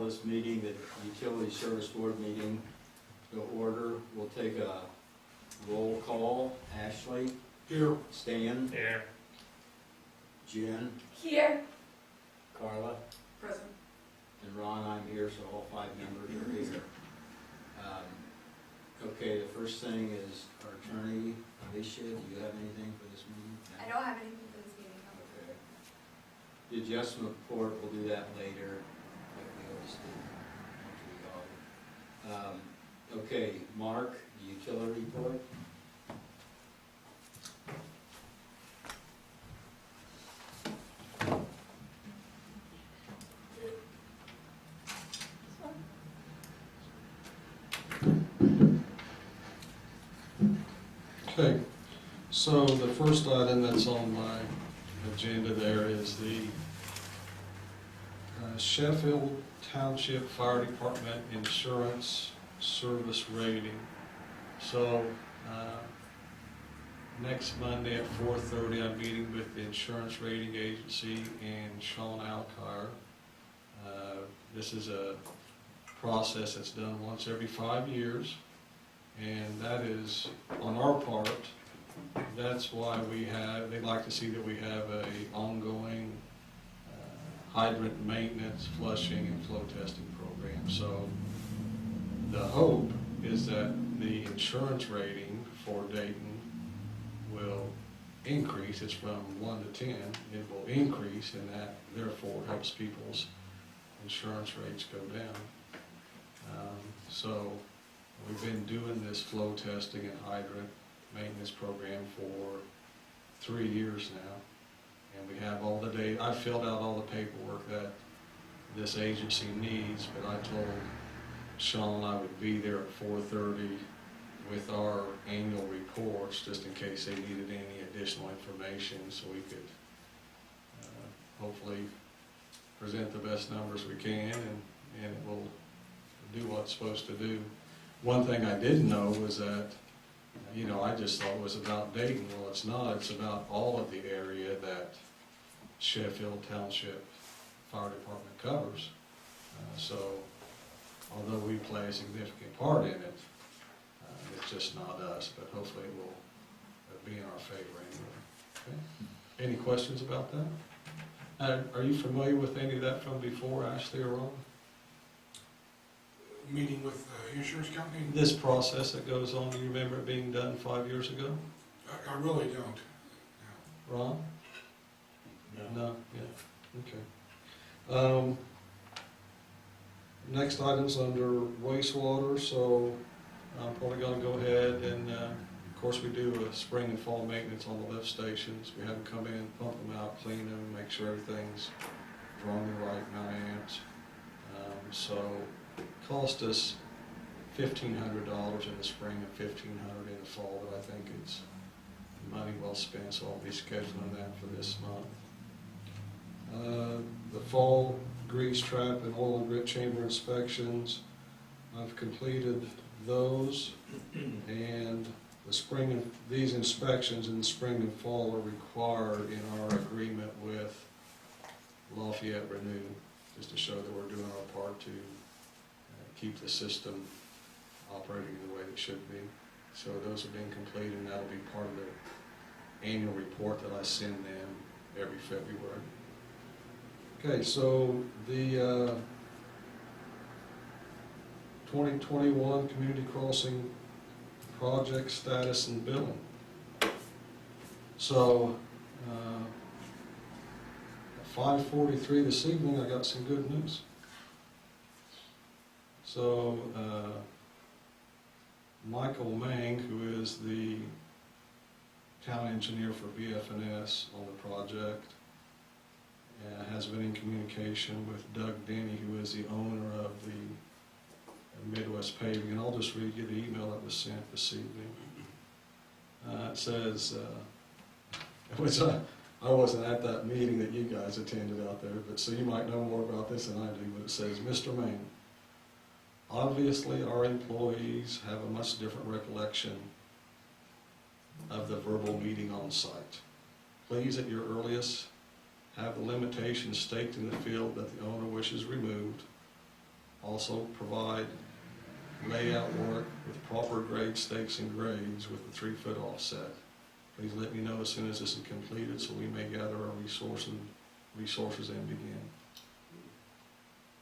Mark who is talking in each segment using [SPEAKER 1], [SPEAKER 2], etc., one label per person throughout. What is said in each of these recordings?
[SPEAKER 1] call this meeting, the Utility Service Board meeting, to order. We'll take a roll call. Ashley?
[SPEAKER 2] Here.
[SPEAKER 1] Stan?
[SPEAKER 3] Here.
[SPEAKER 1] Jen?
[SPEAKER 4] Here.
[SPEAKER 1] Carla?
[SPEAKER 4] Present.
[SPEAKER 1] And Ron, I'm here, so all 5 members are here. Okay, the first thing is our attorney, Alicia, do you have anything for this meeting?
[SPEAKER 4] I don't have anything for this meeting.
[SPEAKER 1] Okay. The adjustment report, we'll do that later, like we always do. After we go. Okay, Mark, the utility report?
[SPEAKER 2] Okay, so the first item that's on my agenda there is the Sheffield Township Fire Department Insurance Service Rating. So next Monday at 4:30, I'm meeting with the Insurance Rating Agency and Sean Alcar. This is a process that's done once every 5 years. And that is, on our part, that's why they like to see that we have a ongoing hydrant maintenance, flushing, and flow testing program. So the hope is that the insurance rating for Dayton will increase. It's from 1 to 10. It will increase, and that therefore helps people's insurance rates go down. So we've been doing this flow testing and hydrant maintenance program for 3 years now, and we have all the data. I filled out all the paperwork that this agency needs, but I told Sean I would be there at 4:30 with our annual reports, just in case they needed any additional information, so we could hopefully present the best numbers we can, and it will do what it's supposed to do. One thing I didn't know was that, I just thought it was about Dayton. Well, it's not. It's about all of the area that Sheffield Township Fire Department covers. So, although we play a significant part in it, it's just not us, but hopefully it will be in our favor anyway. Okay? Any questions about that? Are you familiar with any of that from before, Ashley or Ron?
[SPEAKER 5] Meeting with the insurance company?
[SPEAKER 2] This process that goes on, do you remember it being done 5 years ago?
[SPEAKER 5] I really don't. No.
[SPEAKER 2] Ron? No, yeah, okay. Next item's under wastewater, so I'm probably gonna go ahead and, of course, we do a spring and fall maintenance on the lift stations. We have them come in, pump them out, clean them, make sure everything's drawing the right amps. So cost us $1,500 in the spring and $1,500 in the fall, but I think it's money well spent, so I'll be scheduling that for this month. The fall grease trap and oil and grit chamber inspections, I've completed those, and these inspections in the spring and fall are required in our agreement with Lafayette Renew, just to show that we're doing our part to keep the system operating the way it should be. So those have been completed, and that'll be part of the annual report that I send them every February. Okay, so the 2021 Community Crossing project status and billing. So at 5:43 this evening, I got some good news. So Michael Mang, who is the town engineer for BF&S on the project, has been in communication with Doug Denny, who is the owner of the Midwest Paving, and I'll just read you the email that was sent this evening. It says, I wasn't at that meeting that you guys attended out there, but so you might know more about this than I do, but it says, Mr. Mang, obviously our employees have a much different recollection of the verbal meeting on site. Please, at your earliest, have the limitations staked in the field that the owner wishes removed. Also provide layout work with proper grade stakes and grades with the 3-foot offset. Please let me know as soon as this is completed so we may gather our resources and begin.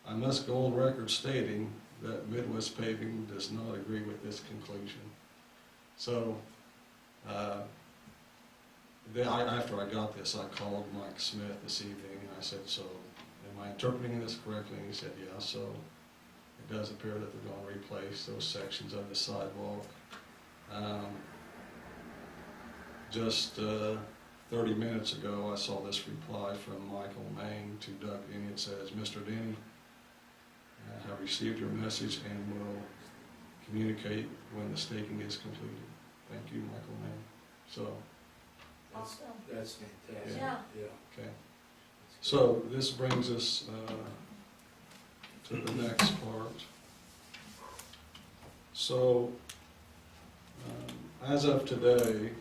[SPEAKER 2] I must go on record stating that Midwest Paving does not agree with this conclusion. So, after I got this, I called Mike Smith this evening and I said, so, am I interpreting this correctly? And he said, yeah, so it does appear that they're going to replace those sections of the sidewalk. Just 30 minutes ago, I saw this reply from Michael Main to Doug Denny. It says, Mr. Denny, I have received your message and will communicate when the staking is completed. Thank you, Michael Main. So,
[SPEAKER 1] That's fantastic.
[SPEAKER 3] Yeah.
[SPEAKER 2] okay. So this brings us to the next part. So, as of today,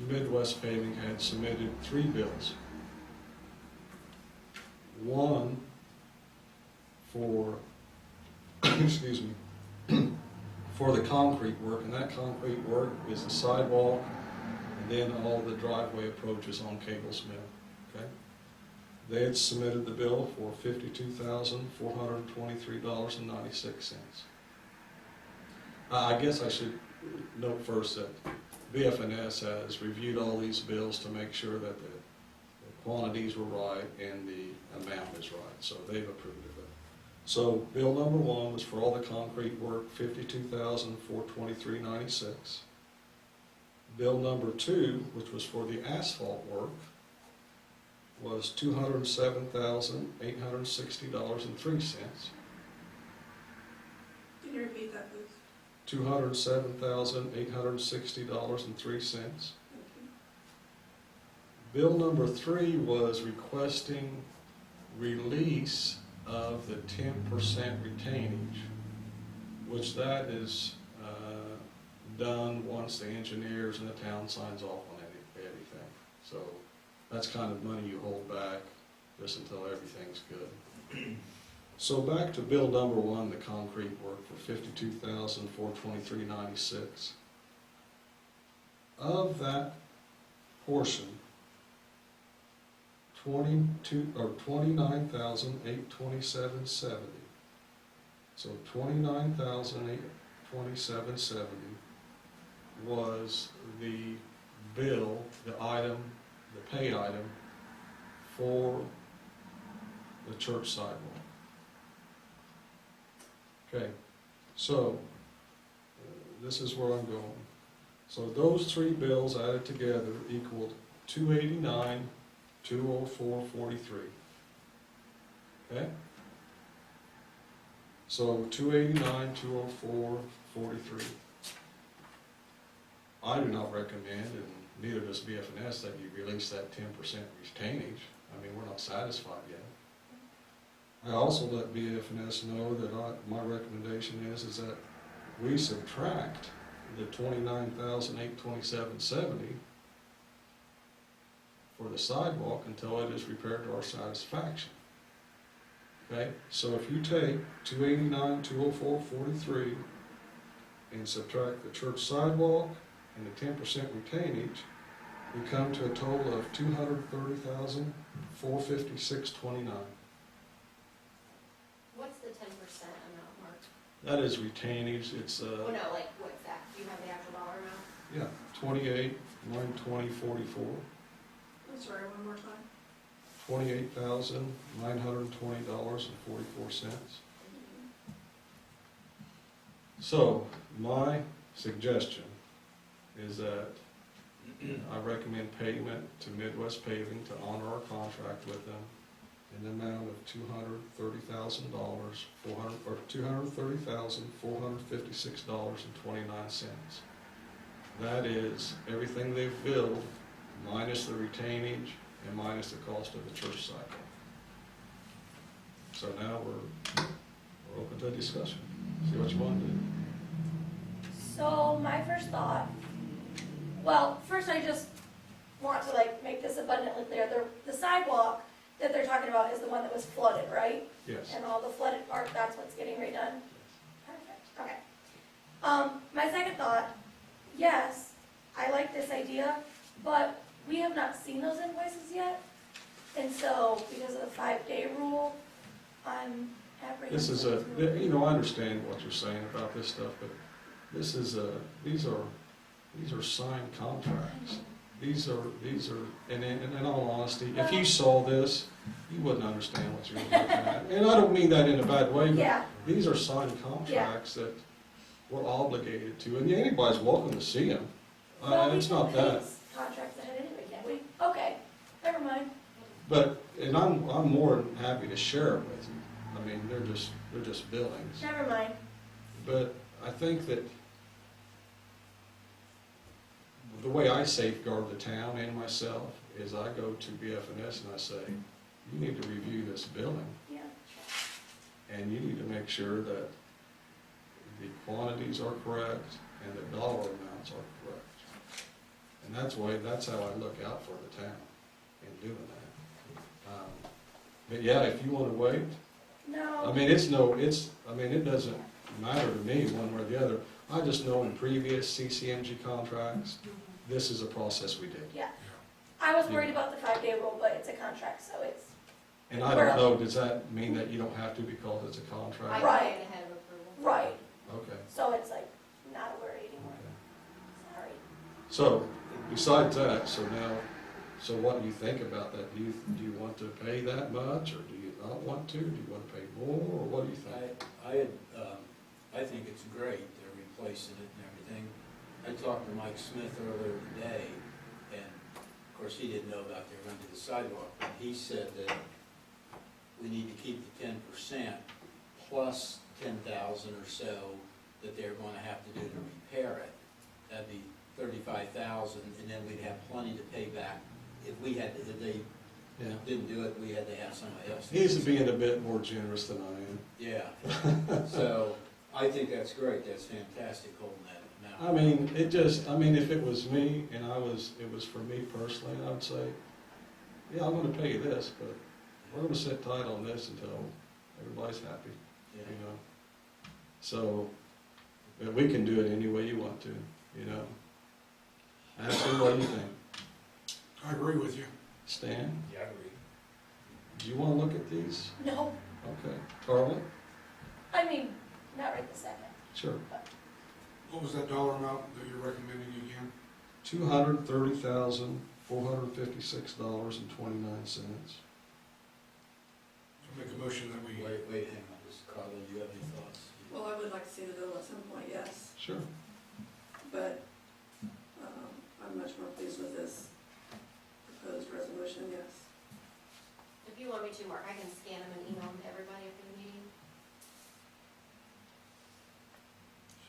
[SPEAKER 2] Midwest Paving had submitted 3 bills. One for, excuse me, for the concrete work, and that concrete work is the sidewalk and then all the driveway approaches on Cable's Mill, okay? They had submitted the bill for $52,423.96. I guess I should note first that BFNS has reviewed all these bills to make sure that the quantities were right and the amount is right, so they've approved of it. So bill number 1 was for all the concrete work, $52,423.96. Bill number 2, which was for the asphalt work, was $207,860.03.
[SPEAKER 4] Can you repeat that, please?
[SPEAKER 2] $207,860.03.
[SPEAKER 4] Thank you.
[SPEAKER 2] Bill number 3 was requesting release of the 10% retainage, which that is done once the engineers and the town signs off on everything. So that's kind of money you hold back just until everything's good. So back to bill number 1, the concrete work for $52,423.96. Of that portion, $29,827.70. So $29,827.70 was the bill, the item, the pay item for the church sidewalk. Okay, so this is where I'm going. So those 3 bills added together equaled $289,204.43. Okay? So $289,204.43. I do not recommend, and neither does BFNS, that you release that 10% retainage. I mean, we're not satisfied yet. I also let BFNS know that my recommendation is that we subtract the $29,827.70 for the sidewalk until it is repaired to our satisfaction. Okay, so if you take $289,204.43 and subtract the church sidewalk and the 10% retainage, we come to a total of $230,456.29.
[SPEAKER 3] What's the 10% amount, Mark?
[SPEAKER 2] That is retainage. It's
[SPEAKER 3] Oh, no, like, what's that? Do you have the actual dollar amount?
[SPEAKER 2] yeah, 28,920.44.
[SPEAKER 4] I'm sorry, one more time.
[SPEAKER 2] $28,920.44. So my suggestion is that I recommend payment to Midwest Paving to honor our contract with them in the amount of $230,456.29. That is everything they've billed minus the retainage and minus the cost of the church cycle. So now we're open to discussion. See what you want to do.
[SPEAKER 3] So my first thought, well, first I just want to make this abundantly clear. The sidewalk that they're talking about is the one that was flooded, right?
[SPEAKER 2] Yes.
[SPEAKER 3] And all the flooded part, that's what's getting redone? Perfect, okay. My second thought, yes, I like this idea, but we have not seen those invoices yet. And so, because of the 5-day rule, I'm apprehensive.
[SPEAKER 2] This is a, you know, I understand what you're saying about this stuff, but this is a, these are signed contracts. These are, and in all honesty, if you saw this, you wouldn't understand what you're looking at. And I don't mean that in a bad way, but
[SPEAKER 3] Yeah,
[SPEAKER 2] these are signed contracts that we're obligated to, and anybody's welcome to see them.
[SPEAKER 3] well, we
[SPEAKER 2] It's
[SPEAKER 3] can
[SPEAKER 2] not
[SPEAKER 3] pay
[SPEAKER 2] that.
[SPEAKER 3] contracts ahead anyway, can't we? Okay, never mind.
[SPEAKER 2] But, and I'm more than happy to share it with you. I mean, they're just billings.
[SPEAKER 3] Never mind.
[SPEAKER 2] But I think that the way I safeguard the town and myself is I go to BF&S and I say, you need to review this billing,
[SPEAKER 3] Yeah.
[SPEAKER 2] and you need to make sure that the quantities are correct and the dollar amounts are correct. And that's how I look out for the town in doing that. But yeah, if you want to wait,
[SPEAKER 3] No.
[SPEAKER 2] I mean, it doesn't matter to me one way or the other. I just know in previous CCMG contracts, this is a process we did.
[SPEAKER 3] Yeah. I was worried about the 5-day rule, but it's a contract, so it's,
[SPEAKER 2] And I don't know, does that mean that you don't have to because it's a
[SPEAKER 3] I
[SPEAKER 2] contract?
[SPEAKER 3] can Right. pay it ahead of approval. Right.
[SPEAKER 2] Okay.
[SPEAKER 3] So it's like, not a worry anymore.
[SPEAKER 2] Okay.
[SPEAKER 3] Sorry.
[SPEAKER 2] So, besides that, so what do you think about that? Do you want to pay that much, or do you not want to? Do you want to pay more, or what do you think?
[SPEAKER 1] I think it's great, they're replacing it and everything. I talked to Mike Smith earlier today, and of course, he didn't know about their run to the sidewalk, but he said that we need to keep the 10% plus 10,000 or so that they're gonna have to do to repair it. That'd be 35,000, and then we'd have plenty to pay back. If they
[SPEAKER 2] Yeah.
[SPEAKER 1] didn't do it, we had to have somebody else.
[SPEAKER 2] He's being a bit more generous than I am.
[SPEAKER 1] Yeah, so I think that's great, that's fantastic holding that now.
[SPEAKER 2] I mean, if it was me and it was for me personally, I would say, yeah, I'm gonna pay you this, but we're gonna sit tight on this until everybody's happy,
[SPEAKER 1] Yeah.
[SPEAKER 2] you know? So, but we can do it any way you want to, you know? Ashley, what do you think?
[SPEAKER 5] I agree with you.
[SPEAKER 2] Stan,
[SPEAKER 1] Yeah, I agree.
[SPEAKER 2] do you wanna look at these?
[SPEAKER 3] No,
[SPEAKER 2] Okay. Carla?
[SPEAKER 3] I mean, not right this second.
[SPEAKER 2] Sure.
[SPEAKER 5] What was that dollar amount that you're recommending again?
[SPEAKER 2] $230,456.29.
[SPEAKER 5] So make a motion that we,
[SPEAKER 1] Wait, hang on, just Carla, do you have any thoughts?
[SPEAKER 4] Well, I would like to see the bill at some point, yes,
[SPEAKER 2] Sure.
[SPEAKER 4] but, I'm much more pleased with this proposed resolution, yes.
[SPEAKER 3] If you want me to, Mark, I can scan them and email them to everybody after the meeting.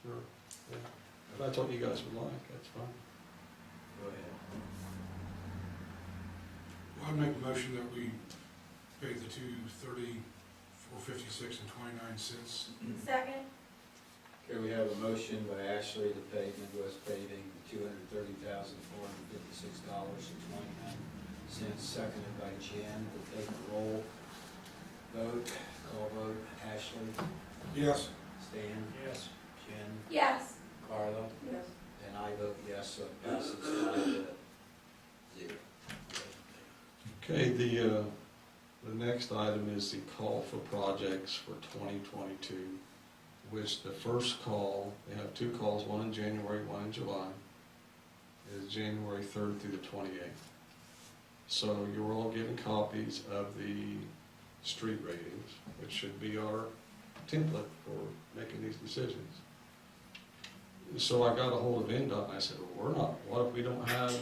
[SPEAKER 2] Sure. Yeah. If that's what you guys would like, that's fine.
[SPEAKER 1] Go ahead.
[SPEAKER 5] well, I'd make a motion that we pay the $230,456.29.
[SPEAKER 3] Second?
[SPEAKER 1] Okay, we have a motion by Ashley to pay Midwest Paving $230,456.29, seconded by Jen. We'll take a roll vote, call vote. Ashley?
[SPEAKER 5] Yes.
[SPEAKER 1] Stan? Yes. Jen?
[SPEAKER 3] Yes.
[SPEAKER 1] Carla?
[SPEAKER 4] Yes.
[SPEAKER 1] And I vote yes, so it passes 5-0.
[SPEAKER 2] Okay, the next item is the call for projects for 2022, which the first call, they have 2 calls, one in January, one in July, is January 3rd through the 28th. So you're all getting copies of the street ratings, which should be our template for making these decisions. So I got a hold of NDOT and I said, well, what if we don't have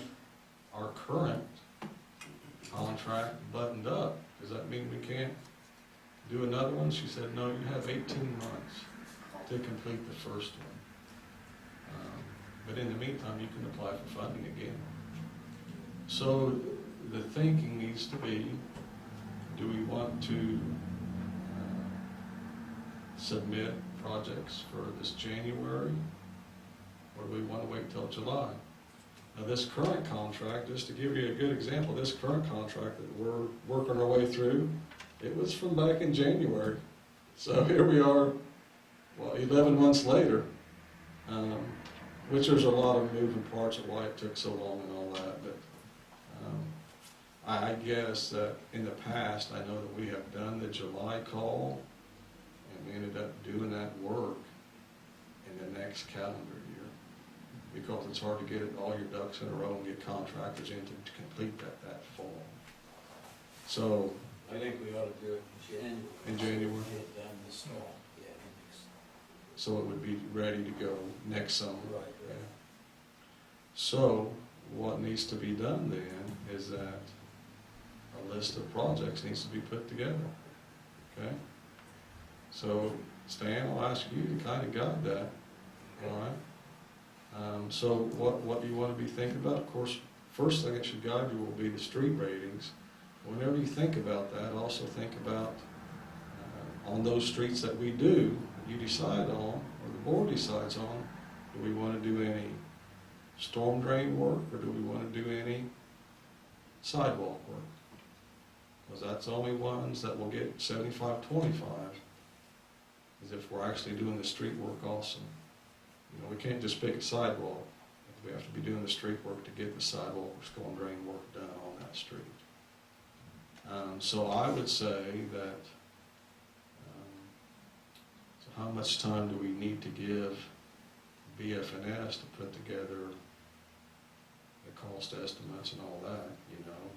[SPEAKER 2] our current contract buttoned up? Does that mean we can't do another one? She said, no, you have 18 months to complete the first one. But in the meantime, you can apply for funding again. So the thinking needs to be, do we want to submit projects for this January, or do we want to wait till July? Now, this current contract, just to give you a good example, this current contract that we're working our way through, it was from back in January. So here we are, 11 months later, which there's a lot of moving parts of why it took so long and all that, but I guess that in the past, I know that we have done the July call, and we ended up doing that work in the next calendar year, because it's hard to get all your ducks in a row and get contractors in to complete that fall. So,
[SPEAKER 1] I think we ought to do it in January.
[SPEAKER 2] In January?
[SPEAKER 1] Get it done this fall, yeah.
[SPEAKER 2] so it would be ready to go next summer.
[SPEAKER 1] Right,
[SPEAKER 2] Yeah. So, what needs to be done then is that a list of projects needs to be put together, okay? So, Stan, I'll ask you to kind of guide that, all right? So what you want to be thinking about, of course, first thing that should guide you will be the street ratings. Whenever you think about that, also think about on those streets that we do, you decide on, or the board decides on, do we want to do any storm drain work, or do we want to do any sidewalk work? Because that's the only ones that will get 75-25, is if we're actually doing the street work also. You know, we can't just pick a sidewalk. We have to be doing the street work to get the sidewalk or storm drain work done on that street. So I would say that, so how much time do we need to give BF&S to put together the cost estimates and all that, you know?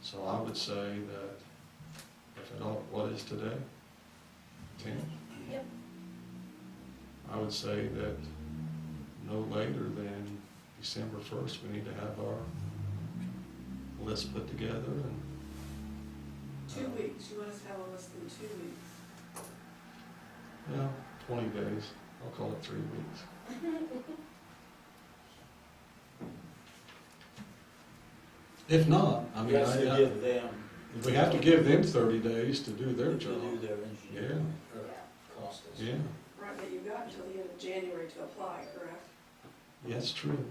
[SPEAKER 2] So I would say that, if it all, what is today? 10?
[SPEAKER 3] Yep.
[SPEAKER 2] I would say that no later than December 1st, we need to have our list put together and.
[SPEAKER 4] 2 weeks, you want us to have a list in 2 weeks?
[SPEAKER 2] Yeah, 20 days. I'll call it 3 weeks. If not, I mean,
[SPEAKER 1] Yes, we give them.
[SPEAKER 2] we have to give them 30 days to do their
[SPEAKER 1] To
[SPEAKER 2] job.
[SPEAKER 1] do their engineering, or cost us.
[SPEAKER 2] Yeah,
[SPEAKER 4] Right, but you've got until the end of January to apply, correct?
[SPEAKER 2] yeah, that's true.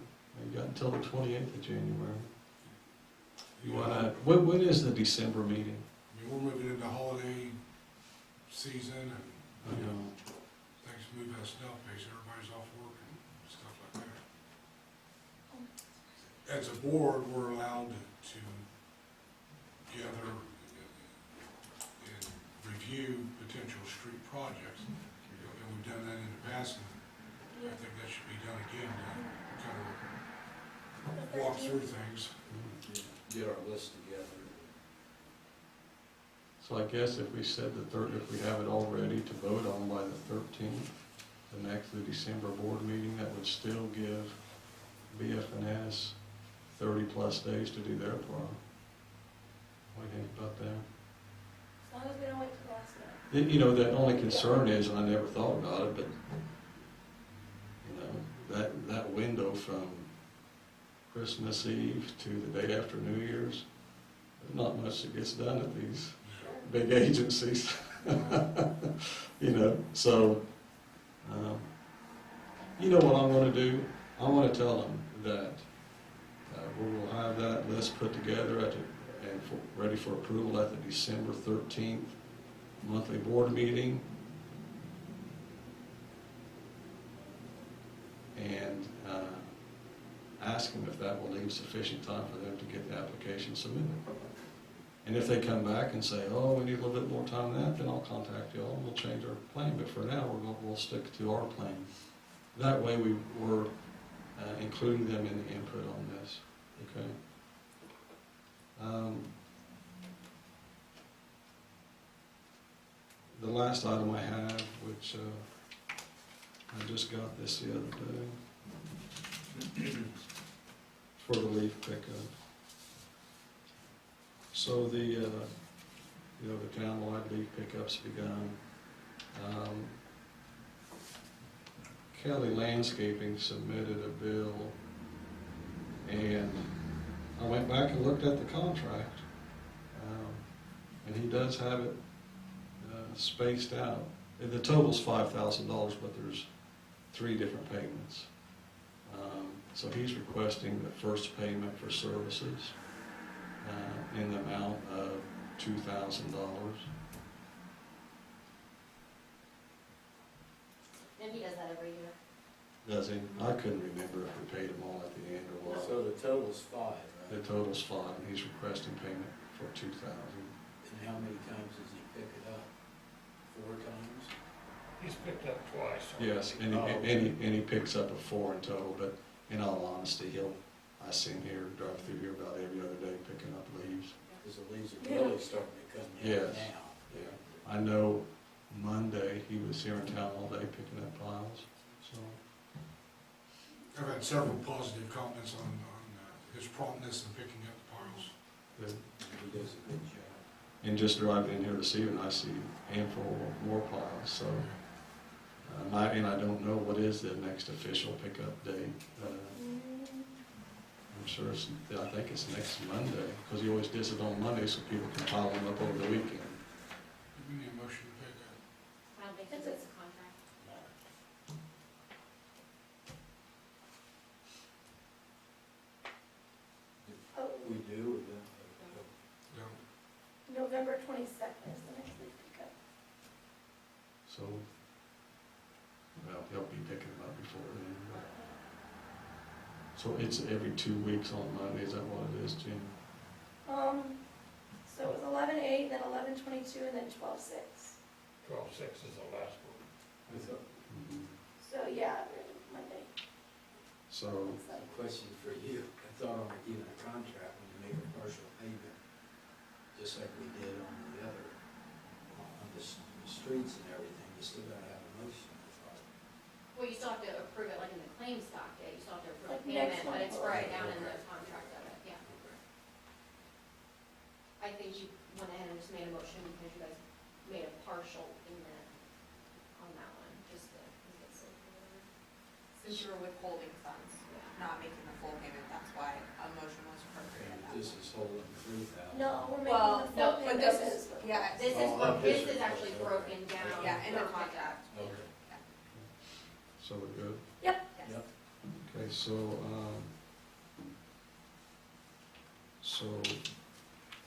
[SPEAKER 2] You got until the 28th of January. You
[SPEAKER 5] You know,
[SPEAKER 2] wanna, when is the December meeting?
[SPEAKER 5] I mean, we're moving into holiday season and, you know, things move at a snail pace, everybody's off work and stuff like that. As a board, we're allowed to gather and review potential street projects. You know, and we've done that in the past, and I think that should be done again, to kind of walk through things.
[SPEAKER 1] Get our list together.
[SPEAKER 2] So I guess if we said if we have it all ready to vote on by the 13th, the December board meeting, that would still give BF&S 30+ days to do their part. What do you think about that?
[SPEAKER 3] As long as we don't wait till the last minute.
[SPEAKER 2] You know, the only concern is, and I never thought about it, but, you know, that window from Christmas Eve to the day after New Year's, there's not much that gets done at these big agencies. You know, so, you know what I'm gonna do? I wanna tell them that we will have that list put together ready for approval at the December 13th monthly board meeting. And ask them if that will leave sufficient time for them to get the application submitted. And if they come back and say, oh, we need a little bit more time than that, then I'll contact you all and we'll change our plan. But for now, we'll stick to our plan. That way we're including them in the input on this, okay? The last item I have, which I just got this the other day, for the leaf pickup. So the townwide leaf pickups begun. Kelly Landscaping submitted a bill, and I went back and looked at the contract, and he does have it spaced out. The total's $5,000, but there's 3 different payments So he's requesting the first payment for services in the amount of $2,000.
[SPEAKER 6] And he does that every year.
[SPEAKER 2] Does he? I couldn't remember if we paid them all at the end or what.
[SPEAKER 1] So the total's 5,
[SPEAKER 2] The
[SPEAKER 1] right?
[SPEAKER 2] total's 5, and he's requesting payment for $2,000.
[SPEAKER 1] And how many times does he pick it up? 4 times?
[SPEAKER 7] He's picked up twice.
[SPEAKER 2] Yes, and he picks up a 4 in total, but in all honesty, I see him here, drive through here about every other day picking up leaves.
[SPEAKER 1] Because the leaves are really starting to come down
[SPEAKER 2] Yes.
[SPEAKER 1] now.
[SPEAKER 2] Yeah. I know Monday, he was here in town all day picking up piles, so.
[SPEAKER 5] I've had several positive comments on his promptness in picking up the piles.
[SPEAKER 2] Good.
[SPEAKER 1] He does a good job.
[SPEAKER 2] And just driving in here this evening, I see a handful of more piles, so. And I don't know what is the next official pickup date. I'm sure I think it's next Monday, because he always does it on Monday so people can pile them up over the weekend.
[SPEAKER 5] Do we need a motion to pay that?
[SPEAKER 6] I don't think he gets a contract.
[SPEAKER 3] Oh,
[SPEAKER 1] We do, or don't?
[SPEAKER 5] No.
[SPEAKER 3] November 22nd is the next leaf pickup.
[SPEAKER 2] So, well, he'll be picking them up before then. but- So it's every 2 weeks on Monday, is that what it is, Jim?
[SPEAKER 3] So it was 11/8, then 11/22, and then 12/6.
[SPEAKER 7] 12/6 is the last one.
[SPEAKER 1] I thought,
[SPEAKER 3] So yeah, Monday.
[SPEAKER 2] So,
[SPEAKER 3] So,
[SPEAKER 1] a question for you. I thought on even a contract, when you make a partial payment, just like we did on the other, on the streets and everything, you still gotta have a motion, I thought.
[SPEAKER 6] Well, you still have to approve it like in the claims docket, you still have to approve
[SPEAKER 3] Like
[SPEAKER 6] the
[SPEAKER 3] next
[SPEAKER 6] payment, but it's
[SPEAKER 3] month.
[SPEAKER 6] right down in the
[SPEAKER 1] Okay.
[SPEAKER 6] contract of it, yeah.
[SPEAKER 1] Okay.
[SPEAKER 6] I think you went ahead and just made a motion because you guys made a partial payment on that one, just to make it safer.
[SPEAKER 8] Since you were withholding funds, not making the full payment, that's why a motion was appropriate.
[SPEAKER 1] And this is holding 3,000.
[SPEAKER 3] no, we're
[SPEAKER 8] Well,
[SPEAKER 3] making the
[SPEAKER 8] no,
[SPEAKER 3] full
[SPEAKER 8] but
[SPEAKER 3] payment
[SPEAKER 8] this
[SPEAKER 3] of
[SPEAKER 8] is,
[SPEAKER 3] his.
[SPEAKER 8] yeah,
[SPEAKER 6] This is,
[SPEAKER 1] Oh,
[SPEAKER 6] this
[SPEAKER 1] this
[SPEAKER 6] is
[SPEAKER 1] is-
[SPEAKER 6] actually
[SPEAKER 1] okay.
[SPEAKER 6] broken down.
[SPEAKER 8] yeah, in the
[SPEAKER 6] per
[SPEAKER 8] contract.
[SPEAKER 1] Okay.
[SPEAKER 2] so we're good?
[SPEAKER 3] Yep.
[SPEAKER 1] Yep.
[SPEAKER 2] Okay, so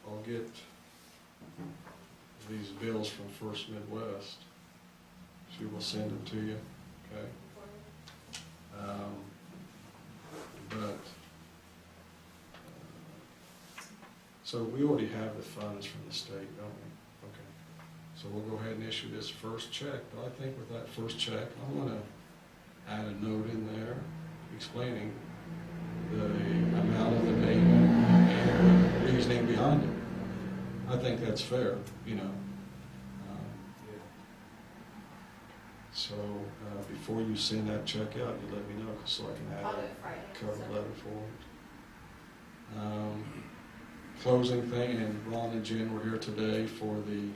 [SPEAKER 2] I'll get these bills from First Midwest. She will send them to you, okay? But, so we already have the funds from the state, don't we? Okay. So we'll go ahead and issue this first check, but I think with that first check, I'm gonna add a note in there explaining the amount of the payment and the reasoning behind it. I think that's fair, you know.
[SPEAKER 1] Yeah.
[SPEAKER 2] So, before you send that check out, you let me know, so I can
[SPEAKER 6] I'll
[SPEAKER 2] add
[SPEAKER 6] do
[SPEAKER 2] a
[SPEAKER 6] it Friday.
[SPEAKER 2] cover
[SPEAKER 6] so-
[SPEAKER 2] letter for it. Closing thing, and Ron and Jen were here today for the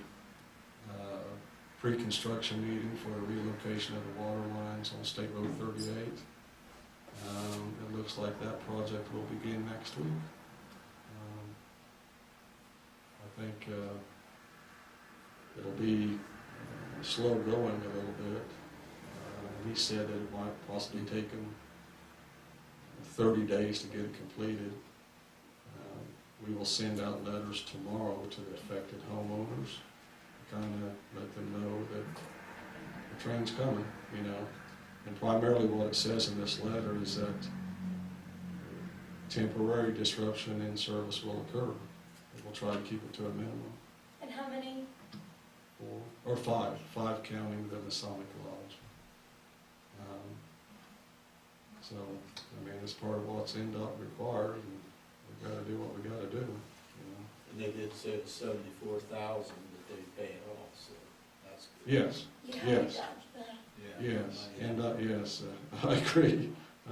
[SPEAKER 2] pre-construction meeting for the relocation of the water lines on State Road 38. It looks like that project will begin next week. I think it'll be slow going a little bit. He said that it might possibly take him 30 days to get it completed. We will send out letters tomorrow to the affected homeowners, kind of let them know that the train's coming, you know. And primarily what it says in this letter is that temporary disruption in service will occur. We'll try to keep it to a minimum.
[SPEAKER 3] And how many?
[SPEAKER 2] 4 or 5 counting the Masonic Lodge. So, I mean, it's part of what's NDOT required, and we've got to do what we got to do, you know.
[SPEAKER 1] And they did say the 74,000 that they pay it off, so that's good.
[SPEAKER 2] Yes,
[SPEAKER 3] Yeah,
[SPEAKER 2] Yes.
[SPEAKER 3] that.
[SPEAKER 1] Yeah.
[SPEAKER 2] yes,
[SPEAKER 1] Money out.
[SPEAKER 2] NDOT, yes, I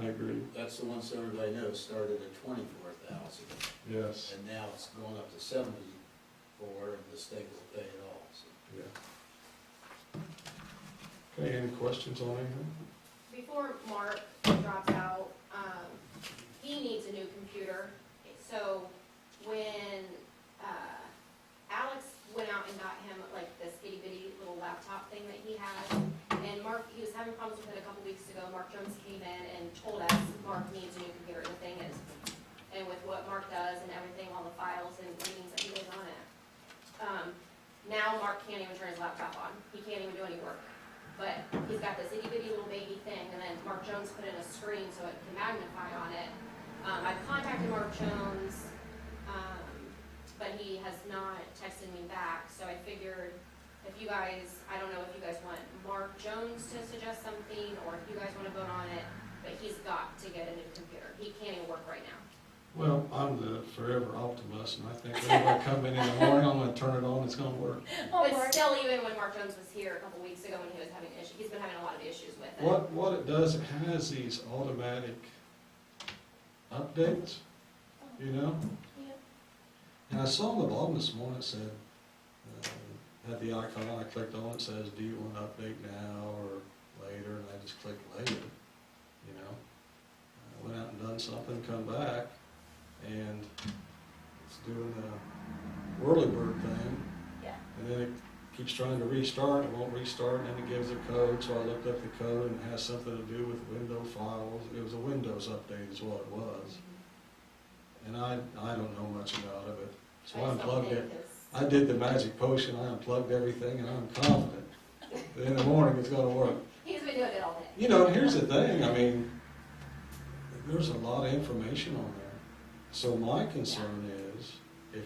[SPEAKER 2] agree,
[SPEAKER 1] That's the one so everybody knows started at 24,000,
[SPEAKER 2] yes,
[SPEAKER 1] and now it's going up to 74, and the state will pay it all, so.
[SPEAKER 2] yeah. Okay, any questions on anything?
[SPEAKER 6] Before Mark drops out, he needs a new computer. So when Alex went out and got him like this itty bitty little laptop thing that he has, and Mark, he was having problems with it a couple weeks ago. Mark Jones came in and told us Mark needs a new computer. The thing is, and with what Mark does and everything, all the files and readings that he does on it, now Mark can't even turn his laptop on. He can't even do any work. But he's got this itty bitty little baby thing, and then Mark Jones put in a screen so it can magnify on it. I've contacted Mark Jones, but he has not texted me back, so I figured if you guys, I don't know if you guys want Mark Jones to suggest something, or if you guys wanna vote on it, but he's got to get a new computer. He can't even work right now.
[SPEAKER 2] Well, I'm the forever optimist, and I think whenever I come in the morning, I'm gonna turn it on, it's gonna work.
[SPEAKER 3] Oh,
[SPEAKER 6] But
[SPEAKER 3] Mark.
[SPEAKER 6] still, even when Mark Jones was here a couple weeks ago when he was having issues, he's been having a lot of issues with it.
[SPEAKER 2] What it does, it has these automatic updates, you know?
[SPEAKER 3] Yeah.
[SPEAKER 2] And I saw on the bottom this morning, it said, had the icon, I clicked on it, says, do you want to update now or later? And I just clicked later, you know? I went out and done something, come back, and it's doing the whirly bird thing.
[SPEAKER 3] Yeah.
[SPEAKER 2] And then it keeps trying to restart, it won't restart, and then it gives a code, so I looked up the code, and it has something to do with window files. It was a Windows update is what it was. And I don't know much about it, but, so I unplugged it. I did the magic potion, I unplugged everything, and I'm confident that in the morning it's gonna work.
[SPEAKER 6] He's been doing it all day.
[SPEAKER 2] You know, here's the thing, I mean, there's a lot of information on there. So my concern is, if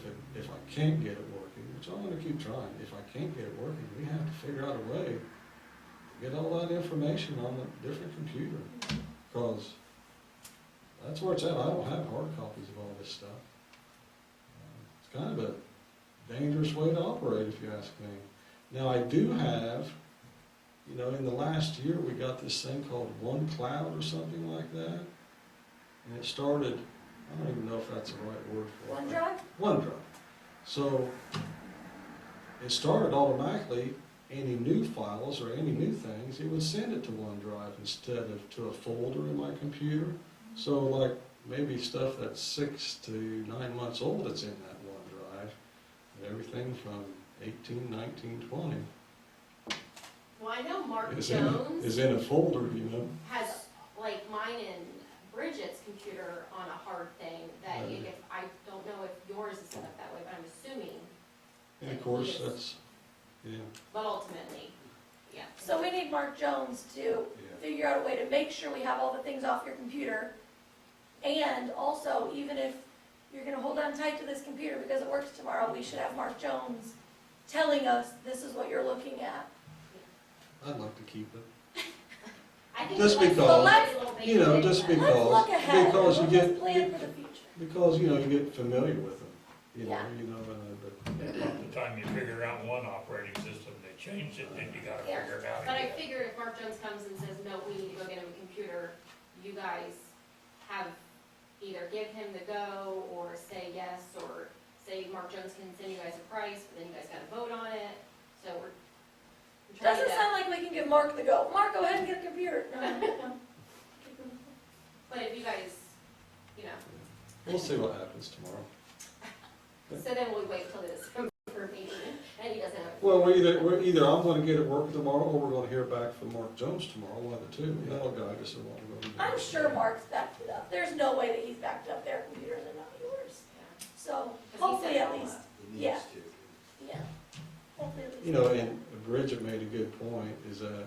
[SPEAKER 2] I can't get it working, which I'm gonna keep trying, if I can't get it working, we have to figure out a way to get all that information on a different computer. Because that's where it's at, I don't have hard copies of all this stuff. It's kind of a dangerous way to operate, if you ask me. Now, I do have, you know, in the last year, we got this thing called OneCloud or something like that. And it started, I don't even know if that's the right word for it.
[SPEAKER 3] OneDrive?
[SPEAKER 2] OneDrive. So, it started automatically, any new files or any new things, it would send it to OneDrive instead of to a folder in my computer. So like, maybe stuff that's 6 to 9 months old that's in that OneDrive. Everything from 18, 19, 20
[SPEAKER 6] Well, I know Mark
[SPEAKER 2] is
[SPEAKER 6] Jones
[SPEAKER 2] in a folder, you know.
[SPEAKER 6] has, like, mine and Bridget's computer on a hard thing that
[SPEAKER 2] Right.
[SPEAKER 6] if, I don't know if yours is set up that way, but I'm assuming,
[SPEAKER 2] And of course, that's, yeah,
[SPEAKER 6] but ultimately, yeah.
[SPEAKER 3] So we need Mark Jones to
[SPEAKER 2] yeah.
[SPEAKER 3] figure out a way to make sure we have all the things off your computer. And also, even if you're gonna hold on tight to this computer because it works tomorrow, we should have Mark Jones telling us this is what you're looking at.
[SPEAKER 2] I'd like to keep it.
[SPEAKER 6] I think
[SPEAKER 2] Just
[SPEAKER 6] it's like
[SPEAKER 2] because,
[SPEAKER 6] a little baby
[SPEAKER 2] you know,
[SPEAKER 6] thing,
[SPEAKER 2] just
[SPEAKER 6] but-
[SPEAKER 2] because-
[SPEAKER 3] Let's look ahead,
[SPEAKER 2] because you
[SPEAKER 3] let's
[SPEAKER 2] get-
[SPEAKER 3] just plan for the future.
[SPEAKER 2] Because, you know, you get familiar with them, you know,
[SPEAKER 3] Yeah.
[SPEAKER 7] About the time you figure out one operating system, they changed it, then you gotta
[SPEAKER 6] Yeah.
[SPEAKER 7] figure it out
[SPEAKER 6] But I
[SPEAKER 7] again.
[SPEAKER 6] figure if Mark Jones comes and says, no, we need to go get him a computer, you guys have, either give him the go, or say yes, or say Mark Jones can send you guys a price, but then you guys gotta vote on it, so we're trying
[SPEAKER 3] Doesn't
[SPEAKER 6] to,
[SPEAKER 3] sound like we can give Mark the go. Mark, go ahead and get a computer. No, no, no.
[SPEAKER 6] but if you guys, you know,
[SPEAKER 2] We'll see what happens tomorrow.
[SPEAKER 6] so then we'll wait till this information, and he doesn't have.
[SPEAKER 2] Well, we're either I'm gonna get it working tomorrow, or we're gonna hear back from Mark Jones tomorrow, one of the two. That'll guide us in what we're gonna do.
[SPEAKER 3] I'm sure Mark's backed it up. There's no way that he's backed up their computers and not yours.
[SPEAKER 6] Yeah.
[SPEAKER 3] So
[SPEAKER 6] 'Cause he
[SPEAKER 3] hopefully
[SPEAKER 6] said
[SPEAKER 3] at
[SPEAKER 6] all
[SPEAKER 3] least,
[SPEAKER 1] It
[SPEAKER 3] Yeah.
[SPEAKER 1] needs to.
[SPEAKER 3] yeah. Hopefully at least.
[SPEAKER 2] You know, and Bridget made a good point, is that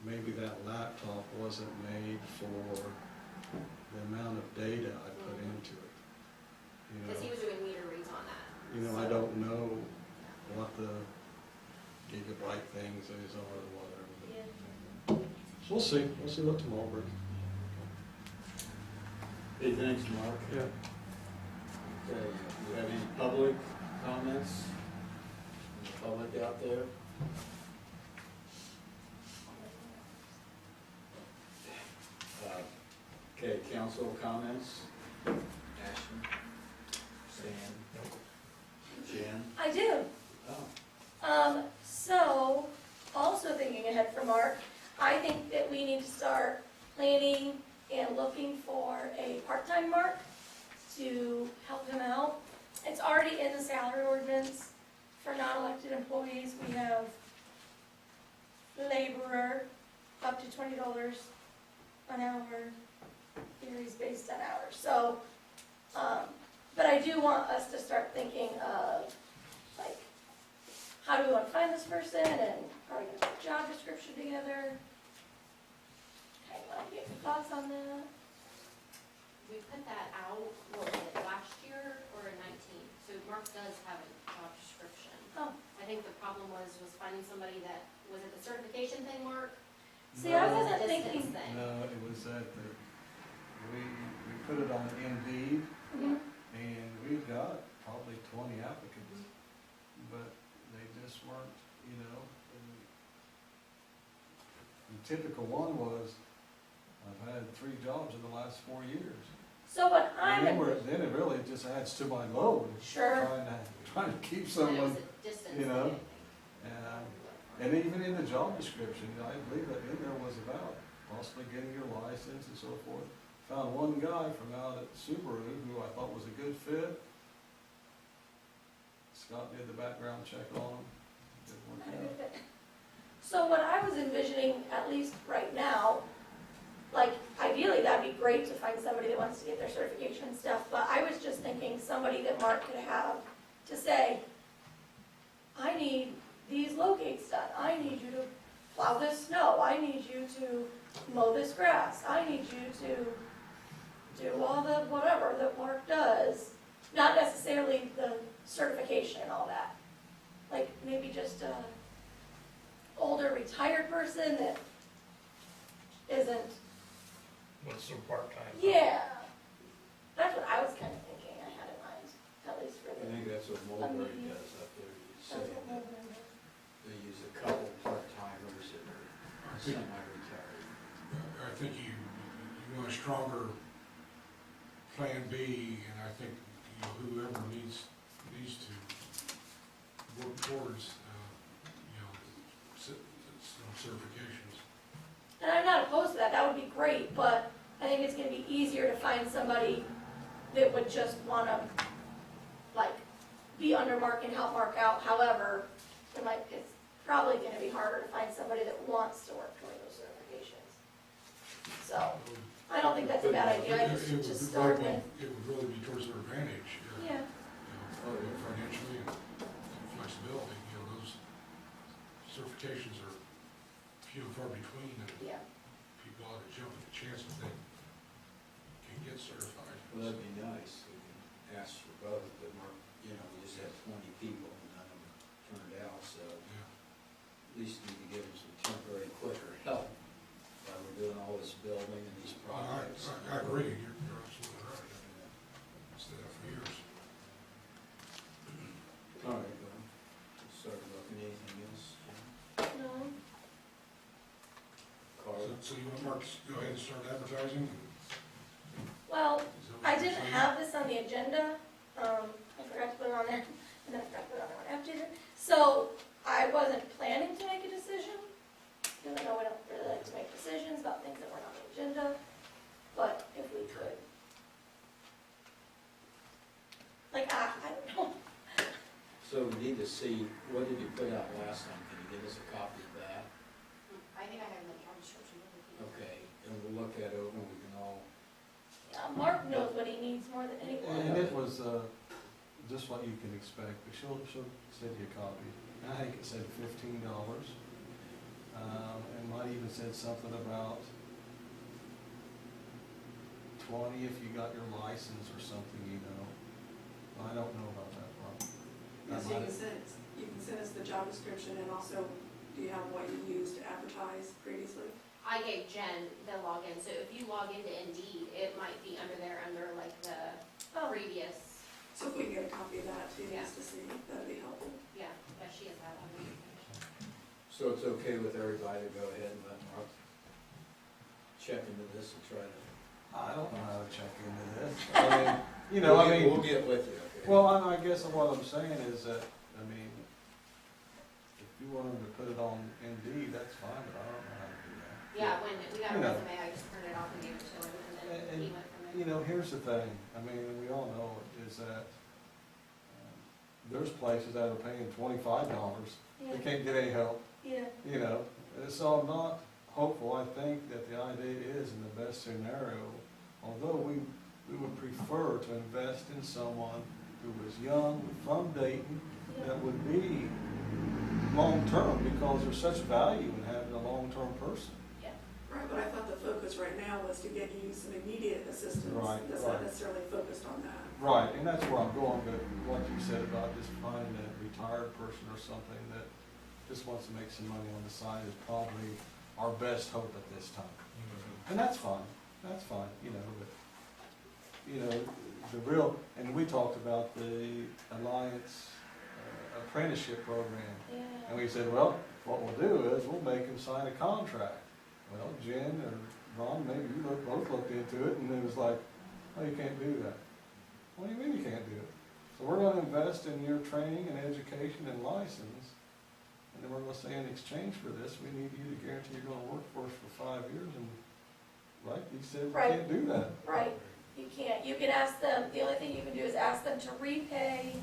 [SPEAKER 2] maybe that laptop wasn't made for the amount of data I put into it.
[SPEAKER 6] Because he
[SPEAKER 2] You know,
[SPEAKER 6] was doing meter reads on that.
[SPEAKER 2] you know, I don't know what the gigabyte things is or whatever.
[SPEAKER 3] Yeah.
[SPEAKER 2] We'll see what tomorrow brings.
[SPEAKER 1] Hey, thanks, Mark.
[SPEAKER 2] Yeah.
[SPEAKER 1] Okay, do you have any public comments? Any public out there? Okay, council comments? Ashton? Stan? Jen?
[SPEAKER 3] I do.
[SPEAKER 1] Oh,
[SPEAKER 3] So, also thinking ahead for Mark, I think that we need to start planning and looking for a part-time Mark to help him out. It's already in the salary ordinance for non-elected employees. We have labor laborer, up to $20 an hour, varies based on hours. So, but I do want us to start thinking of, like, how do we want to find this person, and how are we going to put a job description together? Kind of want to get your thoughts on that.
[SPEAKER 6] We put that out, what was it, last year or in 19? So Mark does have a job description.
[SPEAKER 3] Oh.
[SPEAKER 6] I think the problem was finding somebody that, was it the certification thing, Mark?
[SPEAKER 3] See, I
[SPEAKER 6] Or was it
[SPEAKER 3] wasn't
[SPEAKER 6] the
[SPEAKER 3] thinking.
[SPEAKER 6] distance thing?
[SPEAKER 2] No, it was that we put it on Indeed,
[SPEAKER 3] Mhm.
[SPEAKER 2] and we've got probably 20 applicants, but they just weren't, you know. The typical one was, I've had 3 jobs in the last 4 years.
[SPEAKER 3] So what
[SPEAKER 2] And
[SPEAKER 3] I'm,
[SPEAKER 2] then it really just adds to my load,
[SPEAKER 3] sure,
[SPEAKER 2] trying to keep
[SPEAKER 6] And it
[SPEAKER 2] someone,
[SPEAKER 6] was a distance
[SPEAKER 2] you know,
[SPEAKER 6] thing, I think.
[SPEAKER 2] and even in the job description, I believe that in there was about possibly getting your license and so forth. Found one guy from out at Subaru who I thought was a good fit. Scott did the background check on him. Didn't work out.
[SPEAKER 3] so what I was envisioning, at least right now, like, ideally, that'd be great to find somebody that wants to get their certification and stuff, but I was just thinking somebody that Mark could have to say, I need these locates done, I need you to plow this snow, I need you to mow this grass, I need you to do all the whatever that Mark does, not necessarily the certification and all that. Like, maybe just a older retired person that isn't.
[SPEAKER 7] What's the part-time?
[SPEAKER 3] Yeah, that's what I was kind of thinking I had in mind, at least for
[SPEAKER 1] I
[SPEAKER 3] the.
[SPEAKER 1] think that's what Mulberry does up there, you say
[SPEAKER 3] That's what
[SPEAKER 1] that
[SPEAKER 3] Mulberry does.
[SPEAKER 1] they use a couple part-timers that are
[SPEAKER 5] I think,
[SPEAKER 1] semi-retired.
[SPEAKER 5] I think you want a stronger plan B, and I think, you know, whoever needs to work towards, you know, some certifications.
[SPEAKER 3] And I'm not opposed to that, that would be great, but I think it's gonna be easier to find somebody that would just wanna, like, be under Mark and help Mark out. However, it's probably gonna be harder to find somebody that wants to work toward those certifications. So, I don't think that's a bad idea, I just
[SPEAKER 5] It would
[SPEAKER 3] start
[SPEAKER 5] really
[SPEAKER 3] with,
[SPEAKER 5] be- It would really be towards their advantage,
[SPEAKER 3] yeah,
[SPEAKER 5] you know, financially and flexibility, you know, those certifications are few and far between, and
[SPEAKER 3] yeah.
[SPEAKER 5] people ought to jump at the chance that they can get certified.
[SPEAKER 1] Well, that'd be nice, we can ask for both, but Mark, you know, we just had 20 people and none of them turned out, so
[SPEAKER 5] Yeah.
[SPEAKER 1] at least we can give them some temporary quicker help while we're doing all this building and these projects.
[SPEAKER 5] I agree, you're absolutely right, I've said that for years.
[SPEAKER 1] All right, well, we'll start looking, anything else, Jim?
[SPEAKER 3] No,
[SPEAKER 1] Carl?
[SPEAKER 5] So you want Mark to go ahead and start advertising?
[SPEAKER 3] well,
[SPEAKER 5] Is that what
[SPEAKER 3] I
[SPEAKER 5] you're
[SPEAKER 3] didn't
[SPEAKER 5] saying?
[SPEAKER 3] have this on the agenda, I forgot to put it on there, and then I forgot to put it on there when I updated it. So, I wasn't planning to make a decision, because I know we don't really like to make decisions about things that weren't on the agenda, but if we could. Like, I don't know,
[SPEAKER 1] So we need to see, what did you put out last time, can you give us a copy of that?
[SPEAKER 6] I think I have the job description.
[SPEAKER 1] Okay, and we'll look at it over, and we can all,
[SPEAKER 3] Mark knows what he needs more than anyone.
[SPEAKER 2] And it was, just what you can expect, but she'll send you a copy. I think it said $15, and might even said something about 20 if you got your license or something, you know. I don't know about that part.
[SPEAKER 4] Yes, you can send us the job description, and also, do you have what you used to advertise previously?
[SPEAKER 6] I gave Jen the login, so if you log into Indeed, it might be under there, under like the
[SPEAKER 3] Oh,
[SPEAKER 6] previous,
[SPEAKER 4] So if we can get a copy of that too,
[SPEAKER 6] Yeah.
[SPEAKER 4] just to see, that'd be helpful.
[SPEAKER 6] yeah, she has that on there.
[SPEAKER 1] so it's okay with everybody to go ahead and let Mark check into this and try to.
[SPEAKER 2] I don't know how to check into this. I mean, you know, I mean.
[SPEAKER 1] We'll get with you, okay?
[SPEAKER 2] Well, I guess what I'm saying is that, I mean, if you want them to put it on Indeed, that's fine, but I don't know how to do that.
[SPEAKER 6] Yeah, when we got a
[SPEAKER 2] You know.
[SPEAKER 6] resume, I just printed it off and gave it to him, and then he went from there.
[SPEAKER 2] You know, here's the thing, I mean, we all know is that there's places that are paying $25,
[SPEAKER 3] yeah,
[SPEAKER 2] they can't get any help,
[SPEAKER 3] yeah,
[SPEAKER 2] you know, So I'm not hopeful. I think that the idea is in the best scenario, although we would prefer to invest in someone who was young, from Dayton, that would be long-term, because there's such value in having a long-term person.
[SPEAKER 4] Right, but I thought the focus right now was to get you some immediate assistance.
[SPEAKER 2] Right,
[SPEAKER 4] That's
[SPEAKER 2] right.
[SPEAKER 4] not necessarily focused on that.
[SPEAKER 2] Right, and that's where I'm going, but what you said about just finding a retired person or something that just wants to make some money on the side is probably our best hope at this time. And that's fine, you know, but, you know, the real, and we talked about the Alliance apprenticeship program.
[SPEAKER 3] Yeah.
[SPEAKER 2] And we said, well, what we'll do is we'll make them sign a contract. Well, Jen or Ron, maybe you both looked into it, and it was like, oh, you can't do that. What do you mean you can't do it? So we're gonna invest in your training and education and license, and then we're gonna say in exchange for this, we need you to guarantee you're gonna work for us for 5 years, and, right, you said we
[SPEAKER 3] Right.
[SPEAKER 2] can't do that.
[SPEAKER 3] Right, you can't, you can ask them, the only thing you can do is ask them to repay,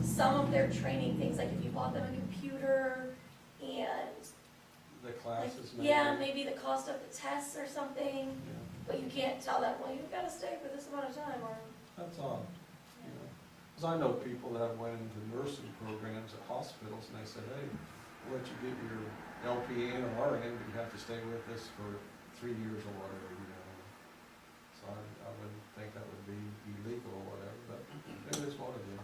[SPEAKER 3] some of their training things, like if you bought them a computer and,
[SPEAKER 2] The
[SPEAKER 3] like,
[SPEAKER 2] classes, maybe.
[SPEAKER 3] yeah, maybe the cost of the tests or something,
[SPEAKER 2] Yeah,
[SPEAKER 3] but you can't tell them, well, you've gotta stay for this amount of time, or,
[SPEAKER 2] that's odd, you know. Because I know people that have went into nursing programs at hospitals, and they said, hey, we'll let you get your LPN or RN, but you have to stay with us for 3 years or whatever, you know. So I wouldn't think that would be illegal or whatever, but it is what it is.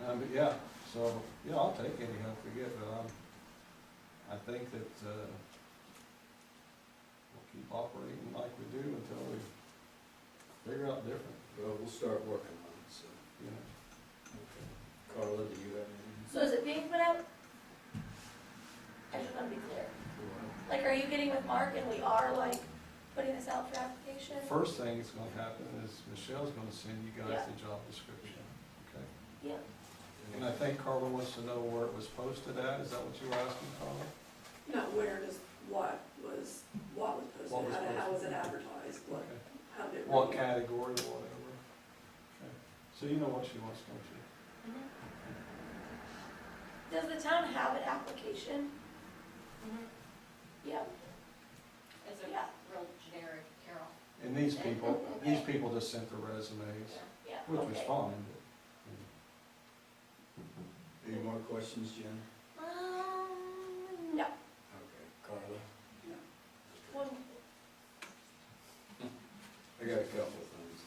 [SPEAKER 2] But yeah, so, yeah, I'll take any help we get, but I think that, we'll keep operating like we do until we figure out different,
[SPEAKER 1] Well, we'll start working on it, so.
[SPEAKER 2] you know.
[SPEAKER 1] Okay. Carla, do you have anything?
[SPEAKER 3] so is it being put out? I just wanna be clear, like, are you getting with Mark and we are like putting this out for application?
[SPEAKER 2] First thing that's gonna happen is Michelle's gonna send you guys
[SPEAKER 3] Yeah.
[SPEAKER 2] the job description, okay?
[SPEAKER 3] Yeah,
[SPEAKER 2] And I think Carla wants to know where it was posted at, is that what you were asking, Carla?
[SPEAKER 4] No, where does, what was posted,
[SPEAKER 2] What was
[SPEAKER 4] how was
[SPEAKER 2] posted?
[SPEAKER 4] it advertised,
[SPEAKER 2] Okay.
[SPEAKER 4] how did it?
[SPEAKER 2] What
[SPEAKER 4] read?
[SPEAKER 2] category or whatever? Okay. So you know what she wants, don't you?
[SPEAKER 3] mhm. Does the town have an application? Yeah,
[SPEAKER 6] It's a
[SPEAKER 3] Yeah.
[SPEAKER 6] real generic, Carol.
[SPEAKER 2] And these people just sent the resumes,
[SPEAKER 3] yeah,
[SPEAKER 2] which was
[SPEAKER 3] okay.
[SPEAKER 2] fine,
[SPEAKER 1] Any more questions, Jen?
[SPEAKER 3] No,
[SPEAKER 1] Okay. Carla?
[SPEAKER 3] one,
[SPEAKER 1] I got a couple of things.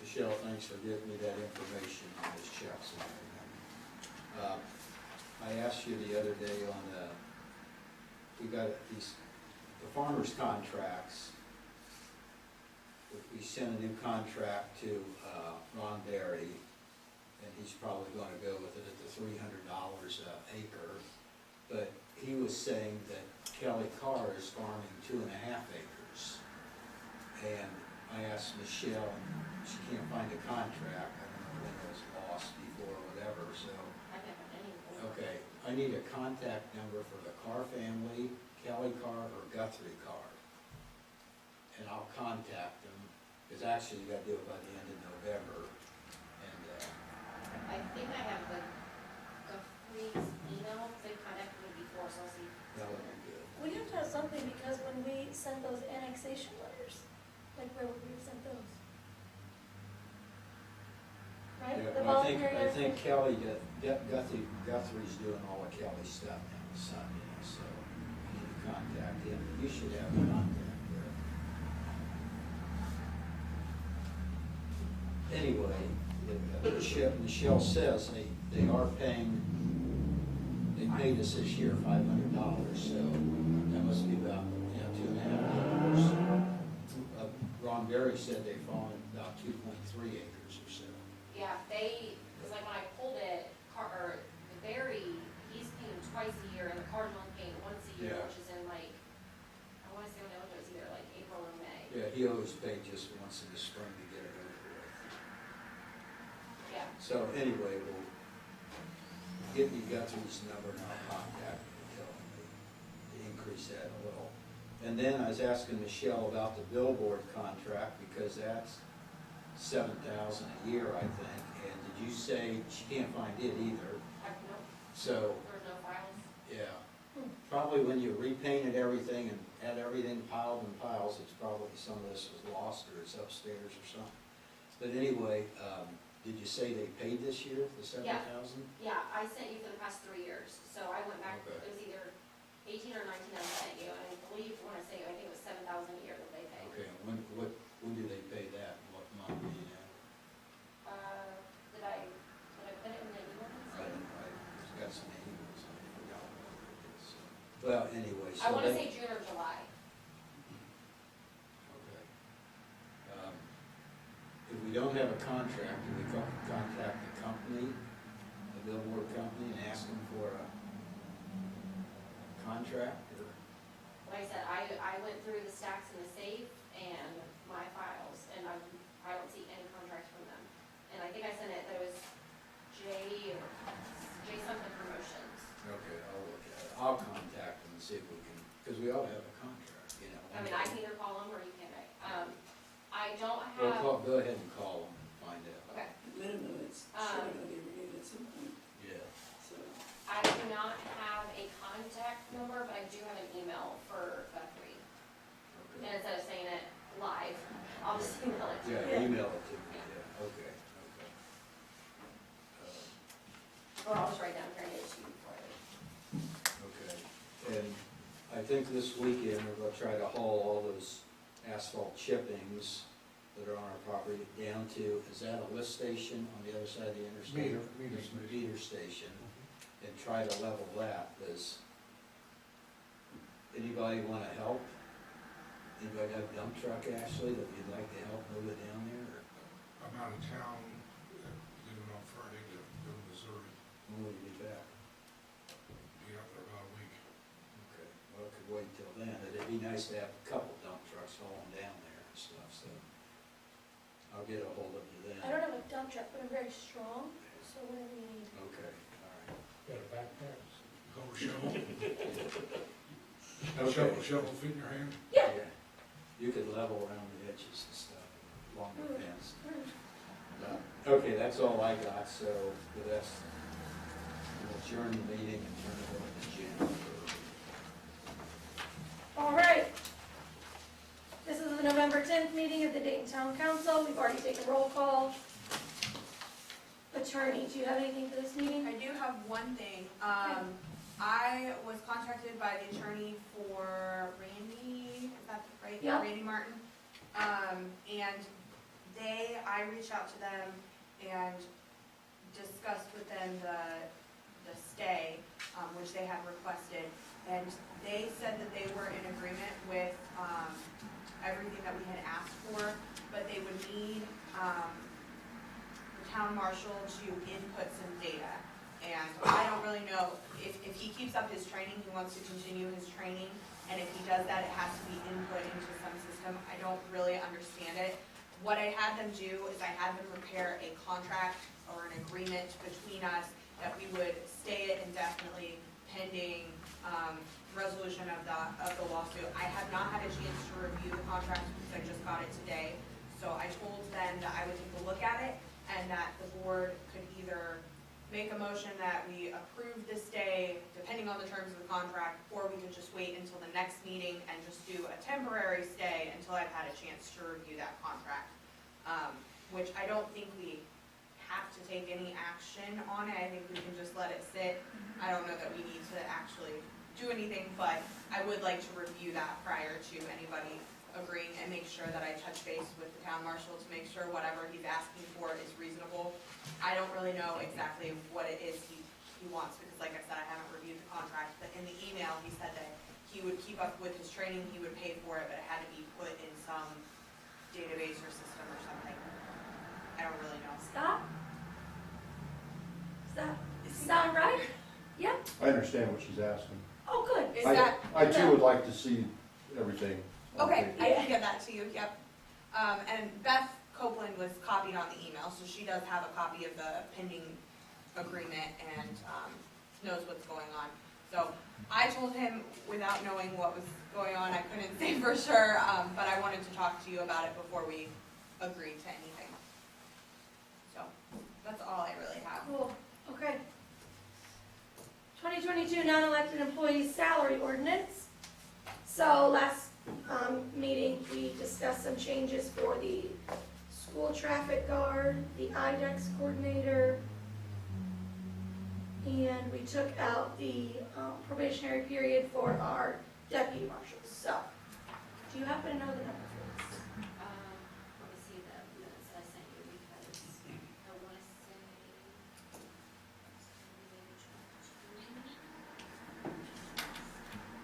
[SPEAKER 1] Michelle, thanks for giving me that information on those checks and everything. I asked you the other day on we got the farmer's contracts. We sent a new contract to Ron Berry, and he's probably gonna go with it at the $300 an acre. But he was saying that Kelly Carr is farming 2.5 acres. And I asked Michelle, and she can't find a contract, I don't know when it was lost before or whatever, so.
[SPEAKER 6] I can't find any.
[SPEAKER 1] Okay, I need a contact number for the Carr family, Kelly Carr or Guthrie Carr. And I'll contact them, because actually you gotta do it by the end of November. And,
[SPEAKER 6] I think I have the Guthrie's email, they contacted me before, so I'll see.
[SPEAKER 1] that would be good.
[SPEAKER 3] we have to have something, because when we sent those annexation letters, like, where would we have sent those? Right,
[SPEAKER 1] Yeah,
[SPEAKER 3] the
[SPEAKER 1] well,
[SPEAKER 3] voluntary
[SPEAKER 1] I think
[SPEAKER 3] annexation?
[SPEAKER 1] Kelly, Guthrie's doing all of Kelly's stuff now, his son, you know, so you need to contact him. You should have a contact there. Anyway, Michelle says they are paying, they paid us this year $500, so that must be about, 2.5 acres. Ron Berry said they farmed about 2.3 acres or so.
[SPEAKER 6] Yeah, cause like when I pulled it, the Berry, he's paying twice a year, and the Carr's only paying once a year,
[SPEAKER 1] Yeah.
[SPEAKER 6] which is in like, I wanna say when it was either like April or May.
[SPEAKER 1] Yeah, he always paid just once in the spring to get it over with.
[SPEAKER 6] Yeah,
[SPEAKER 1] So anyway, we'll get me Guthrie's number and I'll contact him and tell him to increase that a little. And then I was asking Michelle about the billboard contract, because that's $7,000 a year, I think. And did you say she can't find it either?
[SPEAKER 6] I know,
[SPEAKER 1] So,
[SPEAKER 6] There's no files.
[SPEAKER 1] yeah, probably when you repainted everything and had everything piled in piles, it's probably some of this was lost or it's upstairs or something. But anyway, did you say they paid this year, the $7,000?
[SPEAKER 6] Yeah, I sent you for the past 3 years, so I went back,
[SPEAKER 1] Okay.
[SPEAKER 6] it was either 18 or 19 I sent you, and I believe, when I say, I think it was 7,000 a year that they pay.
[SPEAKER 1] Okay, and when do they pay that, and what month, do you know?
[SPEAKER 6] Did I put it in the email?
[SPEAKER 1] I got some emails, I forgot what it is. Well, anyway, so
[SPEAKER 6] I wanna
[SPEAKER 1] they-
[SPEAKER 6] say June or July.
[SPEAKER 1] Okay. If we don't have a contract, do we contact the company, the billboard company, and ask them for a contract, or?
[SPEAKER 6] Like I said, I went through the stacks in the safe and my files, and I don't see any contracts from them. And I think I sent it, that it was J something promotions.
[SPEAKER 1] Okay, I'll look at it. I'll contact them and see if we can, because we ought to have a contract, you know.
[SPEAKER 6] I mean, I can either call them or you can, I don't
[SPEAKER 1] Well,
[SPEAKER 6] have,
[SPEAKER 1] go ahead and call them and find out.
[SPEAKER 6] okay,
[SPEAKER 4] At minimum, it's surely gonna be renewed at some point,
[SPEAKER 1] Yeah.
[SPEAKER 4] so.
[SPEAKER 6] I do not have a contact number, but I do have an email for Guthrie. And
[SPEAKER 1] Okay.
[SPEAKER 6] instead of saying it live, I'll just email it to you.
[SPEAKER 1] Yeah, email it to me, yeah, okay, okay.
[SPEAKER 6] Or I'll just write down here and get it to you before I leave.
[SPEAKER 1] Okay, and I think this weekend, we're gonna try to haul all those asphalt chippings that are on our property down to, is that a lift station on the other side of the interstate?
[SPEAKER 5] Meter station.
[SPEAKER 1] Meter station, and try to level that. Does anybody wanna help? Anybody have a dump truck, Ashley, that you'd like to help move it down there, or
[SPEAKER 5] I'm out of town, living on Friday, to Missouri,
[SPEAKER 1] when will you be back?
[SPEAKER 5] be out there about a week.
[SPEAKER 1] Okay, well, it could wait till then. It'd be nice to have a couple dump trucks hauling down there and stuff, so I'll get a hold of you then.
[SPEAKER 3] I don't have a dump truck, but I'm very strong, so whatever you need.
[SPEAKER 1] Okay, all right.
[SPEAKER 7] Got a backpack?
[SPEAKER 5] Go shovel,
[SPEAKER 1] Okay.
[SPEAKER 5] shovel fit in your hand?
[SPEAKER 3] Yeah.
[SPEAKER 1] You could level around the edges and stuff, along the
[SPEAKER 3] Mm.
[SPEAKER 1] fence.
[SPEAKER 3] Mm.
[SPEAKER 1] Okay, that's all I got, so with that, we'll adjourn the meeting and turn it over to Jim.
[SPEAKER 3] All right. This is the November 10th meeting of the Dayton Town Council. We've already taken roll call. Attorney, do you have anything for this meeting?
[SPEAKER 8] I do have one thing. I was contacted by the attorney for Randy, is that right?
[SPEAKER 3] Yeah.
[SPEAKER 8] Randy Martin. And I reached out to them and discussed with them the stay, which they had requested. And they said that they were in agreement with, everything that we had asked for, but they would need, the town marshal to input some data. And I don't really know, if he keeps up his training, he wants to continue his training, and if he does that, it has to be input into some system. I don't really understand it. What I had them do is I had them prepare a contract or an agreement between us that we would stay it indefinitely pending, resolution of the lawsuit. I have not had a chance to review the contract because I just got it today. So I told them that I would take a look at it and that the board could either make a motion that we approve this stay depending on the terms of the contract, or we could just wait until the next meeting and just do a temporary stay until I've had a chance to review that contract. Which I don't think we have to take any action on it. I think we can just let it sit. I don't know that we need to actually do anything, but I would like to review that prior to anybody agreeing and make sure that I touch base with the town marshal to make sure whatever he's asking for is reasonable. I don't really know exactly what it is he wants, because like I said, I haven't reviewed the contract, but in the email, he said that he would keep up with his training, he would pay for it, but it had to be put in some database or system or something. I don't really know.
[SPEAKER 3] Scott? Does that sound right? Yeah?
[SPEAKER 9] I understand what she's asking.
[SPEAKER 3] Oh, good.
[SPEAKER 8] Is
[SPEAKER 9] I-
[SPEAKER 8] that,
[SPEAKER 9] I too would like to see everything. on
[SPEAKER 8] okay,
[SPEAKER 9] paper.
[SPEAKER 8] I can get that to you, yep. And Beth Copeland was copied on the email, so she does have a copy of the pending agreement and, knows what's going on. So I told him, without knowing what was going on, I couldn't say for sure, but I wanted to talk to you about it before we agreed to anything. So, that's all I really have.
[SPEAKER 3] Cool, okay. non-elected employees salary ordinance. So last meeting, we discussed some changes for the school traffic guard, the IDEX coordinator, and we took out the probationary period for our deputy marshals. So, do you happen to know the number for this?
[SPEAKER 6] Let me see the minutes that I sent you because I want to say.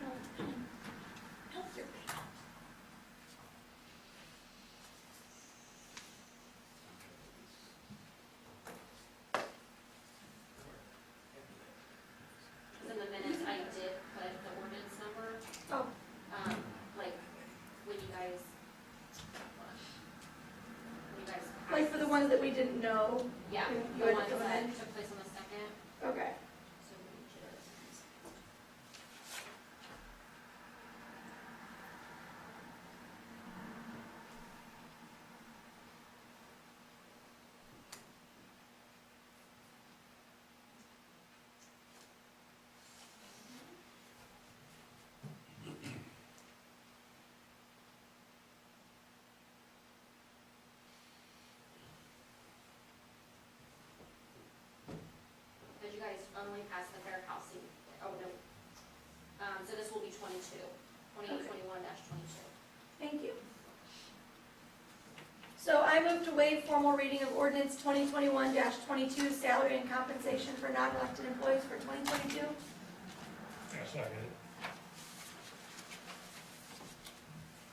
[SPEAKER 3] No. No, you're right.
[SPEAKER 6] In the minutes, I did put the ordinance number,
[SPEAKER 3] Oh,
[SPEAKER 6] like, when you guys,
[SPEAKER 3] like for the ones that we didn't know?
[SPEAKER 6] Yeah,
[SPEAKER 3] You
[SPEAKER 6] the
[SPEAKER 3] had
[SPEAKER 6] ones
[SPEAKER 3] to come
[SPEAKER 6] that
[SPEAKER 3] in?
[SPEAKER 6] took place on the second,
[SPEAKER 3] Okay.
[SPEAKER 6] so we just. Did you guys only pass the fair housing, oh no. So this will be 2021-22.
[SPEAKER 3] Thank you. So I move to waive formal reading of ordinance 2021-22, salary and compensation for non-elected employees for 2022.
[SPEAKER 7] Yes, I did.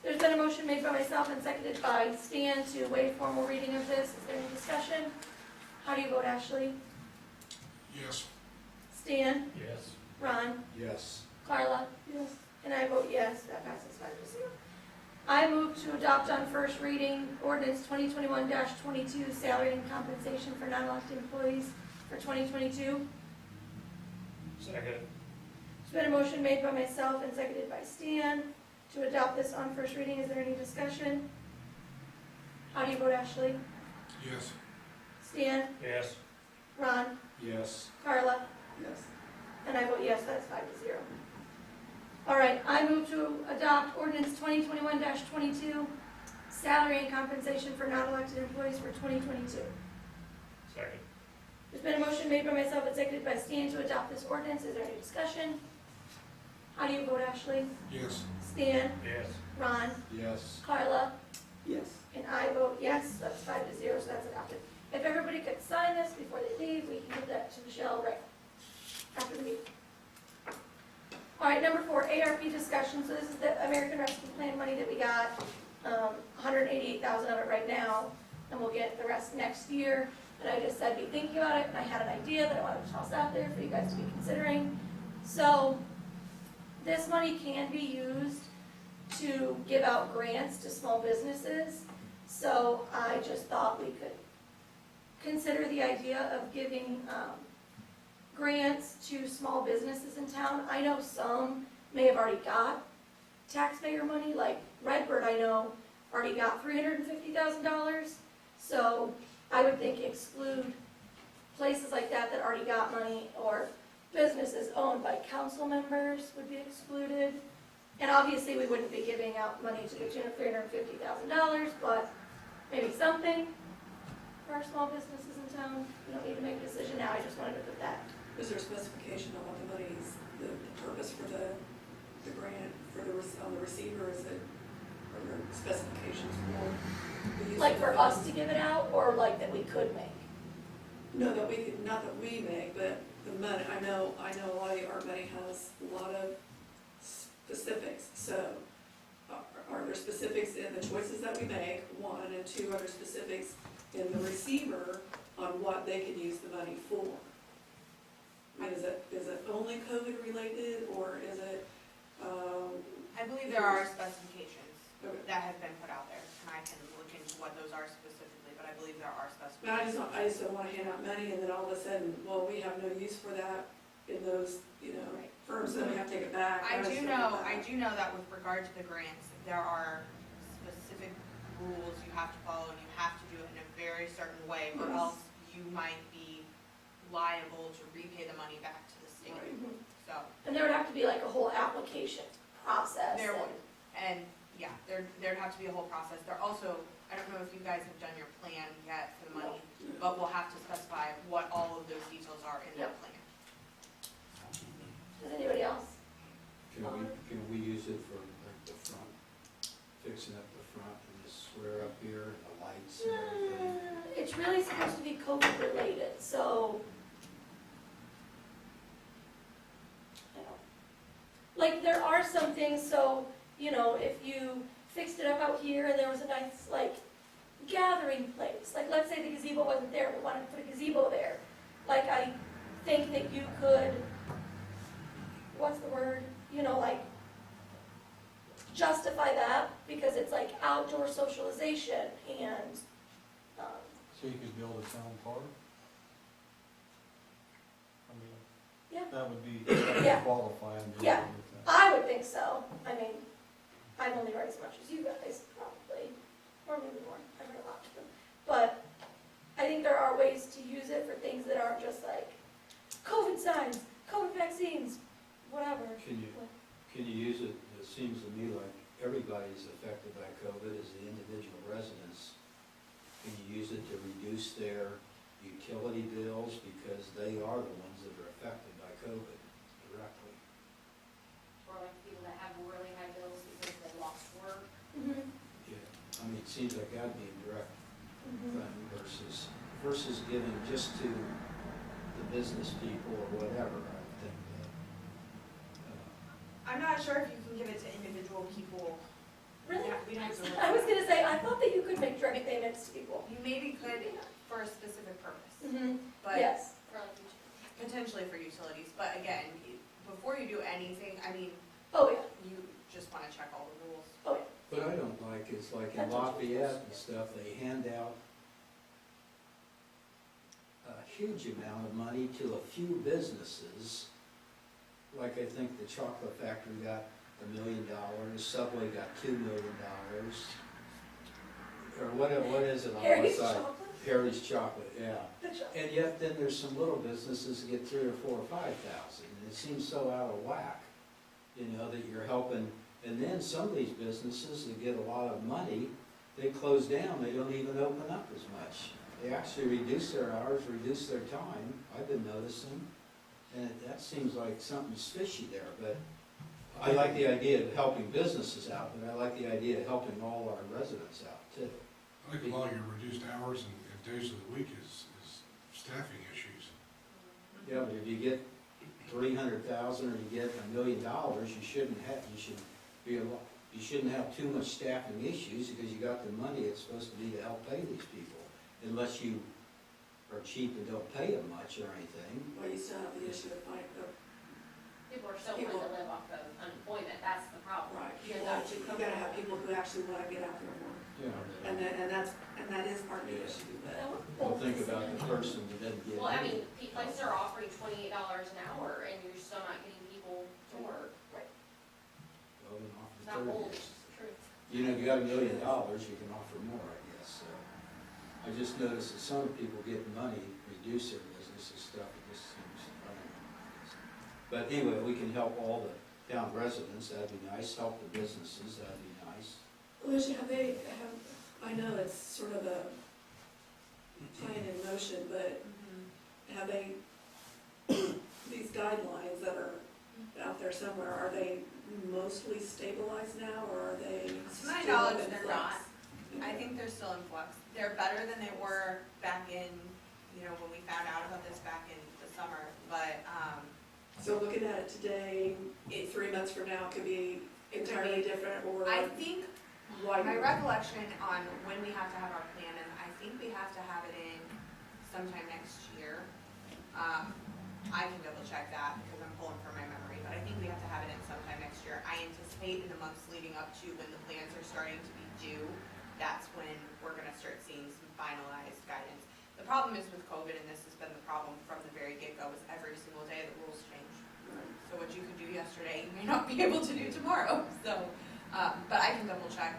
[SPEAKER 3] There's been a motion made by myself and seconded by Stan to waive formal reading of this. Is there any discussion? How do you vote, Ashley?
[SPEAKER 5] Yes.
[SPEAKER 3] Stan?
[SPEAKER 7] Yes.
[SPEAKER 3] Ron?
[SPEAKER 9] Yes.
[SPEAKER 3] Carla? Yes. And I vote yes, that passes 5-0. I move to adopt on first reading ordinance 2021-22, salary and compensation for non-elected employees for 2022.
[SPEAKER 7] Second.
[SPEAKER 3] There's been a motion made by myself and seconded by Stan to adopt this on first reading. Is there any discussion? How do you vote, Ashley?
[SPEAKER 5] Yes.
[SPEAKER 3] Stan?
[SPEAKER 7] Yes.
[SPEAKER 3] Ron?
[SPEAKER 9] Yes.
[SPEAKER 3] Carla?
[SPEAKER 4] Yes.
[SPEAKER 3] And I vote yes, that's 5-0. All right, I move to adopt ordinance 2021-22, salary and compensation for non-elected employees for 2022.
[SPEAKER 7] Second.
[SPEAKER 3] There's been a motion made by myself and seconded by Stan to adopt this ordinance. Is there any discussion? How do you vote, Ashley?
[SPEAKER 5] Yes.
[SPEAKER 3] Stan?
[SPEAKER 7] Yes.
[SPEAKER 3] Ron?
[SPEAKER 9] Yes.
[SPEAKER 3] Carla?
[SPEAKER 4] Yes.
[SPEAKER 3] And I vote yes, that's 5-0, so that's adopted. If everybody could sign this before they leave, we can give that to Michelle right after the meeting. All right, number 4, ARP discussion. So this is the American Rescue Plan money that we got, 188,000 of it right now, and we'll get the rest next year. And I just said be thinking about it, and I had an idea that I wanted to toss out there for you guys to be considering. So this money can be used to give out grants to small businesses. So I just thought we could consider the idea of giving grants to small businesses in town. I know some may have already got taxpayer money, like Redbird I know already got $350,000. So I would think exclude places like that that already got money, or businesses owned by council members would be excluded. And obviously we wouldn't be giving out money to the tune of $350,000, but maybe something for our small businesses in town. We don't need to make a decision now, I just wanted to put that.
[SPEAKER 4] Is there a specification on what the money's, the purpose for the grant, for on the receiver, is it, are there specifications for the use?
[SPEAKER 3] Like
[SPEAKER 4] of
[SPEAKER 3] for
[SPEAKER 4] the
[SPEAKER 3] us
[SPEAKER 4] funds?
[SPEAKER 3] to give it out, or like that we could make?
[SPEAKER 4] No, that we, not that we make, but the money, I know a lot of our money has a lot of specifics, so are there specifics in the choices that we make, 1, and 2, are there specifics in the receiver on what they can use the money for? I mean, is it only COVID related, or is it,
[SPEAKER 8] I believe there are specifications
[SPEAKER 4] okay.
[SPEAKER 8] that have been put out there, and I can look into what those are specifically, but I believe there are
[SPEAKER 4] I
[SPEAKER 8] specifications.
[SPEAKER 4] I just don't wanna hand out money and then all of a sudden, well, we have no use for that in those,
[SPEAKER 8] Right.
[SPEAKER 4] firms, then we have to take it back.
[SPEAKER 8] I
[SPEAKER 4] just
[SPEAKER 8] do
[SPEAKER 4] don't
[SPEAKER 8] know,
[SPEAKER 4] want
[SPEAKER 8] I
[SPEAKER 4] that.
[SPEAKER 8] do know that with regard to the grants, there are specific rules you have to follow, and you have to do it in a very certain way, or
[SPEAKER 4] Yes.
[SPEAKER 8] else you might be liable to repay the money back to the state.
[SPEAKER 4] Right.
[SPEAKER 8] So,
[SPEAKER 3] And there would have to be like a whole application process.
[SPEAKER 8] there
[SPEAKER 3] and-
[SPEAKER 8] would, and yeah, there'd have to be a whole process. There also, I don't know if you guys have done your plan yet for the money, but we'll have to specify what all of those details are in that
[SPEAKER 3] Yep.
[SPEAKER 8] plan.
[SPEAKER 3] Does anybody else?
[SPEAKER 1] Can we use it for like the front, fixing up the front and the square up here, the lights and everything?
[SPEAKER 3] It's really supposed to be COVID related, so. I don't- Like, there are some things, so, you know, if you fixed it up out here and there was a nice, like, gathering place, like, let's say the gazebo wasn't there, we wanted to put a gazebo there. Like, I think that you could, what's the word, you know, like, justify that, because it's like outdoor socialization and,
[SPEAKER 2] So you could build a town park? I mean,
[SPEAKER 3] Yeah.
[SPEAKER 2] that would be
[SPEAKER 3] Yeah.
[SPEAKER 2] qualifying.
[SPEAKER 3] Yeah. I would think so. I mean, I've only read as much as you guys, probably, or maybe more. I've read a lot of them. But I think there are ways to use it for things that aren't just like COVID signs, COVID vaccines, whatever.
[SPEAKER 1] Can you use it, it seems to me like everybody's affected by COVID as the individual residents. Can you use it to reduce their utility bills because they are the ones that are affected by COVID directly?
[SPEAKER 6] Or like people that have really high bills because they lost work.
[SPEAKER 3] Mhm.
[SPEAKER 1] Yeah, I mean, it seems like that'd be a direct
[SPEAKER 3] Mhm.
[SPEAKER 1] thing versus giving just to the business people or whatever, I think that.
[SPEAKER 8] I'm not sure if you can give it to individual people.
[SPEAKER 3] Really?
[SPEAKER 8] Yeah, we'd have to look.
[SPEAKER 3] I was gonna say, I thought that you could make direct payments to people.
[SPEAKER 8] You maybe could for a specific purpose,
[SPEAKER 3] Mm-hmm.
[SPEAKER 8] but
[SPEAKER 3] Yes.
[SPEAKER 6] For like each.
[SPEAKER 8] potentially for utilities. But again, before you do anything, I mean,
[SPEAKER 3] Oh, yeah.
[SPEAKER 8] you just want to check all the rules.
[SPEAKER 3] Oh, yeah.
[SPEAKER 1] But I don't like, it's like in
[SPEAKER 3] That's what
[SPEAKER 1] Lafayette and stuff, they hand out a huge amount of money to a few businesses. Like I think the chocolate factory got $1 million, Subway got $2 million. Or what is it on one
[SPEAKER 3] Harry's
[SPEAKER 1] side?
[SPEAKER 3] chocolate?
[SPEAKER 1] Harry's Chocolate, yeah.
[SPEAKER 3] The chocolate.
[SPEAKER 1] And yet then there's some little businesses that get 3 or 4 or 5,000. And it seems so out of whack, you know, that you're helping. And then some of these businesses that get a lot of money, they close down, they don't even open up as much. They actually reduce their hours, reduce their time, I've been noticing. And that seems like something's fishy there, but I like the idea of helping businesses out, but I like the idea of helping all our residents out too.
[SPEAKER 5] I think a lot of your reduced hours and days of the week is staffing issues.
[SPEAKER 1] Yeah, but if you get 300,000 or you get $1 million, you shouldn't have too much staffing issues because you got the money it's supposed to be to help pay these people. Unless you are cheap and don't pay them much or anything.
[SPEAKER 4] Well, you still have the issue of
[SPEAKER 6] People are still trying to live off of unemployment, that's the problem.
[SPEAKER 4] right,
[SPEAKER 6] You
[SPEAKER 4] you gotta have people who actually wanna get out there more.
[SPEAKER 1] Yeah.
[SPEAKER 4] And that is part of the issue, but.
[SPEAKER 1] Well, think about the person that doesn't get
[SPEAKER 6] Well, I
[SPEAKER 1] any.
[SPEAKER 6] mean, places are offering $28 an hour and you're still not getting people to work.
[SPEAKER 1] Well, then offer
[SPEAKER 6] It's not
[SPEAKER 1] 30.
[SPEAKER 6] old, it's just the truth.
[SPEAKER 1] You know, if you got $1 million, you can offer more, I guess, so. I just noticed that some people get money, reduce their business and stuff, it just seems, I don't know. But anyway, we can help all the town residents, that'd be nice, help the businesses, that'd be nice.
[SPEAKER 4] Alicia, I know it's sort of a plan in motion, but have they, these guidelines that are out there somewhere, are they mostly stabilized now, or are they
[SPEAKER 8] To
[SPEAKER 4] still
[SPEAKER 8] my
[SPEAKER 4] in
[SPEAKER 8] knowledge,
[SPEAKER 4] flux?
[SPEAKER 8] they're not. I think they're still in flux. They're better than they were back in, when we found out about this back in the summer, but,
[SPEAKER 4] So looking at it today, 3 months from now, it could be entirely different, or
[SPEAKER 8] I think
[SPEAKER 4] why?
[SPEAKER 8] my recollection on when we have to have our plan, and I think we have to have it in sometime next year. I can double check that because I'm pulling from my memory, but I think we have to have it in sometime next year. I anticipate in the months leading up to when the plans are starting to be due, that's when we're gonna start seeing some finalized guidance. The problem is with COVID, and this has been the problem from the very get-go, is every single day the rules change. So what you could do yesterday, you may not be able to do tomorrow, so, but I can double check,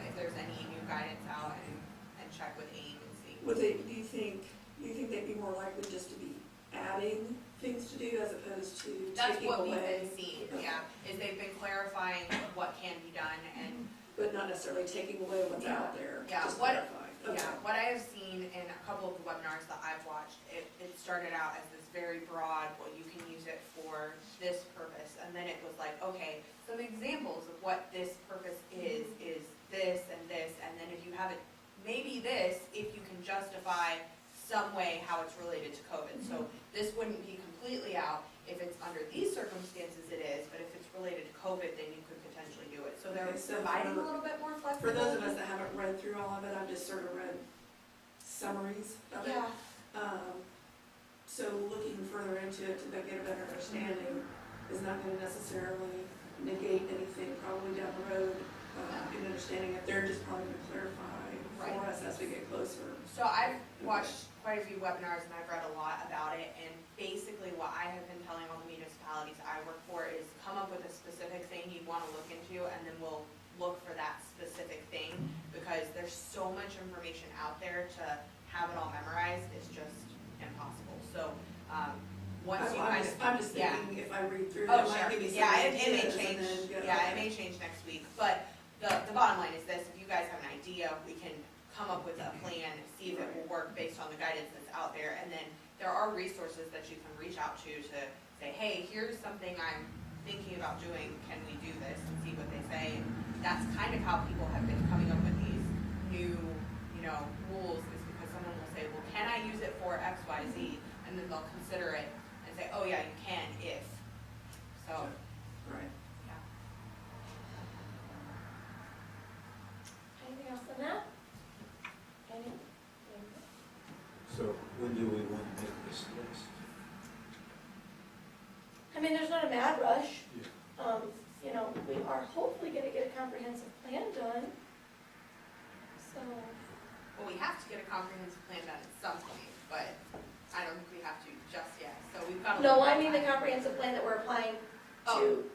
[SPEAKER 8] if there's any new guidance out and check with AIM and see.
[SPEAKER 4] Would they, do you think they'd be more likely just to be adding things to to do as opposed to
[SPEAKER 8] That's
[SPEAKER 4] taking
[SPEAKER 8] what we've
[SPEAKER 4] away,
[SPEAKER 8] been seeing, yeah, is they've been clarifying what can be done and,
[SPEAKER 4] but not necessarily taking away what's out there,
[SPEAKER 8] Yeah,
[SPEAKER 4] just
[SPEAKER 8] what-
[SPEAKER 4] clarifying. Okay.
[SPEAKER 8] yeah, what I have seen in a couple of the webinars that I've watched, it started out as this very broad, well, you can use it for this purpose, and then it was like, okay, some examples of what this purpose is this, and then if you have it, maybe this, if you can justify some way how it's related to COVID. So this wouldn't be completely out. If it's under these circumstances, it is, but if it's related to COVID, then you could potentially do it. So they're
[SPEAKER 4] Okay, so
[SPEAKER 8] providing a
[SPEAKER 4] for-
[SPEAKER 8] little bit more
[SPEAKER 4] For
[SPEAKER 8] flexibility.
[SPEAKER 4] those of us that haven't read through all of it, I've just sort of read summaries of it.
[SPEAKER 8] Yeah,
[SPEAKER 4] So looking further into it to get a better understanding is not gonna necessarily negate anything probably down the road, in understanding it. They're just probably gonna clarify for
[SPEAKER 8] Right.
[SPEAKER 4] us as we get closer.
[SPEAKER 8] so I've watched quite a few webinars and I've read a lot about it, and basically what I have been telling all the municipalities I work for is come up with a specific thing you'd wanna look into, and then we'll look for that specific thing, because there's so much information out there to have it all memorized, it's just impossible. So, once you kind of.
[SPEAKER 4] I'm just
[SPEAKER 8] yeah.
[SPEAKER 4] thinking, if I read through it,
[SPEAKER 8] Oh,
[SPEAKER 4] it might
[SPEAKER 8] sure,
[SPEAKER 4] give me some
[SPEAKER 8] yeah, it may
[SPEAKER 4] ideas and
[SPEAKER 8] change,
[SPEAKER 4] then go,
[SPEAKER 8] yeah, it
[SPEAKER 4] okay.
[SPEAKER 8] may change next week, but the bottom line is this, if you guys have an idea, we can come up with a plan, see if it will work based on the guidance that's out there, and then there are resources that you can reach out to say, hey, here's something I'm thinking about doing, can we do this, and see what they say, and that's kind of how people have been coming up with these new, rules, is because someone will say, well, can I use it for X, Y, Z, and then they'll consider it and say, oh yeah, you can if, so,
[SPEAKER 4] Right.
[SPEAKER 8] yeah.
[SPEAKER 3] Anything else on that?
[SPEAKER 1] So when do we want to make this list?
[SPEAKER 3] I mean, there's not a mad rush. We are hopefully gonna get a comprehensive plan done. So,
[SPEAKER 8] Well, we have to get a comprehensive plan done at some point, but I don't think we have to just yet, so we've got a
[SPEAKER 3] no,
[SPEAKER 8] little
[SPEAKER 3] I mean the
[SPEAKER 8] time.
[SPEAKER 3] comprehensive plan that we're applying
[SPEAKER 8] Oh.
[SPEAKER 3] to,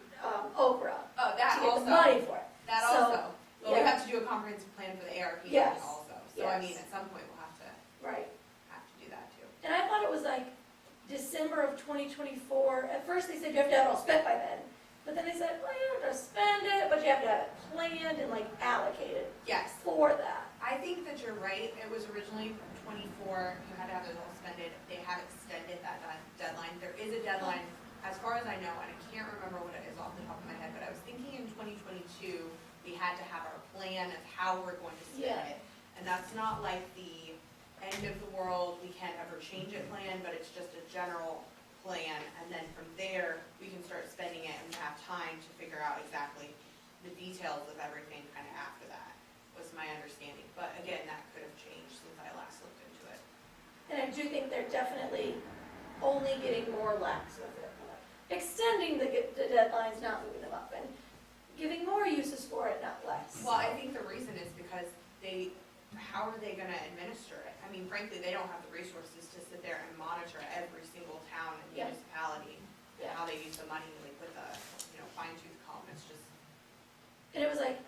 [SPEAKER 3] Okra,
[SPEAKER 8] Oh,
[SPEAKER 3] to
[SPEAKER 8] that
[SPEAKER 3] get the
[SPEAKER 8] also,
[SPEAKER 3] money for it.
[SPEAKER 8] that
[SPEAKER 3] So,
[SPEAKER 8] also, but we
[SPEAKER 3] yeah.
[SPEAKER 8] have to do a comprehensive plan for the ARP
[SPEAKER 3] Yes,
[SPEAKER 8] also, so I
[SPEAKER 3] yes.
[SPEAKER 8] mean, at some point we'll have to
[SPEAKER 3] Right.
[SPEAKER 8] do that too.
[SPEAKER 3] And I thought it was like December of 2024. At first they said you have to have it all spent by then. But then they said, well, you don't have to spend it, but you have to have it planned and like allocated
[SPEAKER 8] Yes,
[SPEAKER 3] for that.
[SPEAKER 8] I think that you're right, it was originally 24, you had to have it all spended, they have extended that deadline, there is a deadline, as far as I know, and I can't remember what it is off the top of my head, but I was thinking in 2022, we had to have our plan of how we're going to spend
[SPEAKER 3] Yeah.
[SPEAKER 8] it. And that's not like the end of the world, we can't ever change it plan, but it's just a general plan, and then from there, we can start spending it, and we have time to figure out exactly the details of everything kind of after that, was my understanding. But again, that could have changed since I last looked into it.
[SPEAKER 3] And I do think they're definitely only getting more lax with it. Extending the deadlines, not moving them up, and giving more uses for it, not less.
[SPEAKER 8] Well, I think the reason is because how are they gonna administer it? I mean, frankly, they don't have the resources to sit there and monitor every single town and
[SPEAKER 3] Yeah.
[SPEAKER 8] municipality, and
[SPEAKER 3] Yeah.
[SPEAKER 8] how they use the money, like with a, fine tooth comb, it's just,
[SPEAKER 3] And it was like,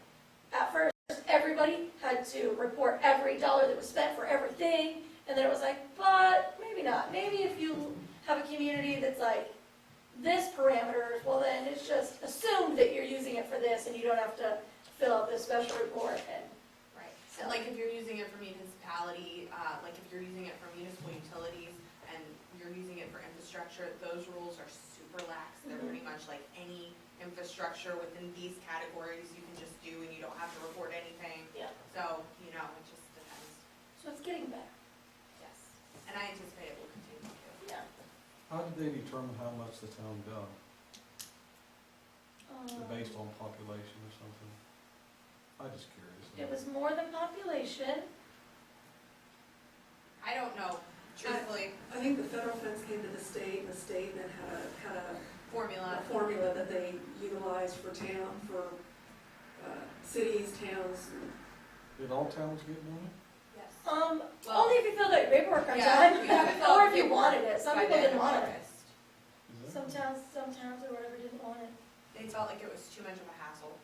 [SPEAKER 3] at first, everybody had to report every dollar that was spent for everything, and then it was like, but maybe not. Maybe if you have a community that's like this parameters, well then it's just assumed that you're using it for this, and you don't have to fill out this special report, and
[SPEAKER 8] right. And like if you're using it for municipality, like if you're using it for municipal utilities, and you're using it for infrastructure, those rules are super lax. They're
[SPEAKER 3] Mhm.
[SPEAKER 8] pretty much like any infrastructure within these categories you can just do and you don't have to report anything.
[SPEAKER 3] Yeah.
[SPEAKER 8] So, it just depends.
[SPEAKER 3] so it's getting better.
[SPEAKER 8] Yes. And I anticipate it will continue to.
[SPEAKER 3] Yeah.
[SPEAKER 2] How did they determine how much the town got? Based on population or something? I'm just curious.
[SPEAKER 3] It was more than population.
[SPEAKER 8] I don't know, truthfully,
[SPEAKER 4] I think the federal funds came to the state, and the state then had a
[SPEAKER 8] formula.
[SPEAKER 4] formula that they utilized for cities, towns.
[SPEAKER 2] Did all towns get money?
[SPEAKER 8] Yes.
[SPEAKER 3] Only
[SPEAKER 8] Well,
[SPEAKER 3] if you filled out your paperwork on
[SPEAKER 8] yeah,
[SPEAKER 3] time,
[SPEAKER 8] you have to fill out
[SPEAKER 3] or if
[SPEAKER 8] the
[SPEAKER 3] you
[SPEAKER 8] paperwork
[SPEAKER 3] wanted it. Some
[SPEAKER 8] by
[SPEAKER 3] people
[SPEAKER 8] the
[SPEAKER 3] didn't
[SPEAKER 8] end of
[SPEAKER 3] want it.
[SPEAKER 8] August.
[SPEAKER 2] Is
[SPEAKER 3] Some towns or whatever didn't want it.
[SPEAKER 8] They felt like it was too much of a hassle.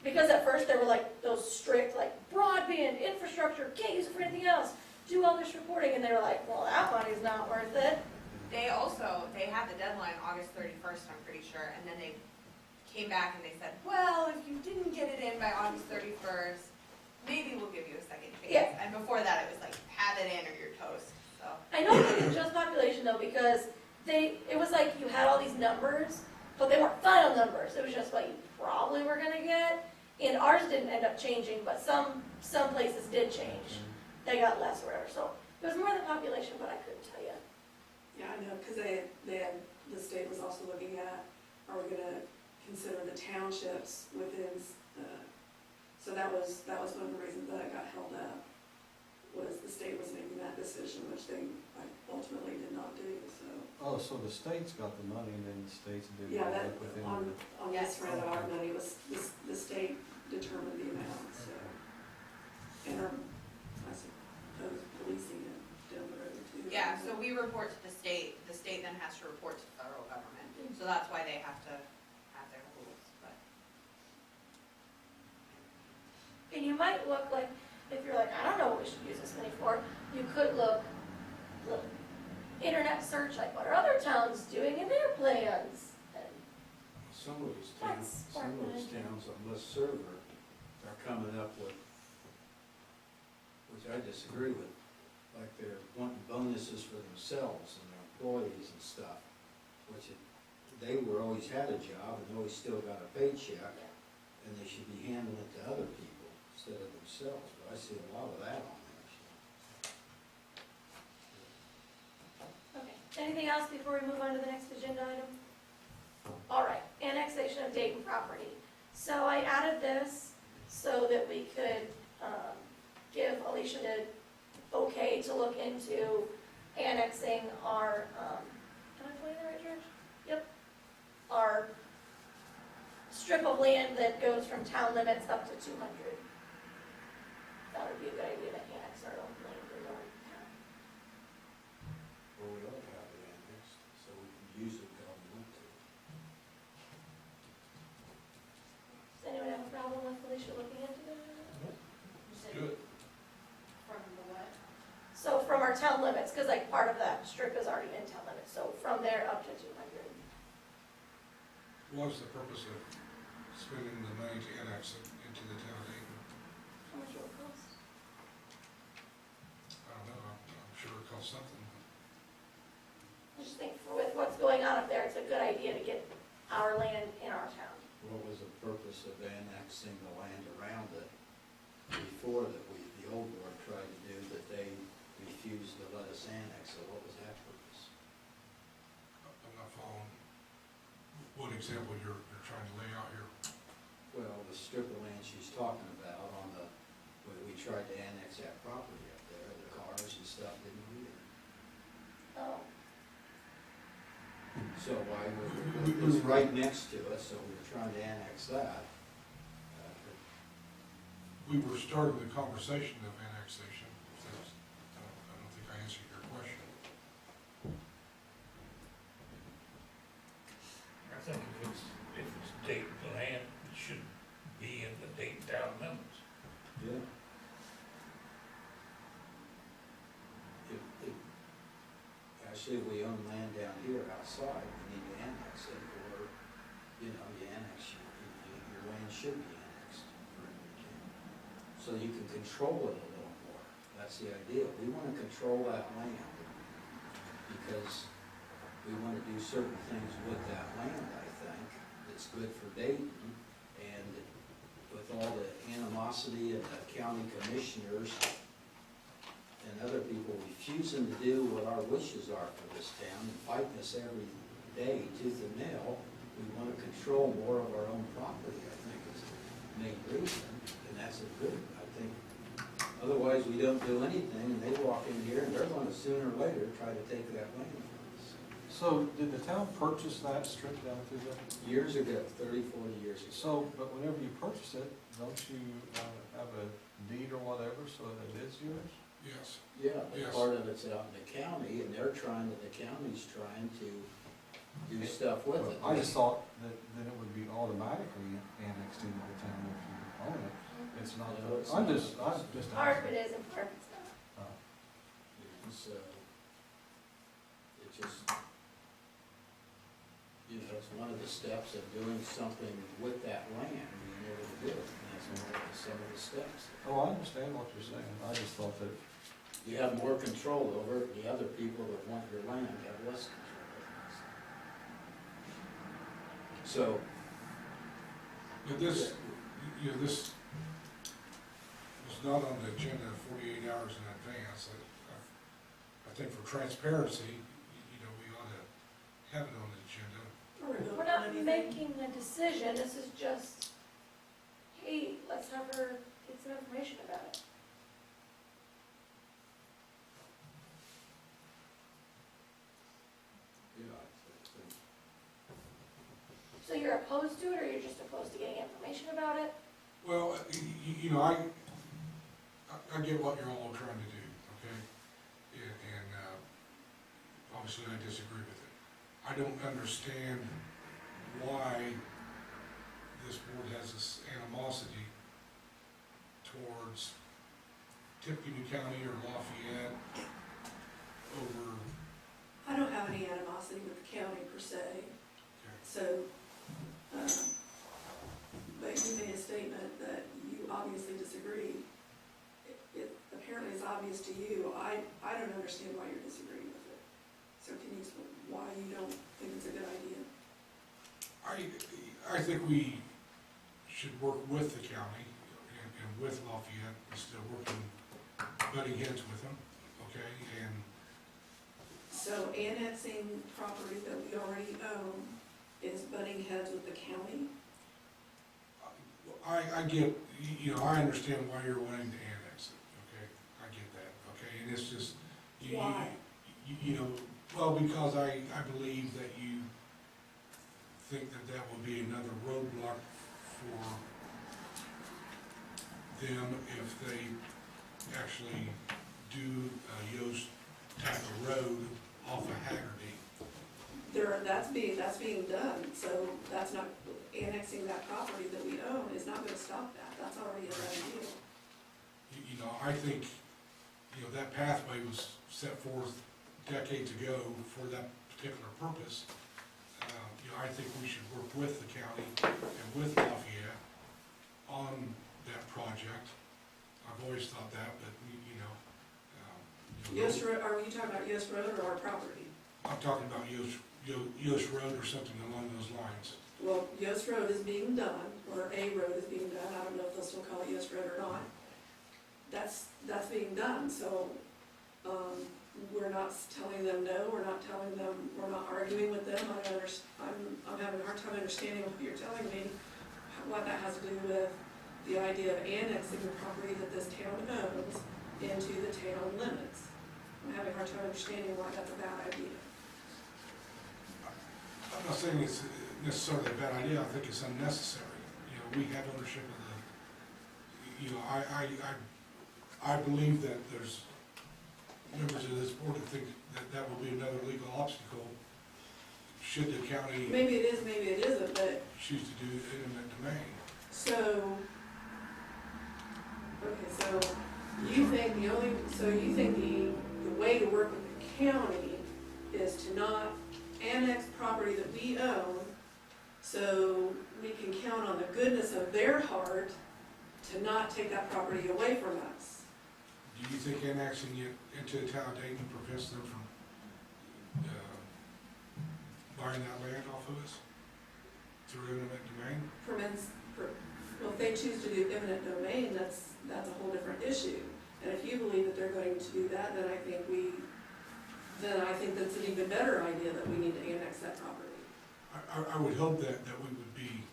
[SPEAKER 3] Because at first they were like those strict, like broadband, infrastructure, can't use it for anything else. Do all this reporting, and they were like, well, that money's not worth it.
[SPEAKER 8] They had the deadline came back and they said, well, if you didn't get it in by August 31st, maybe we'll give you a second phase.
[SPEAKER 3] Yeah.
[SPEAKER 8] And before that, it was like, have it in or you're toast, so.
[SPEAKER 3] I know they didn't adjust population though, because it was like you had all these numbers, but they weren't final numbers, it was just what you probably were gonna get. And ours didn't end up changing, but some places did change, they got less or whatever, so it was more the population, but I couldn't tell you.
[SPEAKER 4] Yeah, I know, because the state was also looking at, are we gonna consider the townships within, so that was one of the reasons that it got held up, was the state was making that decision, which they ultimately did not do, so.
[SPEAKER 10] Oh, so the state's got the money and then the state's doing
[SPEAKER 4] Yeah, that,
[SPEAKER 10] it within.
[SPEAKER 4] on this round of our money was, the state determined the amount, so. And I suppose policing it down the road too.
[SPEAKER 8] Yeah, so we report to the state then has to report to the federal government, so that's why they have to have their rules, but.
[SPEAKER 3] And you might look like, if you're like, I don't know what we should use this money for, you could look, internet search, like what are other towns doing in their plans? And
[SPEAKER 1] Some of these
[SPEAKER 3] That's
[SPEAKER 1] towns on this server are coming up with, which I disagree with, like they're wanting bonuses for themselves and their employees and stuff, which they always had a job and always still got a paycheck, and they should be handing it to other people instead of themselves, but I see a lot of that on there, so.
[SPEAKER 3] Okay, anything else before we move on to the next agenda item? All right, annexation of Dayton property. So I added this so that we could give Alicia the okay to look into annexing our, can I play in the right direction? Yep. Our strip of land that goes from town limits up to 200. That would be a good idea to annex our own land in our town.
[SPEAKER 1] Well, we ought to have it annexed, so we can use it how we want to.
[SPEAKER 3] Does anyone have a problem with Alicia looking into it?
[SPEAKER 6] You said
[SPEAKER 5] Do it.
[SPEAKER 6] from the what?
[SPEAKER 3] So from our town limits, because like part of that strip is already in town limits, so from there up to 200.
[SPEAKER 5] What's the purpose of spending the money to annex it into the town of Dayton?
[SPEAKER 3] How much will it cost?
[SPEAKER 5] I don't know, I'm sure it costs something.
[SPEAKER 3] I just think with what's going on up there, it's a good idea to get our land in our town.
[SPEAKER 1] What was the purpose of annexing the land around it before that the old board tried to do, that they refused to let us annex it? What was that purpose?
[SPEAKER 5] I'm not following what example you're trying to lay out here.
[SPEAKER 1] Well, the strip of land she's talking about on when we tried to annex that property up there, the cars and stuff didn't get in.
[SPEAKER 3] Oh,
[SPEAKER 1] So it's right next to us, so we were trying to annex that.
[SPEAKER 5] We were starting the conversation of annexation. I don't think I answered your question.
[SPEAKER 7] I think if it's Dayton land, it should be in the Dayton town limits.
[SPEAKER 1] Yeah. Actually, if we own land down here outside, we need to annex it, or, you annex your land should be annexed. So you can control it a little more. That's the idea. We want to control that land because we want to do certain things with that land, I think, that's good for Dayton. And with all the animosity of the county commissioners and other people refusing to do what our wishes are for this town and fighting us every day tooth and nail, we want to control more of our own property, I think is the main reason. And that's a good, I think. Otherwise, we don't do anything and they walk in here and they're going to sooner or later try to take that land from us.
[SPEAKER 10] So did the town purchase that strip down through there?
[SPEAKER 1] Years ago, 30, 40 years ago.
[SPEAKER 10] So, but whenever you purchase it, don't you have a deed or whatever so that it is yours?
[SPEAKER 5] Yes.
[SPEAKER 1] Yeah, but
[SPEAKER 5] Yes.
[SPEAKER 1] part of it's out in the county, and the county's trying to do stuff with it.
[SPEAKER 10] I just thought that it would be automatically annexed into the town if you own it. It's not.
[SPEAKER 1] No, it's
[SPEAKER 10] I'm
[SPEAKER 1] not.
[SPEAKER 10] just.
[SPEAKER 3] part of it is and part of it's not.
[SPEAKER 1] So, it just, that's one of the steps of doing something with that land, being able to do it, and that's one of some of the steps.
[SPEAKER 10] Oh, I understand what you're saying, I just thought that,
[SPEAKER 1] You have more control over it, the other people that want your land have less control over it. So,
[SPEAKER 5] But this, this was not on the agenda 48 hours in advance. I think for transparency, we ought to have it on the agenda.
[SPEAKER 3] We're not making a decision, this is just, hey, let's have her get some information about it. So you're opposed to it, or you're just opposed to getting information about it?
[SPEAKER 5] Well, I get what you're all trying to do, okay? And obviously I disagree with it. I don't understand why this board has this animosity towards Tippecanoe County or Lafayette over,
[SPEAKER 4] I don't have any animosity with the county per se, so, but you made a statement that you obviously disagree. It apparently is obvious to you. I don't understand why you're disagreeing with it. So can you explain why you don't think it's a good idea?
[SPEAKER 5] I think we should work with the county and with Lafayette, instead of working, butting heads with them, okay? And
[SPEAKER 4] So annexing property that we already own is butting heads with the county?
[SPEAKER 5] I get, I understand why you're wanting to annex it, okay? I get that, okay? And it's just,
[SPEAKER 4] Why?
[SPEAKER 5] Well, because I believe that you think that that will be another roadblock for them if they actually do Yost Tackle Road off of Haggerty.
[SPEAKER 4] That's being done, so that's not, annexing that property that we own is not gonna stop that. That's already a done deal.
[SPEAKER 5] I think, that pathway was set forth decades ago for that particular purpose. I think we should work with the county and with Lafayette on that project. I've always thought that, but,
[SPEAKER 4] Yost Road, are you talking about Yost Road or our property?
[SPEAKER 5] I'm talking about Yost Road or something along those lines.
[SPEAKER 4] Well, Yost Road is being done, or a road is being done. I don't know if they'll still call it Yost Road or not. That's being done, so, we're not telling them no, we're not telling them, we're not arguing with them. I'm having a hard time understanding what you're telling me, what that has to do with the idea of annexing the property that this town owns into the town limits. I'm having a hard time understanding why that's a bad idea.
[SPEAKER 5] I'm not saying it's necessarily a bad idea, I think it's unnecessary. We have ownership of the, I believe that there's members of this board that think that that will be another legal obstacle should the county
[SPEAKER 4] Maybe it is, maybe it isn't, but,
[SPEAKER 5] choose to do eminent domain.
[SPEAKER 4] so, okay, so you think the way to work with the county is to not annex property that we own, so we can count on the goodness of their heart to not take that property away from us.
[SPEAKER 5] Do you think annexing it into the town of Dayton prevents them from buying that land off of us through eminent domain?
[SPEAKER 4] Well, if they choose to do eminent domain, that's a whole different issue. And if you believe that they're going to do that, then I think that's an even better idea that we need to annex that property.
[SPEAKER 5] I would hope that we would be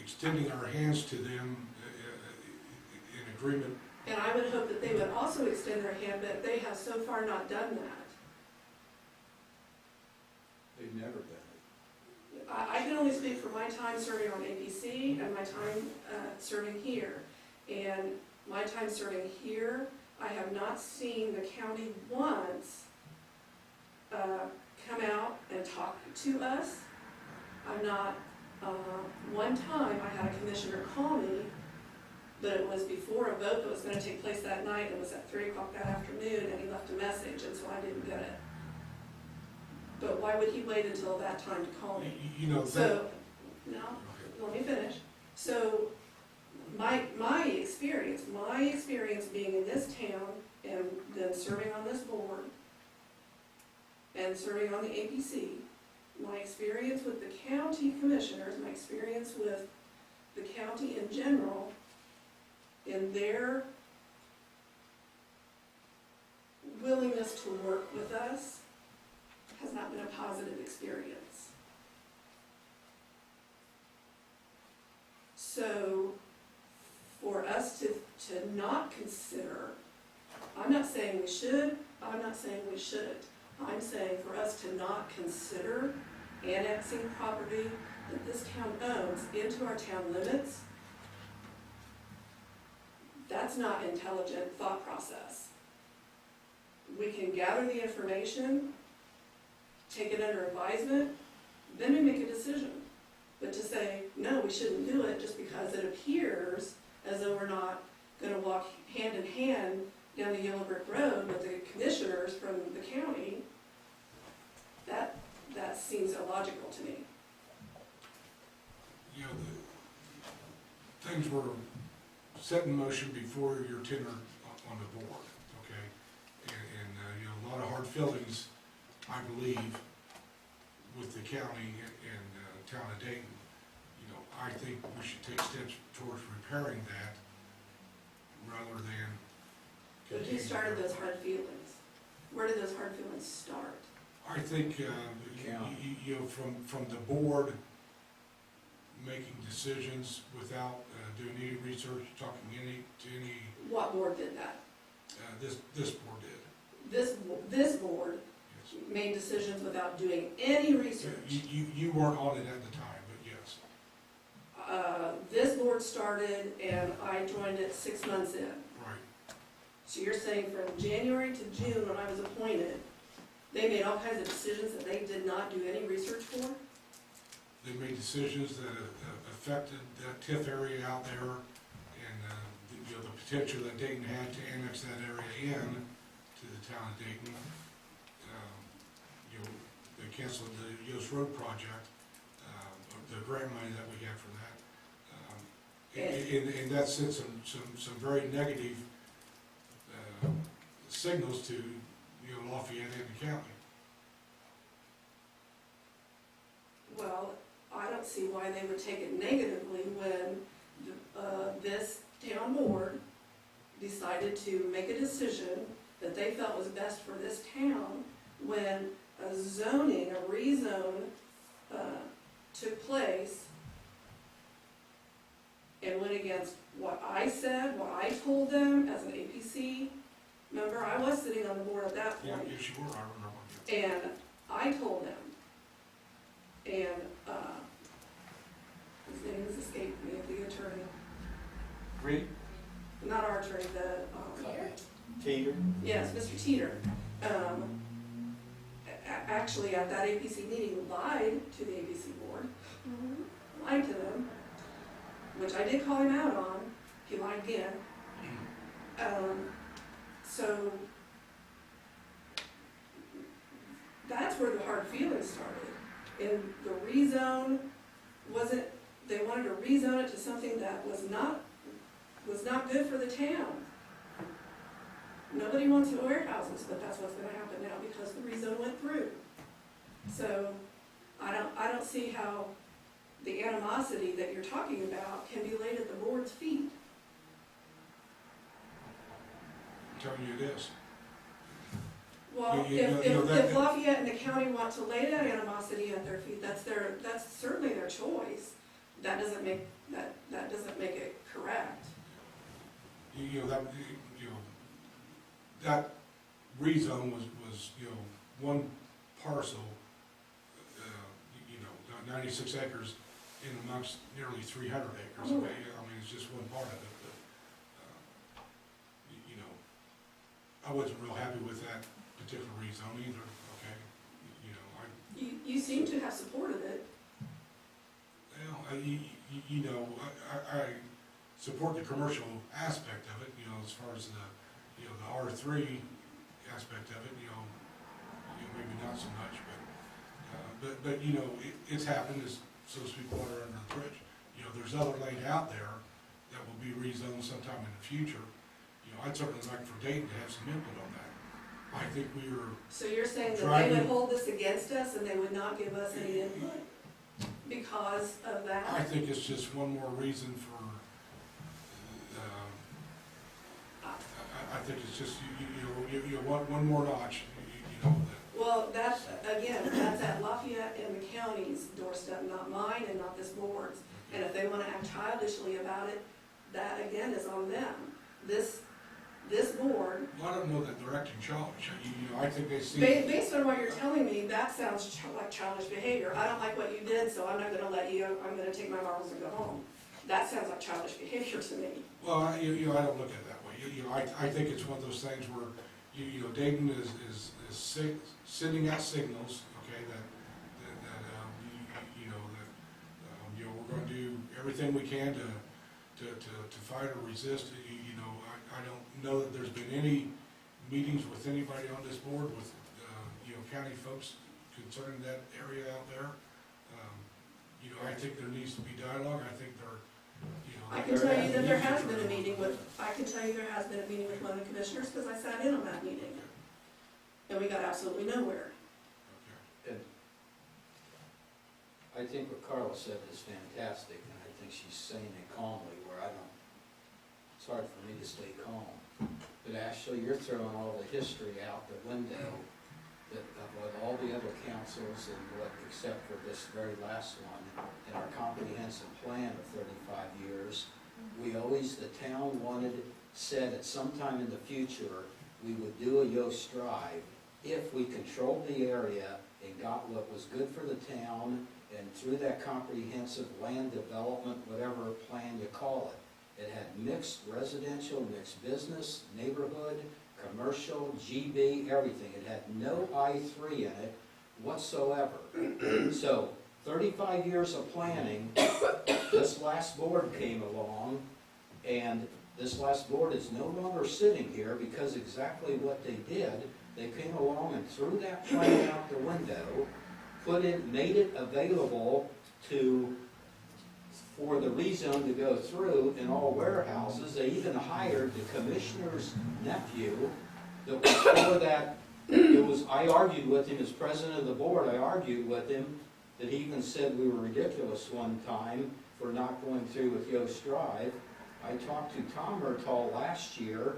[SPEAKER 5] extending our hands to them in agreement.
[SPEAKER 4] And I would hope that they would also extend their hand, but they have so far not done that.
[SPEAKER 1] they've never done it.
[SPEAKER 4] I can only speak for my time serving on APC and my time serving here. And my time serving here, I have not seen the county once come out and talk to us. I'm not, one time I had a commissioner call me, but it was before a vote that was gonna take place that night. It was at 3 o'clock that afternoon, and he left a message, and so I didn't get it. But why would he wait until that time to call me?
[SPEAKER 5] You know, that,
[SPEAKER 4] So, now, let me finish. So, my experience being in this town and then serving on this board and serving on the APC, my experience with the county commissioners, my experience with the county in general, in their willingness to work with us has not been a positive experience. So, for us to not consider, I'm not saying we should, I'm not saying we shouldn't. I'm saying for us to not consider annexing property that this town owns into our town limits, that's not intelligent thought process. We can gather the information, take it under advisement, then we make a decision. But to say, no, we shouldn't do it just because it appears as though we're not gonna walk hand in hand down the yellow brick road with the commissioners from the county, that seems illogical to me.
[SPEAKER 5] you know, the things were set in motion before your tenure on the board, okay? And you know, a lot of hard feelings, I believe, with the county and town of Dayton. You know, I think we should take steps towards repairing that rather than.
[SPEAKER 4] But who started those hard feelings? Where did those hard feelings start?
[SPEAKER 5] I think, you know, from the board making decisions without doing any research, talking to any,
[SPEAKER 4] What board did that?
[SPEAKER 5] this board did.
[SPEAKER 4] This board
[SPEAKER 5] Yes.
[SPEAKER 4] made decisions without doing any research.
[SPEAKER 5] You weren't on it at the time, but yes.
[SPEAKER 4] This board started and I joined it 6 months in.
[SPEAKER 5] Right.
[SPEAKER 4] So you're saying from January to June, when I was appointed, they made all kinds of decisions that they did not do any research for?
[SPEAKER 5] They made decisions that affected that TIF area out there and, you know, the potential that Dayton had to annex that area in to the town of Dayton. You know, they canceled the Yost Road project, the grant money that we had for that. And that sent some very negative signals to, you know, Lafayette and the county.
[SPEAKER 4] Well, I don't see why they would take it negatively when this town board decided to make a decision that they felt was best for this town when a rezone took place and went against what I said, what I told them as an APC member. I was sitting on the board at that
[SPEAKER 5] Yeah,
[SPEAKER 4] point.
[SPEAKER 5] yes, you were, I remember.
[SPEAKER 4] And I told them, and, his name has escaped me, the attorney,
[SPEAKER 10] Reed?
[SPEAKER 4] not our attorney,
[SPEAKER 1] Teeter?
[SPEAKER 4] yes, Mr. Teeter, actually at that APC meeting lied to the APC board, lied to them, which I did call him out on, he lied again. So, that's where the hard feelings started. And the rezone wasn't, they wanted to rezone it to something that was not good for the town. Nobody wants warehouses, but that's what's gonna happen now because the rezone went through. So, I don't see how the animosity that you're talking about can be laid at the board's feet.
[SPEAKER 5] I'm telling you it is.
[SPEAKER 4] Well, if Lafayette and the county want to lay that animosity at their feet, that's certainly their choice. That doesn't make it correct.
[SPEAKER 5] You know, that rezone was, you know, one parcel, you know, 96 acres in amongst nearly 300 acres.
[SPEAKER 4] Oh.
[SPEAKER 5] I mean, it's just one part of it, but, you know, I wasn't real happy with that particular rezone either, okay? You know,
[SPEAKER 4] You seem to have supported it.
[SPEAKER 5] well, you know, I support the commercial aspect of it, you know, as far as the, you know, the R3 aspect of it, you know, maybe not so much, but, but, you know, it's happened, as, so to speak, water under the bridge. You know, there's other land out there that will be rezoned sometime in the future. You know, I'd certainly like for Dayton to have some input on that. I think we are,
[SPEAKER 4] So you're saying that they
[SPEAKER 5] Driving-
[SPEAKER 4] would hold this against us and they would not give us any input because of
[SPEAKER 5] I
[SPEAKER 4] that?
[SPEAKER 5] think it's just one more reason for, I think it's just, you want one more notch, you know, that.
[SPEAKER 4] Well, that's, again, that's at Lafayette and the county's doorstep, not mine and not this board's. And if they wanna act childishly about it, that again is on them. This board,
[SPEAKER 5] Well, I don't know that they're acting childish. You know, I think they see.
[SPEAKER 4] based on what you're telling me, that sounds like childish behavior. I don't like what you did, so I'm not gonna let you, I'm gonna take my marbles and go home. That sounds like childish behavior to me.
[SPEAKER 5] Well, I don't look at it that way. You know, I think it's one of those things where, you know, Dayton is sending out signals, okay, that, you know, we're gonna do everything we can to fight or resist. You know, I don't know that there's been any meetings with anybody on this board with, you know, county folks concerning that area out there. You know, I think there needs to be dialogue. I think there, you know.
[SPEAKER 4] I can tell you that there has been a meeting with, I can tell you there has been a meeting with one of the commissioners, because I sat in on that meeting. And we got absolutely nowhere.
[SPEAKER 5] Okay.
[SPEAKER 1] And I think what Carla said is fantastic, and I think she's saying it calmly, where I don't, it's hard for me to stay calm. But Ashley, you're throwing all the history out the window, that of what all the other councils and what, except for this very last one, in our comprehensive plan of 35 years, we always, the town said at some time in the future, we would do a Yost Drive if we controlled the area and got what was good for the town, and through that comprehensive land development, whatever plan you call it. It had mixed residential, mixed business, neighborhood, commercial, GB, everything. It had no I3 in it whatsoever. So 35 years of planning, this last board came along, and this last board is no longer sitting here because exactly what they did, they came along and threw that plan out the window, made it available for the rezone to go through in all warehouses. They even hired the commissioner's nephew that was for that. I argued with him as president of the board, I argued with him that he even said we were ridiculous one time for not going through with Yost Drive. I talked to Tom Murtaugh last year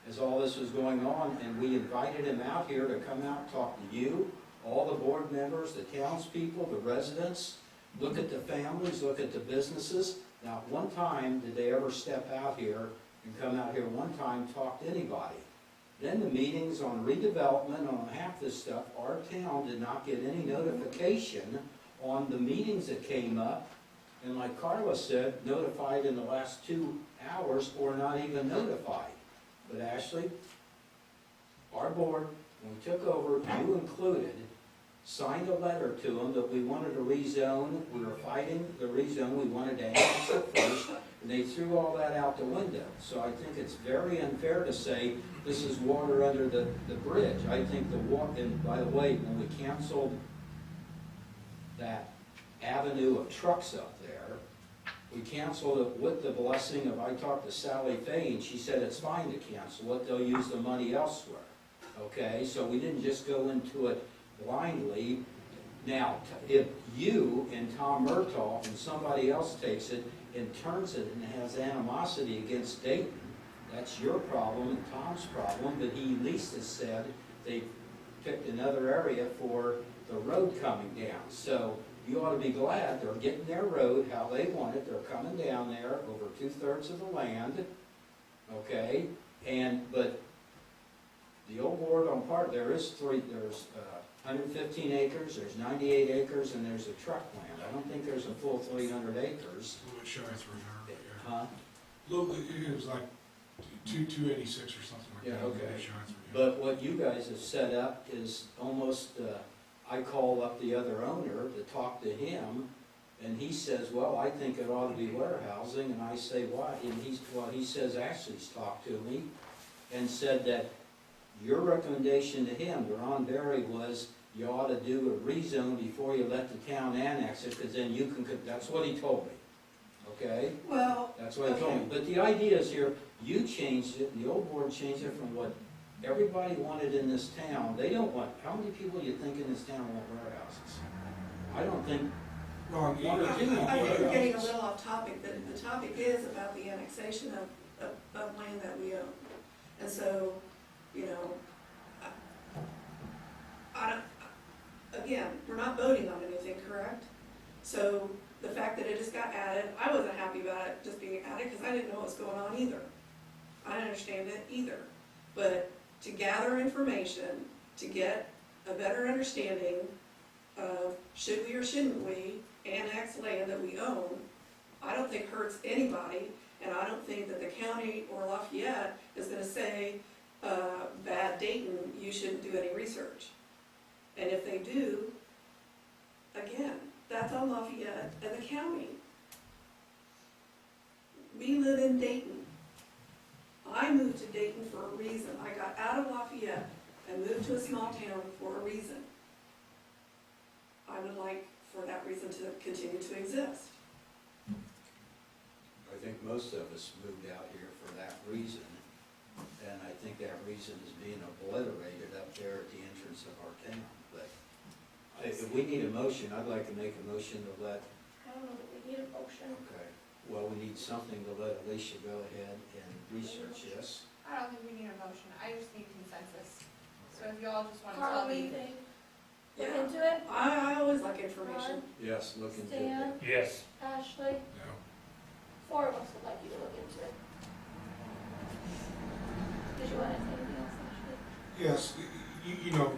[SPEAKER 1] as all this was going on, and we invited him out here to come out and talk to you, all the board members, the townspeople, the residents, look at the families, look at the businesses. Not one time did they ever step out here and come out here one time, talk to anybody. Then the meetings on redevelopment, on half this stuff, our town did not get any notification on the meetings that came up. And like Carla said, notified in the last 2 hours or not even notified. But Ashley, our board, when we took over, you included, signed a letter to them that we wanted to rezone, we were fighting the rezone, we wanted to annex it first, and they threw all that out the window. So I think it's very unfair to say this is water under the bridge. I think and by the way, when we canceled that avenue of trucks up there, we canceled it with the blessing of, I talked to Sally Fay, and she said it's fine to cancel it, they'll use the money elsewhere. Okay, so we didn't just go into it blindly. Now, if you and Tom Murtaugh and somebody else takes it and turns it and has animosity against Dayton, that's your problem and Tom's problem, but he at least has said they picked another area for the road coming down. So you ought to be glad they're getting their road how they want it. They're coming down there over 2/3 of the land, okay? But the old board on part, there's 115 acres, there's 98 acres, and there's a truck land. I don't think there's a full 300 acres.
[SPEAKER 5] A little bit shy of 300, yeah.
[SPEAKER 1] Huh?
[SPEAKER 5] It was like 286 or something like that.
[SPEAKER 1] Yeah,
[SPEAKER 5] A little
[SPEAKER 1] okay.
[SPEAKER 5] bit shy of 300.
[SPEAKER 1] But what you guys have set up is almost, I call up the other owner to talk to him, and he says, well, I think it ought to be warehousing, and I say, why? And he says, Ashley's talked to me, and said that your recommendation to him, Ron Berry, was you ought to do a rezone before you let the town annex it, because then you can, that's what he told me, okay?
[SPEAKER 4] Well,
[SPEAKER 1] That's what he told me. But the idea is here, you changed it, and the old board changed it from what everybody wanted in this town. They don't want, how many people do you think in this town want warehouses? I don't think,
[SPEAKER 5] Ron,
[SPEAKER 1] One or two.
[SPEAKER 4] I think we're getting a little off topic, the topic is about the annexation of land that we own. And so, you know, I don't, again, we're not voting on anything, correct? So the fact that it just got added, I wasn't happy about it just being added, because I didn't know what was going on either. I didn't understand it either. But to gather information, to get a better understanding of should we or shouldn't we annex land that we own, I don't think hurts anybody, and I don't think that the county or Lafayette is gonna say, bad Dayton, you shouldn't do any research. And if they do, again, that's on Lafayette and the county. We live in Dayton. I moved to Dayton for a reason. I got out of Lafayette and moved to a small town for a reason. I would like for that reason to continue to exist.
[SPEAKER 1] I think most of us moved out here for that reason. And I think that reason is being obliterated up there at the entrance of our town. But if we need a motion, I'd like to make a motion to let,
[SPEAKER 3] I don't know that we need a motion.
[SPEAKER 1] okay, well, we need something to let Alicia go ahead and research this.
[SPEAKER 8] I don't think we need a motion, I just need consensus. So if y'all just wanna
[SPEAKER 3] Carl,
[SPEAKER 8] tell
[SPEAKER 3] what do you
[SPEAKER 8] me,
[SPEAKER 3] think? Look
[SPEAKER 4] Yeah.
[SPEAKER 3] into it?
[SPEAKER 4] I always like information.
[SPEAKER 1] Yes, look into it.
[SPEAKER 3] Stan,
[SPEAKER 7] Yes,
[SPEAKER 3] Ashley,
[SPEAKER 5] No.
[SPEAKER 3] four of us would like you to look into it. Did you want to say anything else, Ashley?
[SPEAKER 5] Yes, you know,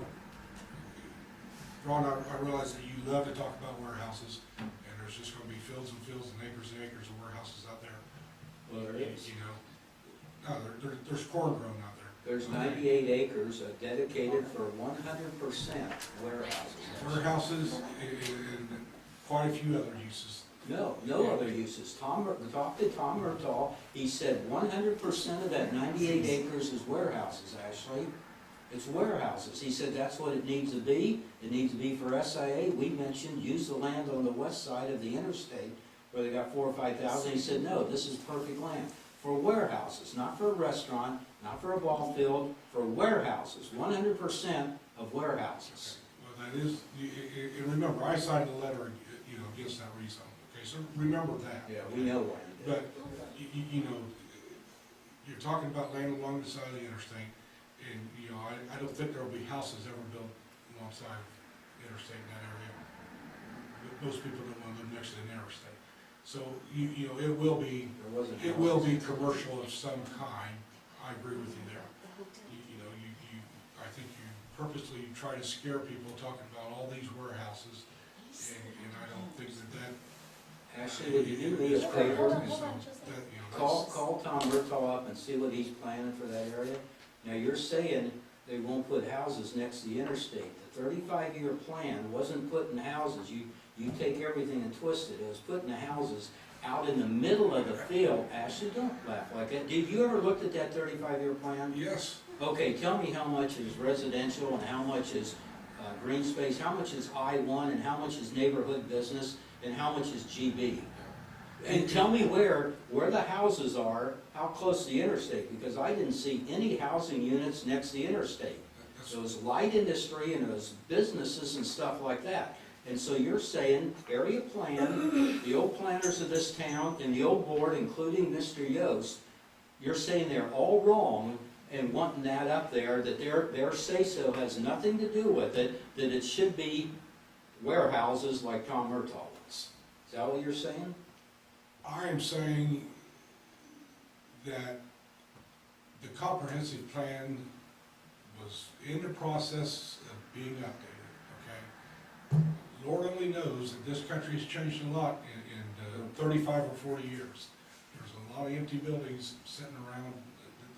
[SPEAKER 5] Ron, I realize that you love to talk about warehouses, and there's just gonna be fields and fields and acres of warehouses out there.
[SPEAKER 1] Well, there is.
[SPEAKER 5] You know, no, there's corn grown out there.
[SPEAKER 1] There's 98 acres dedicated for 100% warehouses.
[SPEAKER 5] Warehouses and quite a few other uses.
[SPEAKER 1] No other uses. Talk to Tom Murtaugh, he said 100% of that 98 acres is warehouses, Ashley. It's warehouses. He said that's what it needs to be. It needs to be for SIA. We mentioned use the land on the west side of the interstate where they got 4,000 or 5,000. He said, no, this is perfect land for warehouses, not for a restaurant, not for a ball field, for warehouses, 100% of warehouses.
[SPEAKER 5] Well, that is, and remember, I signed a letter, you know, against that rezone, okay, so remember that.
[SPEAKER 1] Yeah, we know why you did.
[SPEAKER 5] But, you know, you're talking about land along the side of the interstate, and, you know, I don't think there'll be houses ever built alongside the interstate in that area. Most people don't want to live next to the interstate. So, you know, it will be commercial of some kind. I agree with you there. You know, I think you purposely try to scare people talking about all these warehouses, and I don't think that.
[SPEAKER 1] Ashley, would you do me a
[SPEAKER 3] Hold
[SPEAKER 1] favor?
[SPEAKER 3] on, just a
[SPEAKER 5] That,
[SPEAKER 3] second.
[SPEAKER 5] you know,
[SPEAKER 1] Call Tom Murtaugh up and see what he's planning for that area. Now, you're saying they won't put houses next to the interstate. The 35-year plan wasn't putting houses, you take everything and twist it. It was putting the houses out in the middle of the field. Ashley, don't laugh like that. Did you ever look at that 35-year plan?
[SPEAKER 5] Yes,
[SPEAKER 1] Okay, tell me how much is residential and how much is green space, how much is I-1 and how much is neighborhood business and how much is GB? And tell me where the houses are, how close to the interstate, because I didn't see any housing units next to the interstate.
[SPEAKER 5] that's,
[SPEAKER 1] So it was light industry and it was businesses and stuff like that. And so you're saying area plan, the old planners of this town and the old board, including Mr. Yost, you're saying they're all wrong and wanting that up there, that their say-so has nothing to do with it, that it should be warehouses like Tom Murtaugh wants. Is that what you're saying?
[SPEAKER 5] I am saying that the comprehensive plan was in the process of being updated, okay? Lord only knows that this country's changed a lot in 35 or 40 years. There's a lot of empty buildings sitting around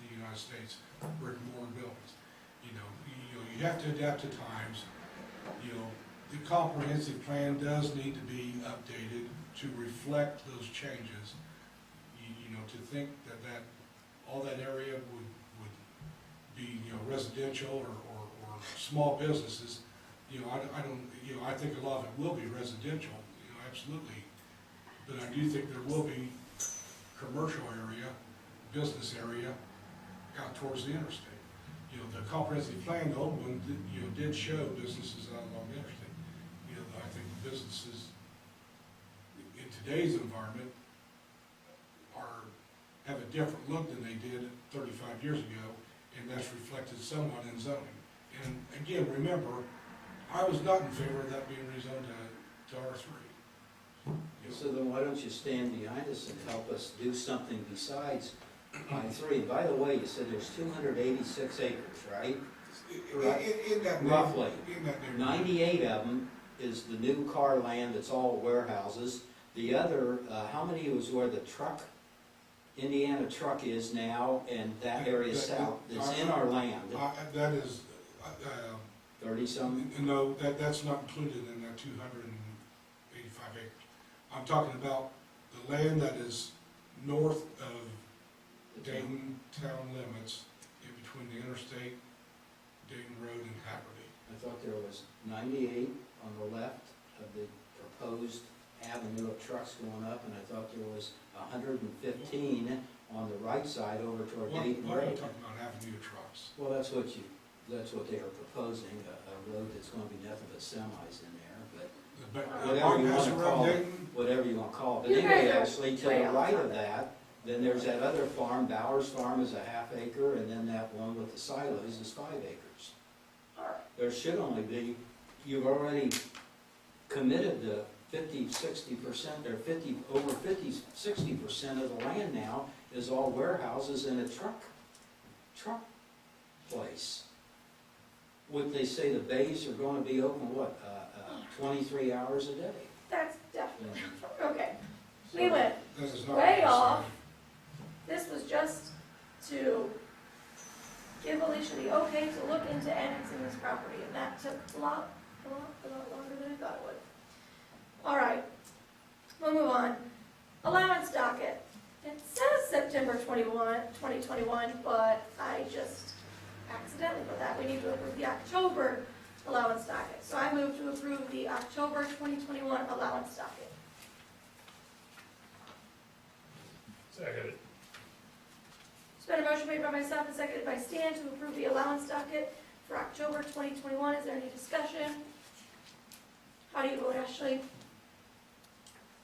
[SPEAKER 5] the United States, brick and mortar buildings. You know, you have to adapt to times. You know, the comprehensive plan does need to be updated to reflect those changes. You know, to think that all that area would be, you know, residential or small businesses, You know, I don't, you know, I think a lot of it will be residential, you know, absolutely. But I do think there will be commercial area, business area out towards the interstate. You know, the comprehensive plan, the old one, you know, did show businesses out along the interstate. You know, I think the businesses in today's environment have a different look than they did 35 years ago, and that's reflected somewhat in zoning. And again, remember, I was not in favor of that being rezoned to R3. You know,
[SPEAKER 1] So then why don't you stand behind us and help us do something besides I-3? By the way, you said there's 286 acres, right?
[SPEAKER 5] in that
[SPEAKER 1] Roughly.
[SPEAKER 5] In that neighborhood.
[SPEAKER 1] 98 of them is the new car land, that's all warehouses. The other, how many was where the truck, Indiana truck is now, and that area south, that's in our land?
[SPEAKER 5] That is,
[SPEAKER 1] 30-some?
[SPEAKER 5] no, that's not included in that 285 acres. I'm talking about the land that is north of Dayton town limits, in between the interstate, Dayton Road and Haverty.
[SPEAKER 1] I thought there was 98 on the left of the proposed avenue of trucks going up, and I thought there was 115 on the right side over toward Dayton
[SPEAKER 5] What are you
[SPEAKER 1] Road.
[SPEAKER 5] talking about, avenue of trucks?
[SPEAKER 1] Well, that's what they are proposing, a road that's gonna be nothing but semis in there, but whatever you
[SPEAKER 5] Bypass
[SPEAKER 1] wanna
[SPEAKER 5] around
[SPEAKER 1] call it,
[SPEAKER 5] Dayton?
[SPEAKER 1] whatever you wanna call it. But
[SPEAKER 3] You
[SPEAKER 1] anyway,
[SPEAKER 3] guys are
[SPEAKER 1] actually, to
[SPEAKER 3] way
[SPEAKER 1] the
[SPEAKER 3] off
[SPEAKER 1] right of
[SPEAKER 3] topic.
[SPEAKER 1] that, then there's that other farm, Bowers Farm is a half acre, and then that one with the silos is 5 acres.
[SPEAKER 3] All right.
[SPEAKER 1] There should only be, you've already committed to 50-60%, or 60% of the land now is all warehouses and a truck place. Would they say the bays are gonna be open, 23 hours a day?
[SPEAKER 3] That's definitely, okay.
[SPEAKER 1] So-
[SPEAKER 3] We went
[SPEAKER 5] That is not
[SPEAKER 3] way
[SPEAKER 5] what I'm
[SPEAKER 3] off.
[SPEAKER 5] saying.
[SPEAKER 3] This was just to give Alicia the okay to look into annexing this property, and that took a lot longer than I thought it would. All right, we'll move on. Allowance docket. It says September 2021, but I just accidentally put that. We need to approve the October allowance docket. So I move to approve the October 2021 allowance docket.
[SPEAKER 7] Second.
[SPEAKER 3] It's been a motion made by myself and seconded by Stan to approve the allowance docket for October 2021. Is there any discussion? How do you vote, Ashley?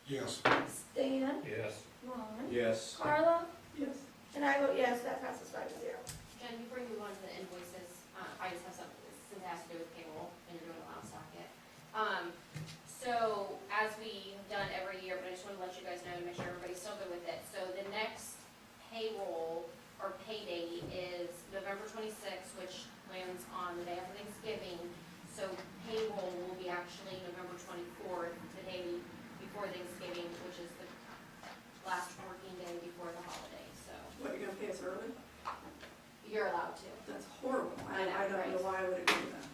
[SPEAKER 5] Yes.
[SPEAKER 3] Stan?
[SPEAKER 7] Yes.
[SPEAKER 3] Ron?
[SPEAKER 1] Yes.
[SPEAKER 3] Carla? Yes. And I vote yes, that passes 5-0.
[SPEAKER 6] Jen, before you move on to the invoices, I just have something, since it has to do with payroll, and you're doing allowance docket. So, as we have done every year, but I just wanna let you guys know to make sure everybody's still good with it. So the next payroll or pay date is November 26th, which lands on the day after Thanksgiving. So payroll will be actually November 24th, the day before Thanksgiving, which is the last working day before the holiday, so
[SPEAKER 4] What, you're gonna pay us early?
[SPEAKER 6] you're allowed to.
[SPEAKER 4] That's horrible.
[SPEAKER 6] I know,
[SPEAKER 4] I don't know
[SPEAKER 6] right?
[SPEAKER 4] why I would agree to that.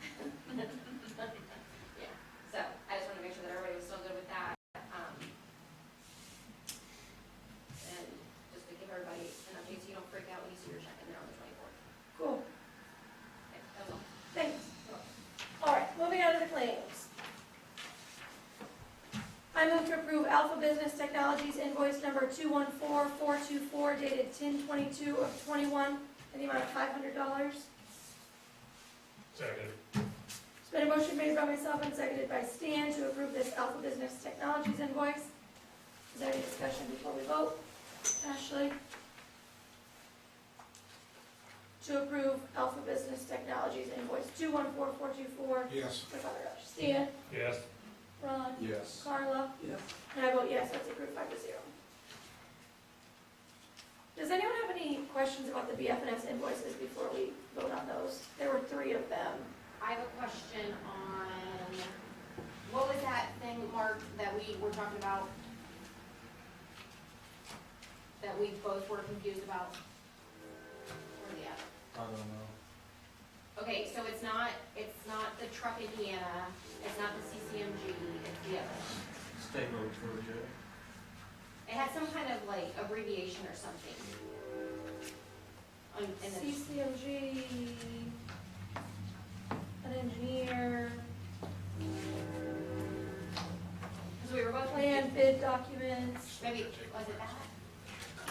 [SPEAKER 6] Yeah, so I just wanted to make sure that everybody was still good with that. And just to give everybody an update, so you don't freak out when you see your check in there on the 24th.
[SPEAKER 3] Cool,
[SPEAKER 6] Okay, that's all.
[SPEAKER 3] thanks. All right, moving on to the claims. I move to approve Alpha Business Technologies invoice number 214424 dated 10/22 of '21 in the amount of $500.
[SPEAKER 7] Second.
[SPEAKER 3] It's been a motion made by myself and seconded by Stan to approve this Alpha Business Technologies invoice. Is there any discussion before we vote? Ashley? To approve Alpha Business Technologies invoice 214424.
[SPEAKER 5] Yes.
[SPEAKER 3] Stan?
[SPEAKER 7] Yes.
[SPEAKER 3] Ron?
[SPEAKER 9] Yes.
[SPEAKER 3] Carla?
[SPEAKER 4] Yes.
[SPEAKER 3] And I vote yes, that's approved 5-0. Does anyone have any questions about the BFNS invoices before we vote on those? There were 3 of them.
[SPEAKER 6] I have a question on, what was that thing, Mark, that we were talking about? That we both were confused about? Where are they at?
[SPEAKER 10] I don't know.
[SPEAKER 6] Okay, so it's not the Truck Indiana, it's not the CCMG, it's the other.
[SPEAKER 10] State road project.
[SPEAKER 6] It had some kind of like abbreviation or something. And
[SPEAKER 3] CCMG, an engineer,
[SPEAKER 6] So we were both,
[SPEAKER 3] plan, bid documents.
[SPEAKER 6] maybe, was it that?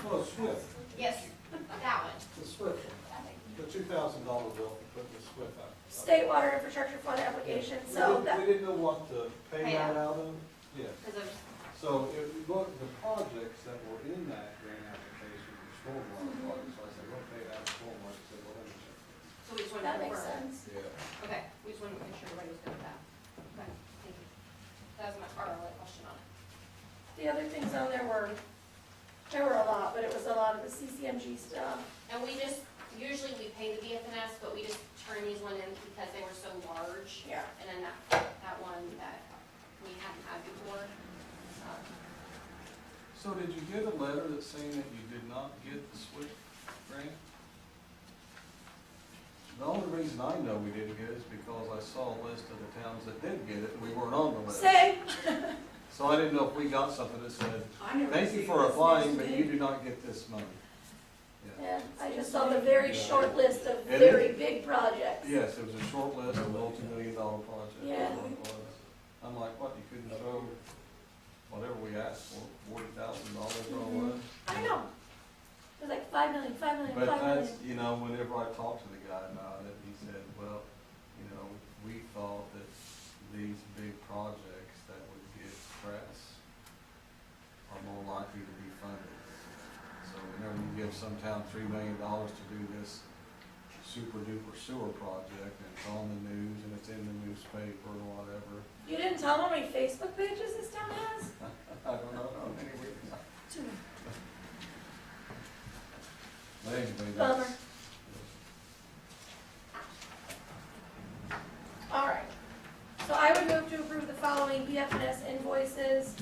[SPEAKER 10] Well, Swift,
[SPEAKER 6] Yes, that one.
[SPEAKER 10] the Swift one, the $2,000 bill for putting the Swift out.
[SPEAKER 3] State Water Infrastructure Fund application, so
[SPEAKER 10] We
[SPEAKER 3] that,
[SPEAKER 10] didn't know what to pay
[SPEAKER 6] Pay
[SPEAKER 10] that
[SPEAKER 6] out.
[SPEAKER 10] out of, yes.
[SPEAKER 6] Because of,
[SPEAKER 10] So if you look, the projects that were in that grant application were stormwater projects, so I said, we'll pay that stormwater, he said, well, let me check this.
[SPEAKER 6] so we just wanted
[SPEAKER 3] that
[SPEAKER 6] to
[SPEAKER 3] makes
[SPEAKER 6] confirm.
[SPEAKER 3] sense.
[SPEAKER 10] Yeah.
[SPEAKER 6] Okay, we just wanted to make sure everybody was good with that. Okay, thank you. That was our only question on it.
[SPEAKER 3] The other things on there were a lot, but it was a lot of the CCMG stuff.
[SPEAKER 6] And we just, usually we pay the BFNS, but we just turned these one in because they were so large.
[SPEAKER 3] Yeah.
[SPEAKER 6] And then that one that we hadn't had before.
[SPEAKER 10] So did you get a letter that's saying that you did not get the SWIFT grant? The only reason I know we didn't get it is because I saw a list of the towns that did get it, and we weren't on the list.
[SPEAKER 3] Say,
[SPEAKER 10] So I didn't know if we got something that said,
[SPEAKER 4] I never
[SPEAKER 10] thank you
[SPEAKER 4] received
[SPEAKER 10] for
[SPEAKER 4] this
[SPEAKER 10] applying,
[SPEAKER 4] news
[SPEAKER 10] but
[SPEAKER 4] today.
[SPEAKER 10] you do not get this money. Yeah.
[SPEAKER 3] yeah, I just saw the very
[SPEAKER 10] Yeah.
[SPEAKER 3] short list of
[SPEAKER 10] It
[SPEAKER 3] very big projects.
[SPEAKER 10] Yes, it was a short list of multi-million-dollar projects.
[SPEAKER 3] Yeah.
[SPEAKER 10] That's what it was. I'm like, what, you couldn't throw whatever we asked for, $40,000 or what?
[SPEAKER 3] I know. It was like 5 million, 5 million,
[SPEAKER 10] But
[SPEAKER 3] 5 million.
[SPEAKER 10] that's, you know, whenever I talked to the guy about it, he said, well, you know, we thought that these big projects that would get press are more likely to be funded. So whenever you give some town $3 million to do this super duper sewer project, and it's on the news and it's in the newspaper or whatever,
[SPEAKER 3] You didn't tell them how many Facebook pages this town has?
[SPEAKER 10] I don't know how many we got.
[SPEAKER 3] Too many.
[SPEAKER 10] But anyway,
[SPEAKER 3] Bummer.
[SPEAKER 10] that's.
[SPEAKER 3] All right. So I would move to approve the following BFNS invoices.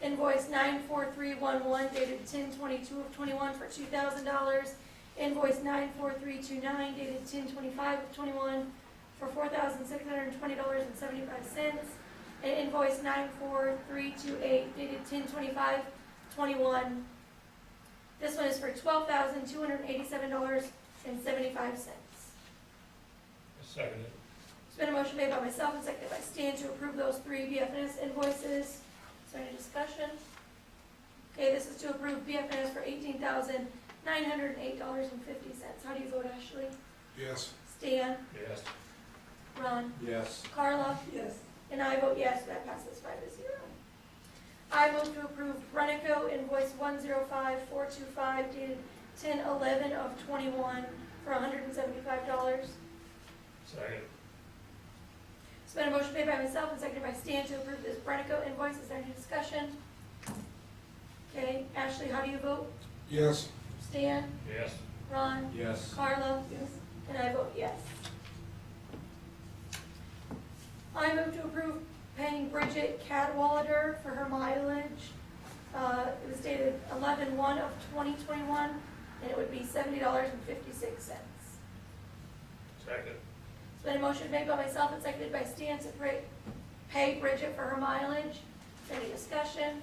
[SPEAKER 3] Invoice 94311 dated 10/22 of 21 for $2,000. Invoice 94329 dated 10/25 of 21 for $4,620.75. And invoice 94328 dated 10/25/21. This one is for $12,287.75.
[SPEAKER 7] Second it.
[SPEAKER 3] There's been a motion made by myself and seconded by Stan to approve those 3 BFNS invoices. Is there any discussion? Okay, this is to approve BFNS for $18,908.50. How do you vote, Ashley?
[SPEAKER 5] Yes.
[SPEAKER 3] Stan?
[SPEAKER 7] Yes.
[SPEAKER 3] Ron?
[SPEAKER 1] Yes.
[SPEAKER 3] Carla?
[SPEAKER 4] Yes.
[SPEAKER 3] And I vote yes, that passes 5-0. I move to approve Renico invoice 105425 dated 10/11 of 21 for $175.
[SPEAKER 7] Second.
[SPEAKER 3] It's been a motion made by myself and seconded by Stan to approve this Brenico invoice. Is there any discussion? Okay, Ashley, how do you vote?
[SPEAKER 5] Yes.
[SPEAKER 3] Stan?
[SPEAKER 7] Yes.
[SPEAKER 3] Ron?
[SPEAKER 1] Yes.
[SPEAKER 3] Carla?
[SPEAKER 4] Yes.
[SPEAKER 3] And I vote yes. I move to approve paying Bridget Cadwallader for her mileage. It was dated 11/1 of 2021, and it would be $70.56.
[SPEAKER 7] Second.
[SPEAKER 3] It's been a motion made by myself and seconded by Stan to pay Bridget for her mileage. Is there any discussion?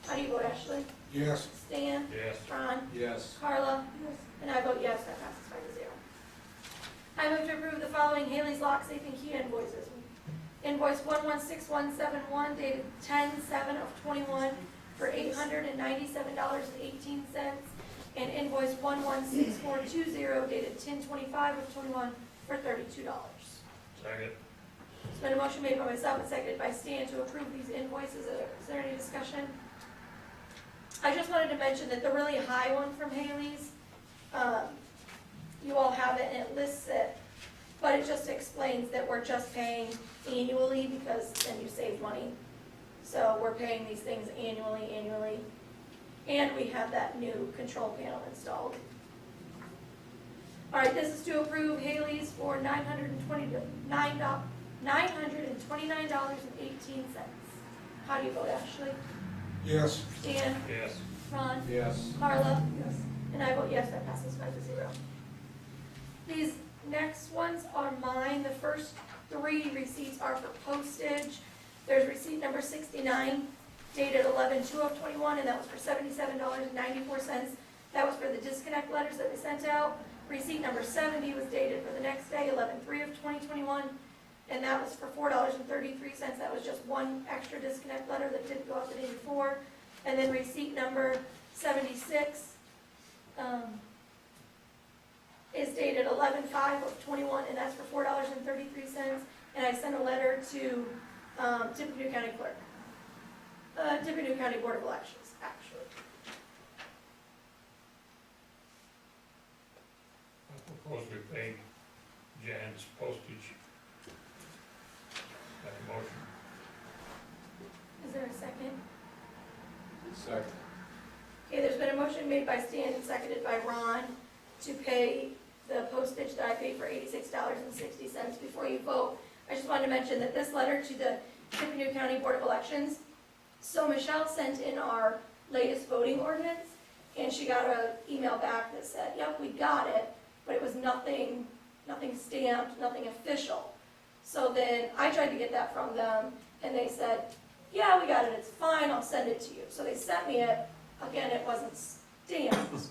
[SPEAKER 3] How do you vote, Ashley?
[SPEAKER 5] Yes.
[SPEAKER 3] Stan?
[SPEAKER 7] Yes.
[SPEAKER 3] Ron?
[SPEAKER 1] Yes.
[SPEAKER 3] Carla? And I vote yes, that passes 5-0. I move to approve the following Haley's Lock Safe and Key invoices. Invoice 116171 dated 10/7 of 21 for $897.18. And invoice 116420 dated 10/25 of 21 for $32.
[SPEAKER 7] Second.
[SPEAKER 3] It's been a motion made by myself and seconded by Stan to approve these invoices. Is there any discussion? I just wanted to mention that the really high one from Haley's, you all have it and it lists it, but it just explains that we're just paying annually because then you save money. So we're paying these things annually, and we have that new control panel installed. All right, this is to approve Haley's for $929.18. How do you vote, Ashley?
[SPEAKER 5] Yes.
[SPEAKER 3] Dan?
[SPEAKER 7] Yes.
[SPEAKER 3] Ron?
[SPEAKER 1] Yes.
[SPEAKER 3] Carla?
[SPEAKER 4] Yes.
[SPEAKER 3] And I vote yes, that passes 5-0. These next ones are mine. The first 3 receipts are for postage. There's receipt number 69 dated 11/2 of 21, and that was for $77.94. That was for the disconnect letters that we sent out. Receipt number 70 was dated for the next day, 11/3 of 2021, and that was for $4.33. That was just one extra disconnect letter that didn't go out the day before. And then receipt number 76 is dated 11/5/21, and that's for $4.33. And I sent a letter to Tippecanoe County Clerk, Tippecanoe County Board of Elections, actually.
[SPEAKER 7] I propose we pay Jan's postage. Make a motion.
[SPEAKER 3] Is there a second?
[SPEAKER 1] Second.
[SPEAKER 3] Okay, there's been a motion made by Stan and seconded by Ron to pay the postage that I paid for $86.60. Before you vote, I just wanted to mention that this letter to the Tippecanoe County Board of Elections, so Michelle sent in our latest voting ordinance, and she got an email back that said, yep, we got it, but it was nothing stamped, nothing official. So then I tried to get that from them, and they said, yeah, we got it, it's fine, I'll send it to you. So they sent me it, again, it wasn't stamped.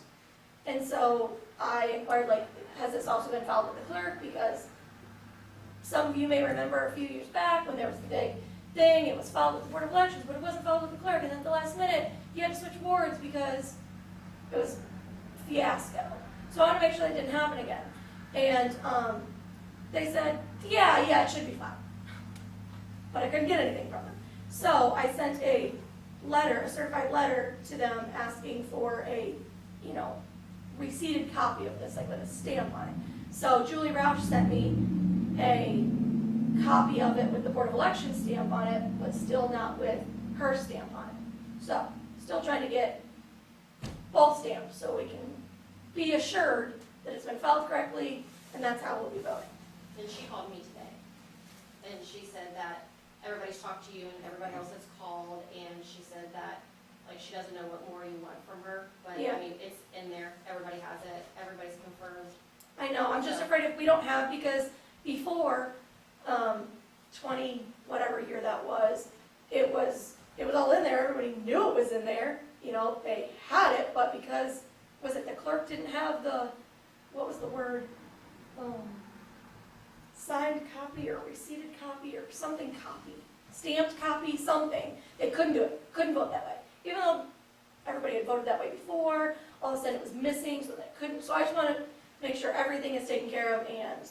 [SPEAKER 3] And so I inquired, like, has this also been filed with the clerk? Because some of you may remember a few years back when there was the big thing, it was filed with the Board of Elections, but it wasn't filed with the clerk, and then at the last minute, you had to switch boards because it was a fiasco. So I want to make sure that didn't happen again. And they said, yeah, it should be filed. But I couldn't get anything from them. So I sent a letter, a certified letter to them asking for a, receipted copy of this, like with a stamp on it. So Julie Roush sent me a copy of it with the Board of Elections stamp on it, but still not with her stamp on it. So, still trying to get both stamps so we can be assured that it's been filed correctly, and that's how we'll be voting.
[SPEAKER 6] And she called me today, and she said that everybody's talked to you and everybody else has called, and she said that, like, she doesn't know what more you want from her, but,
[SPEAKER 3] Yeah.
[SPEAKER 6] I mean, it's in there, everybody has it, everybody's confirmed.
[SPEAKER 3] I know, I'm just afraid if we don't have, because before, 20, whatever year that was, it was all in there, everybody knew it was in there, they had it, but because, was it the clerk didn't have the, what was the word? Signed copy or receipted copy or something copy, stamped copy, something, they couldn't do it, couldn't vote that way. Even though everybody had voted that way before, all of a sudden it was missing, so they couldn't, so I just want to make sure everything is taken care of, and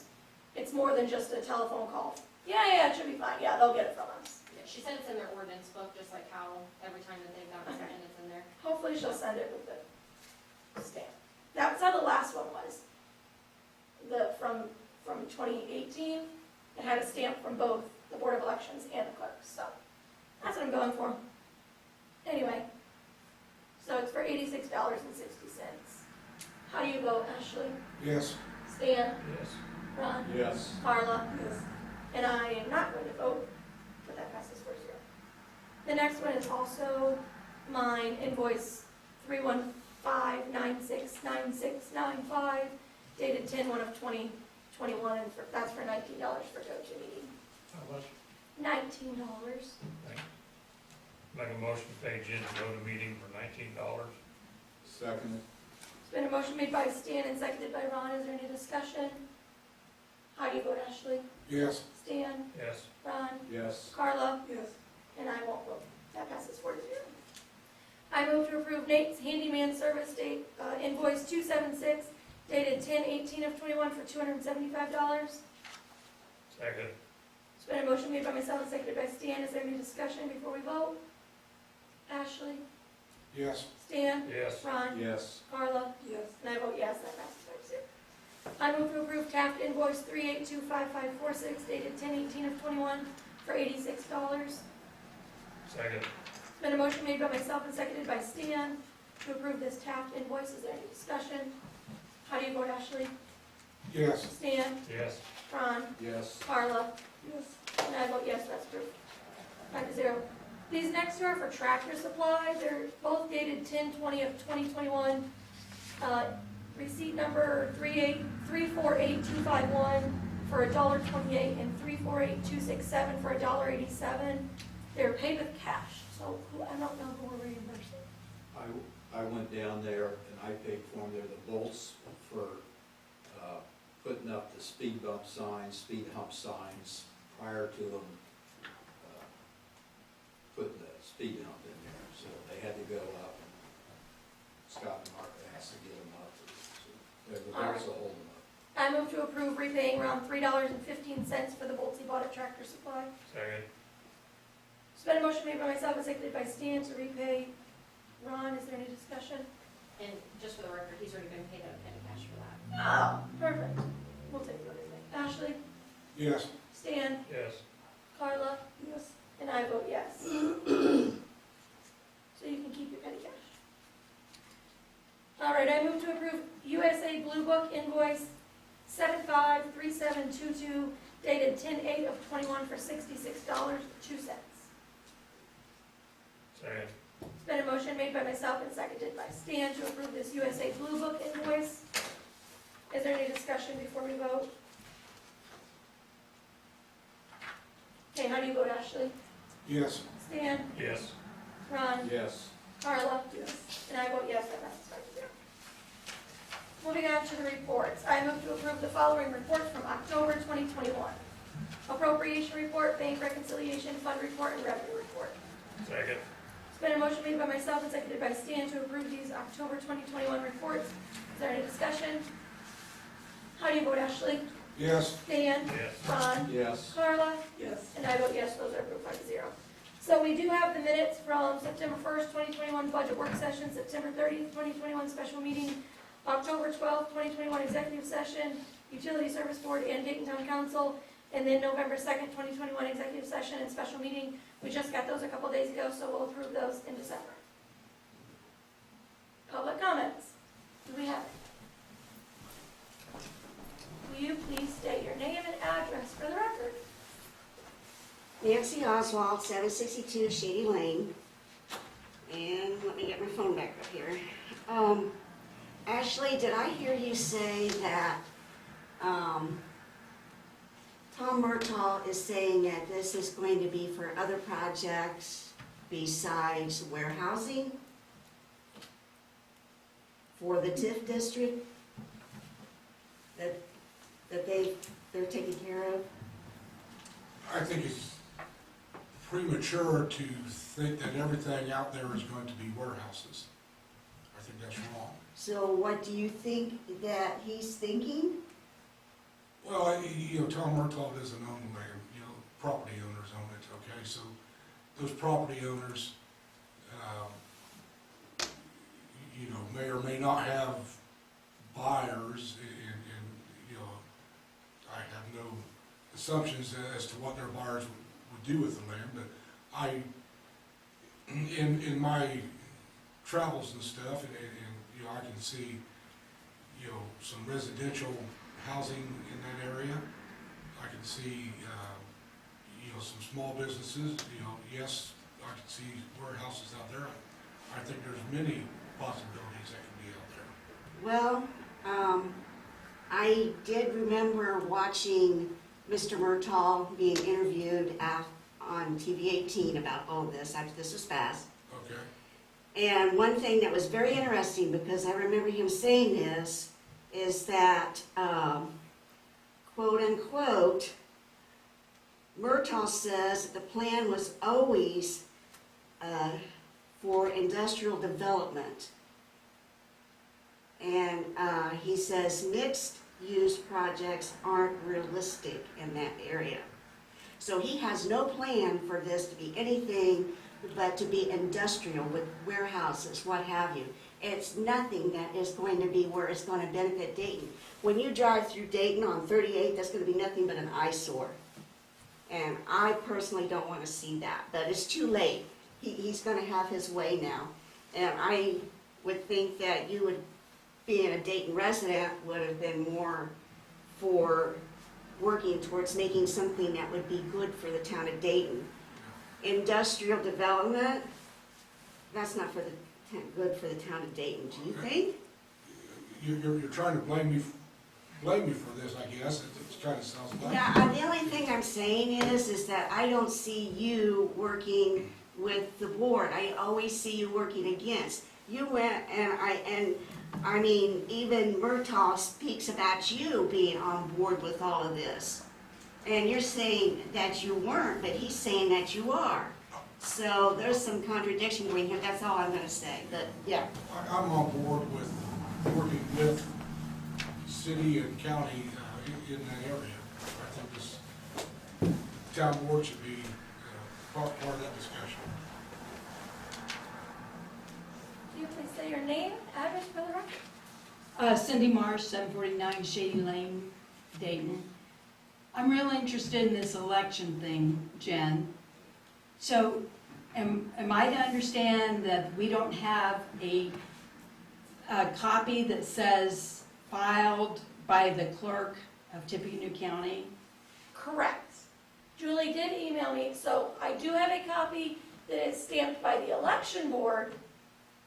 [SPEAKER 3] it's more than just a telephone call. Yeah, it should be fine, yeah, they'll get it from us.
[SPEAKER 6] Yeah, she said it's in their ordinance book, just like how every time that they've gotten
[SPEAKER 3] Okay.
[SPEAKER 6] something, it's in there.
[SPEAKER 3] Hopefully she'll send it with the stamp. That's how the last one was. From 2018, it had a stamp from both the Board of Elections and the clerk, so that's what I'm going for. Anyway, so it's for $86.60. How do you vote, Ashley?
[SPEAKER 5] Yes.
[SPEAKER 3] Stan?
[SPEAKER 7] Yes.
[SPEAKER 3] Ron?
[SPEAKER 1] Yes.
[SPEAKER 3] Carla?
[SPEAKER 4] Yes.
[SPEAKER 3] And I am not going to vote, but that passes 4-0. The next one is also mine, invoice 315969695, dated 10/1/2021, and that's for $19 for GoToMeeting.
[SPEAKER 7] How much?
[SPEAKER 3] $19.
[SPEAKER 7] Make a motion to pay Jen to go to meeting for $19.
[SPEAKER 1] Second.
[SPEAKER 3] It's been a motion made by Stan and seconded by Ron. Is there any discussion? How do you vote, Ashley?
[SPEAKER 5] Yes.
[SPEAKER 3] Stan?
[SPEAKER 7] Yes.
[SPEAKER 3] Ron?
[SPEAKER 1] Yes.
[SPEAKER 3] Carla?
[SPEAKER 4] Yes.
[SPEAKER 3] And I won't vote. That passes 4-0. I move to approve Nate's handyman service date, invoice 276, dated 10/18/21 for $275.
[SPEAKER 7] Second.
[SPEAKER 3] It's been a motion made by myself and seconded by Stan. Is there any discussion before we vote? Ashley?
[SPEAKER 5] Yes.
[SPEAKER 3] Stan?
[SPEAKER 7] Yes.
[SPEAKER 3] Ron?
[SPEAKER 1] Yes.
[SPEAKER 3] Carla?
[SPEAKER 4] Yes.
[SPEAKER 3] And I vote yes, that passes 5-0. I move to approve Taft invoice 3825546 dated 10/18/21 for $86.
[SPEAKER 7] Second.
[SPEAKER 3] It's been a motion made by myself and seconded by Stan to approve this Taft invoice. Is there any discussion? How do you vote, Ashley?
[SPEAKER 5] Yes.
[SPEAKER 3] Stan?
[SPEAKER 7] Yes.
[SPEAKER 3] Ron?
[SPEAKER 1] Yes.
[SPEAKER 3] Carla?
[SPEAKER 4] Yes.
[SPEAKER 3] And I vote yes, that's approved. 5-0. These next two are for Tractor Supply. They're both dated 10/20/2021. Receipt number 348,251 for $1.28 and 348,267 for $1.87. They're paid with cash, so I don't know who we're reimbursing.
[SPEAKER 1] I went down there and I paid for them. They're the bolts for putting up the speed bump signs, speed hump signs, prior to them putting the speed bump in there, so they had to go up, and Scott and Mark asked to get them up, so there's a hold them up.
[SPEAKER 3] I move to approve repaying around $3.15 for the bolts he bought at Tractor Supply.
[SPEAKER 7] Second.
[SPEAKER 3] It's been a motion made by myself and seconded by Stan to repay. Ron, is there any discussion?
[SPEAKER 6] And just for the record, he's already been paid out of petty cash for that.
[SPEAKER 3] Oh, perfect. We'll take what is it. Ashley,
[SPEAKER 5] Yes.
[SPEAKER 3] Stan,
[SPEAKER 7] Yes.
[SPEAKER 3] Carla,
[SPEAKER 4] Yes.
[SPEAKER 3] and I vote yes. So you can keep your petty cash. All right, I move to approve USA Blue Book invoice 753722 dated 10/8/21 for $66.02.
[SPEAKER 7] Second.
[SPEAKER 3] It's been a motion made by myself and seconded by Stan to approve this USA Blue Book invoice. Is there any discussion before we vote? Okay, how do you vote, Ashley?
[SPEAKER 5] Yes.
[SPEAKER 3] Stan?
[SPEAKER 7] Yes.
[SPEAKER 3] Ron?
[SPEAKER 1] Yes.
[SPEAKER 3] Carla?
[SPEAKER 4] Yes.
[SPEAKER 3] And I vote yes, that passes 5-0. Moving on to the reports. I move to approve the following reports from October 2021. Appropriation report, bank reconciliation, fund report, and revenue report.
[SPEAKER 7] Second.
[SPEAKER 3] It's been a motion made by myself and seconded by Stan to approve these October 2021 reports. Is there any discussion? How do you vote, Ashley?
[SPEAKER 5] Yes.
[SPEAKER 3] Dan?
[SPEAKER 7] Yes.
[SPEAKER 3] Ron?
[SPEAKER 1] Yes.
[SPEAKER 3] Carla?
[SPEAKER 4] Yes.
[SPEAKER 3] And I vote yes, those are approved 5-0. So we do have the minutes from September 1st, 2021 budget work session, September 30th, 2021 special meeting, October 12th, 2021 executive session, utility service board and Dayton Town Council, and then November 2nd, 2021 executive session and special meeting. We just got those a couple days ago, so we'll approve those in December. Public comments. Do we have it? Will you please state your name and address for the record?
[SPEAKER 11] Nancy Oswald, 762 Shady Lane. And let me get my phone back up here. Ashley, did I hear you say that Tom Murtaugh is saying that this is going to be for other projects besides warehousing for the TIF district that they're taking care of?
[SPEAKER 5] I think it's premature to think that everything out there is going to be warehouses. I think that's wrong.
[SPEAKER 11] So what do you think that he's thinking?
[SPEAKER 5] Well, Tom Murtaugh doesn't own land, property owners own it, okay? So those property owners, may or may not have buyers, and I have no assumptions as to what their buyers would do with the land, but in my travels and stuff, and I can see, some residential housing in that area. I can see, some small businesses, yes, I can see warehouses out there. I think there's many possibilities that can be out there.
[SPEAKER 11] Well, I did remember watching Mr. Murtaugh being interviewed on TV 18 about all of this. This was fast.
[SPEAKER 5] Okay.
[SPEAKER 11] And one thing that was very interesting, because I remember him saying this, is that, quote unquote, Murtaugh says the plan was always for industrial development. And he says mixed-use projects aren't realistic in that area. So he has no plan for this to be anything but to be industrial with warehouses, what have you. It's nothing that is going to be where it's going to benefit Dayton. When you drive through Dayton on 38, that's going to be nothing but an eyesore. And I personally don't want to see that, but it's too late. He's going to have his way now. And I would think that you would, being a Dayton resident, would have been more for working towards making something that would be good for the town of Dayton. Industrial development, that's not good for the town of Dayton, do you think?
[SPEAKER 5] You're trying to blame me for this, I guess. It kind of sounds like.
[SPEAKER 11] Yeah, the only thing I'm saying is that I don't see you working with the board. I always see you working against. You went and I mean, even Murtaugh speaks about you being on board with all of this. And you're saying that you weren't, but he's saying that you are. So there's some contradiction going here, that's all I'm gonna say, but, yeah.
[SPEAKER 5] I'm on board with working with city and county in that area. I think this town board should be part of that discussion.
[SPEAKER 3] Can you please say your name, address for the record?
[SPEAKER 12] Cindy Marsh, 749 Shady Lane, Dayton. I'm really interested in this election thing, Jen. So, am I to understand that we don't have a copy that says filed by the clerk of Tippecanoe County?
[SPEAKER 3] Correct. Julie did email me, so I do have a copy that is stamped by the election board,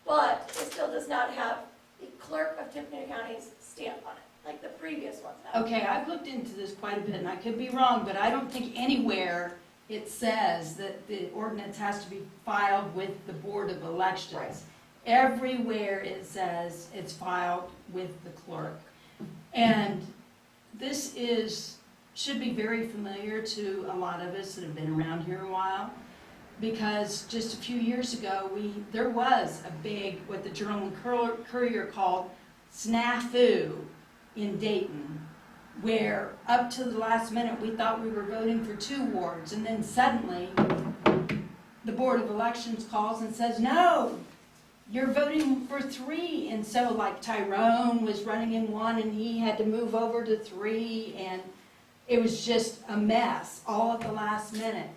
[SPEAKER 3] but it still does not have the clerk of Tippecanoe County's stamp on it, like the previous ones have.
[SPEAKER 12] Okay, I've looked into this quite a bit, and I could be wrong, but I don't think anywhere it says that the ordinance has to be filed with the Board of Elections.
[SPEAKER 3] Right.
[SPEAKER 12] Everywhere it says it's filed with the clerk. And this should be very familiar to a lot of us that have been around here a while, because just a few years ago, there was a big, what the Journal and Courier called snafu in Dayton, where up to the last minute, we thought we were voting for 2 wards, and then suddenly, the Board of Elections calls and says, no, you're voting for 3, and so like Tyrone was running in 1, and he had to move over to 3, and it was just a mess, all at the last minute.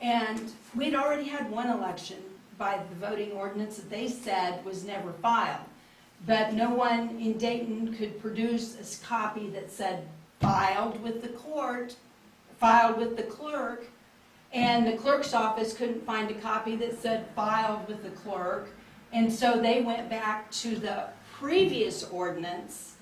[SPEAKER 12] And we'd already had 1 election by the voting ordinance that they said was never filed. But no one in Dayton could produce a copy that said filed with the court, filed with the clerk, and the clerk's office couldn't find a copy that said filed with the clerk. And so they went back to the previous ordinance,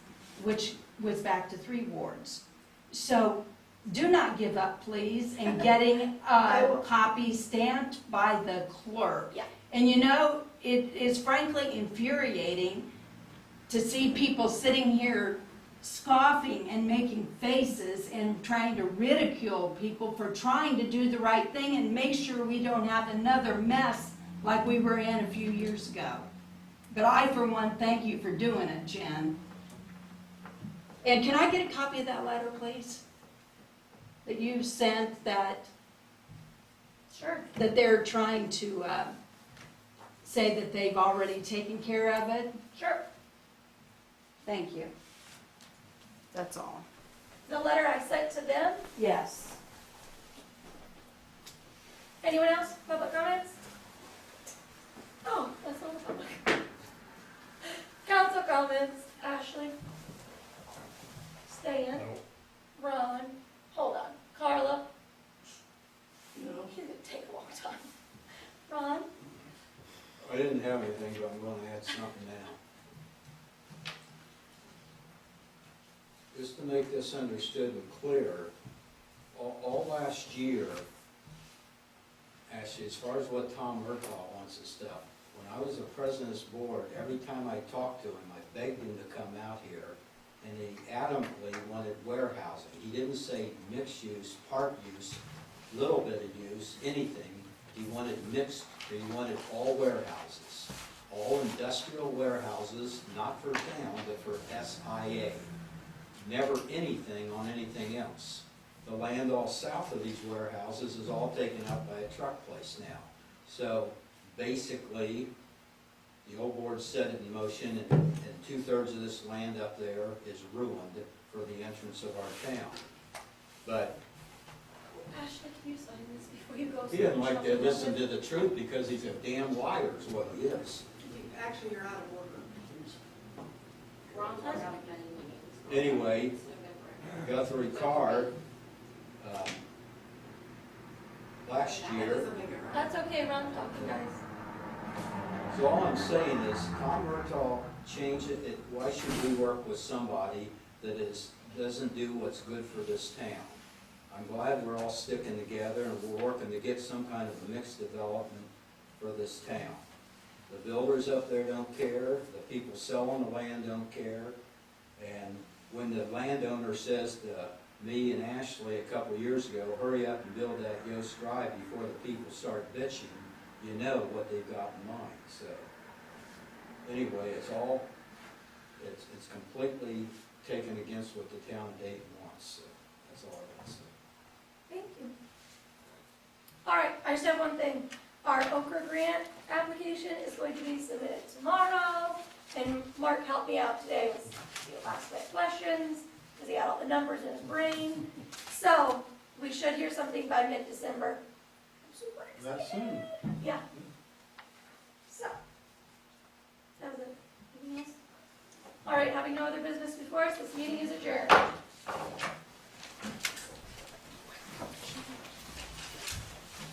[SPEAKER 12] which was back to 3 wards. So do not give up, please, in getting a copy stamped by the clerk.
[SPEAKER 3] Yeah.
[SPEAKER 12] And you know, it is frankly infuriating to see people sitting here scoffing and making faces and trying to ridicule people for trying to do the right thing and make sure we don't have another mess like we were in a few years ago. But I, for one, thank you for doing it, Jen. And can I get a copy of that letter, please? That you sent that
[SPEAKER 3] Sure.
[SPEAKER 12] they're trying to say that they've already taken care of it?
[SPEAKER 3] Sure.
[SPEAKER 12] Thank you. That's all.
[SPEAKER 3] The letter I sent to them.
[SPEAKER 12] Yes.
[SPEAKER 3] Anyone else? Public comments? Oh, that's not public. Council comments. Ashley? Stan?
[SPEAKER 7] No.
[SPEAKER 3] Ron? Hold on. Carla? No. It's gonna take a long time. Ron?
[SPEAKER 1] I didn't have anything, but I'm gonna add something now. Just to make this understood and clear, all last year, actually, as far as what Tom Murtaugh wants and stuff, when I was the president of this board, every time I talked to him, I begged him to come out here, and he adamantly wanted warehousing. He didn't say mixed use, part use, little bit of use, anything. He wanted mixed, he wanted all warehouses, all industrial warehouses, not for town, but for SIA. Never anything on anything else. The land all south of these warehouses is all taken up by a truck place now. So basically, the old board set it in motion, and 2/3 of this land up there is ruined for the entrance of our town. But
[SPEAKER 3] Ashley, can you sign this before you go?
[SPEAKER 1] he didn't like to listen to the truth because he's a damn liar is what he is.
[SPEAKER 4] Actually, you're out of order.
[SPEAKER 6] Ron's not out of many meetings.
[SPEAKER 1] Anyway, Guthrie Card, last
[SPEAKER 4] That
[SPEAKER 1] year,
[SPEAKER 4] doesn't make it right.
[SPEAKER 3] That's okay, Ron, talk to you guys.
[SPEAKER 1] so all I'm saying is, Tom Murtaugh changed it, why should we work with somebody that doesn't do what's good for this town? I'm glad we're all sticking together and we're working to get some kind of a mixed development for this town. The builders up there don't care, the people selling the land don't care, and when the landowner says to me and Ashley a couple years ago, hurry up and build that Yost Drive before the people start bitching, you know what they've got in mind, so. Anyway, it's completely taken against what the town of Dayton wants, so that's all I want to say.
[SPEAKER 3] Thank you. All right, I just have one thing. Our Okra grant application is going to be submitted tomorrow, and Mark helped me out today with the last minute questions, because he had all the numbers in his brain. So, we should hear something by mid-December. I'm super excited.
[SPEAKER 9] That's soon.
[SPEAKER 3] Yeah. So, that was it. Anything else? All right, having no other business before us, this meeting is adjourned.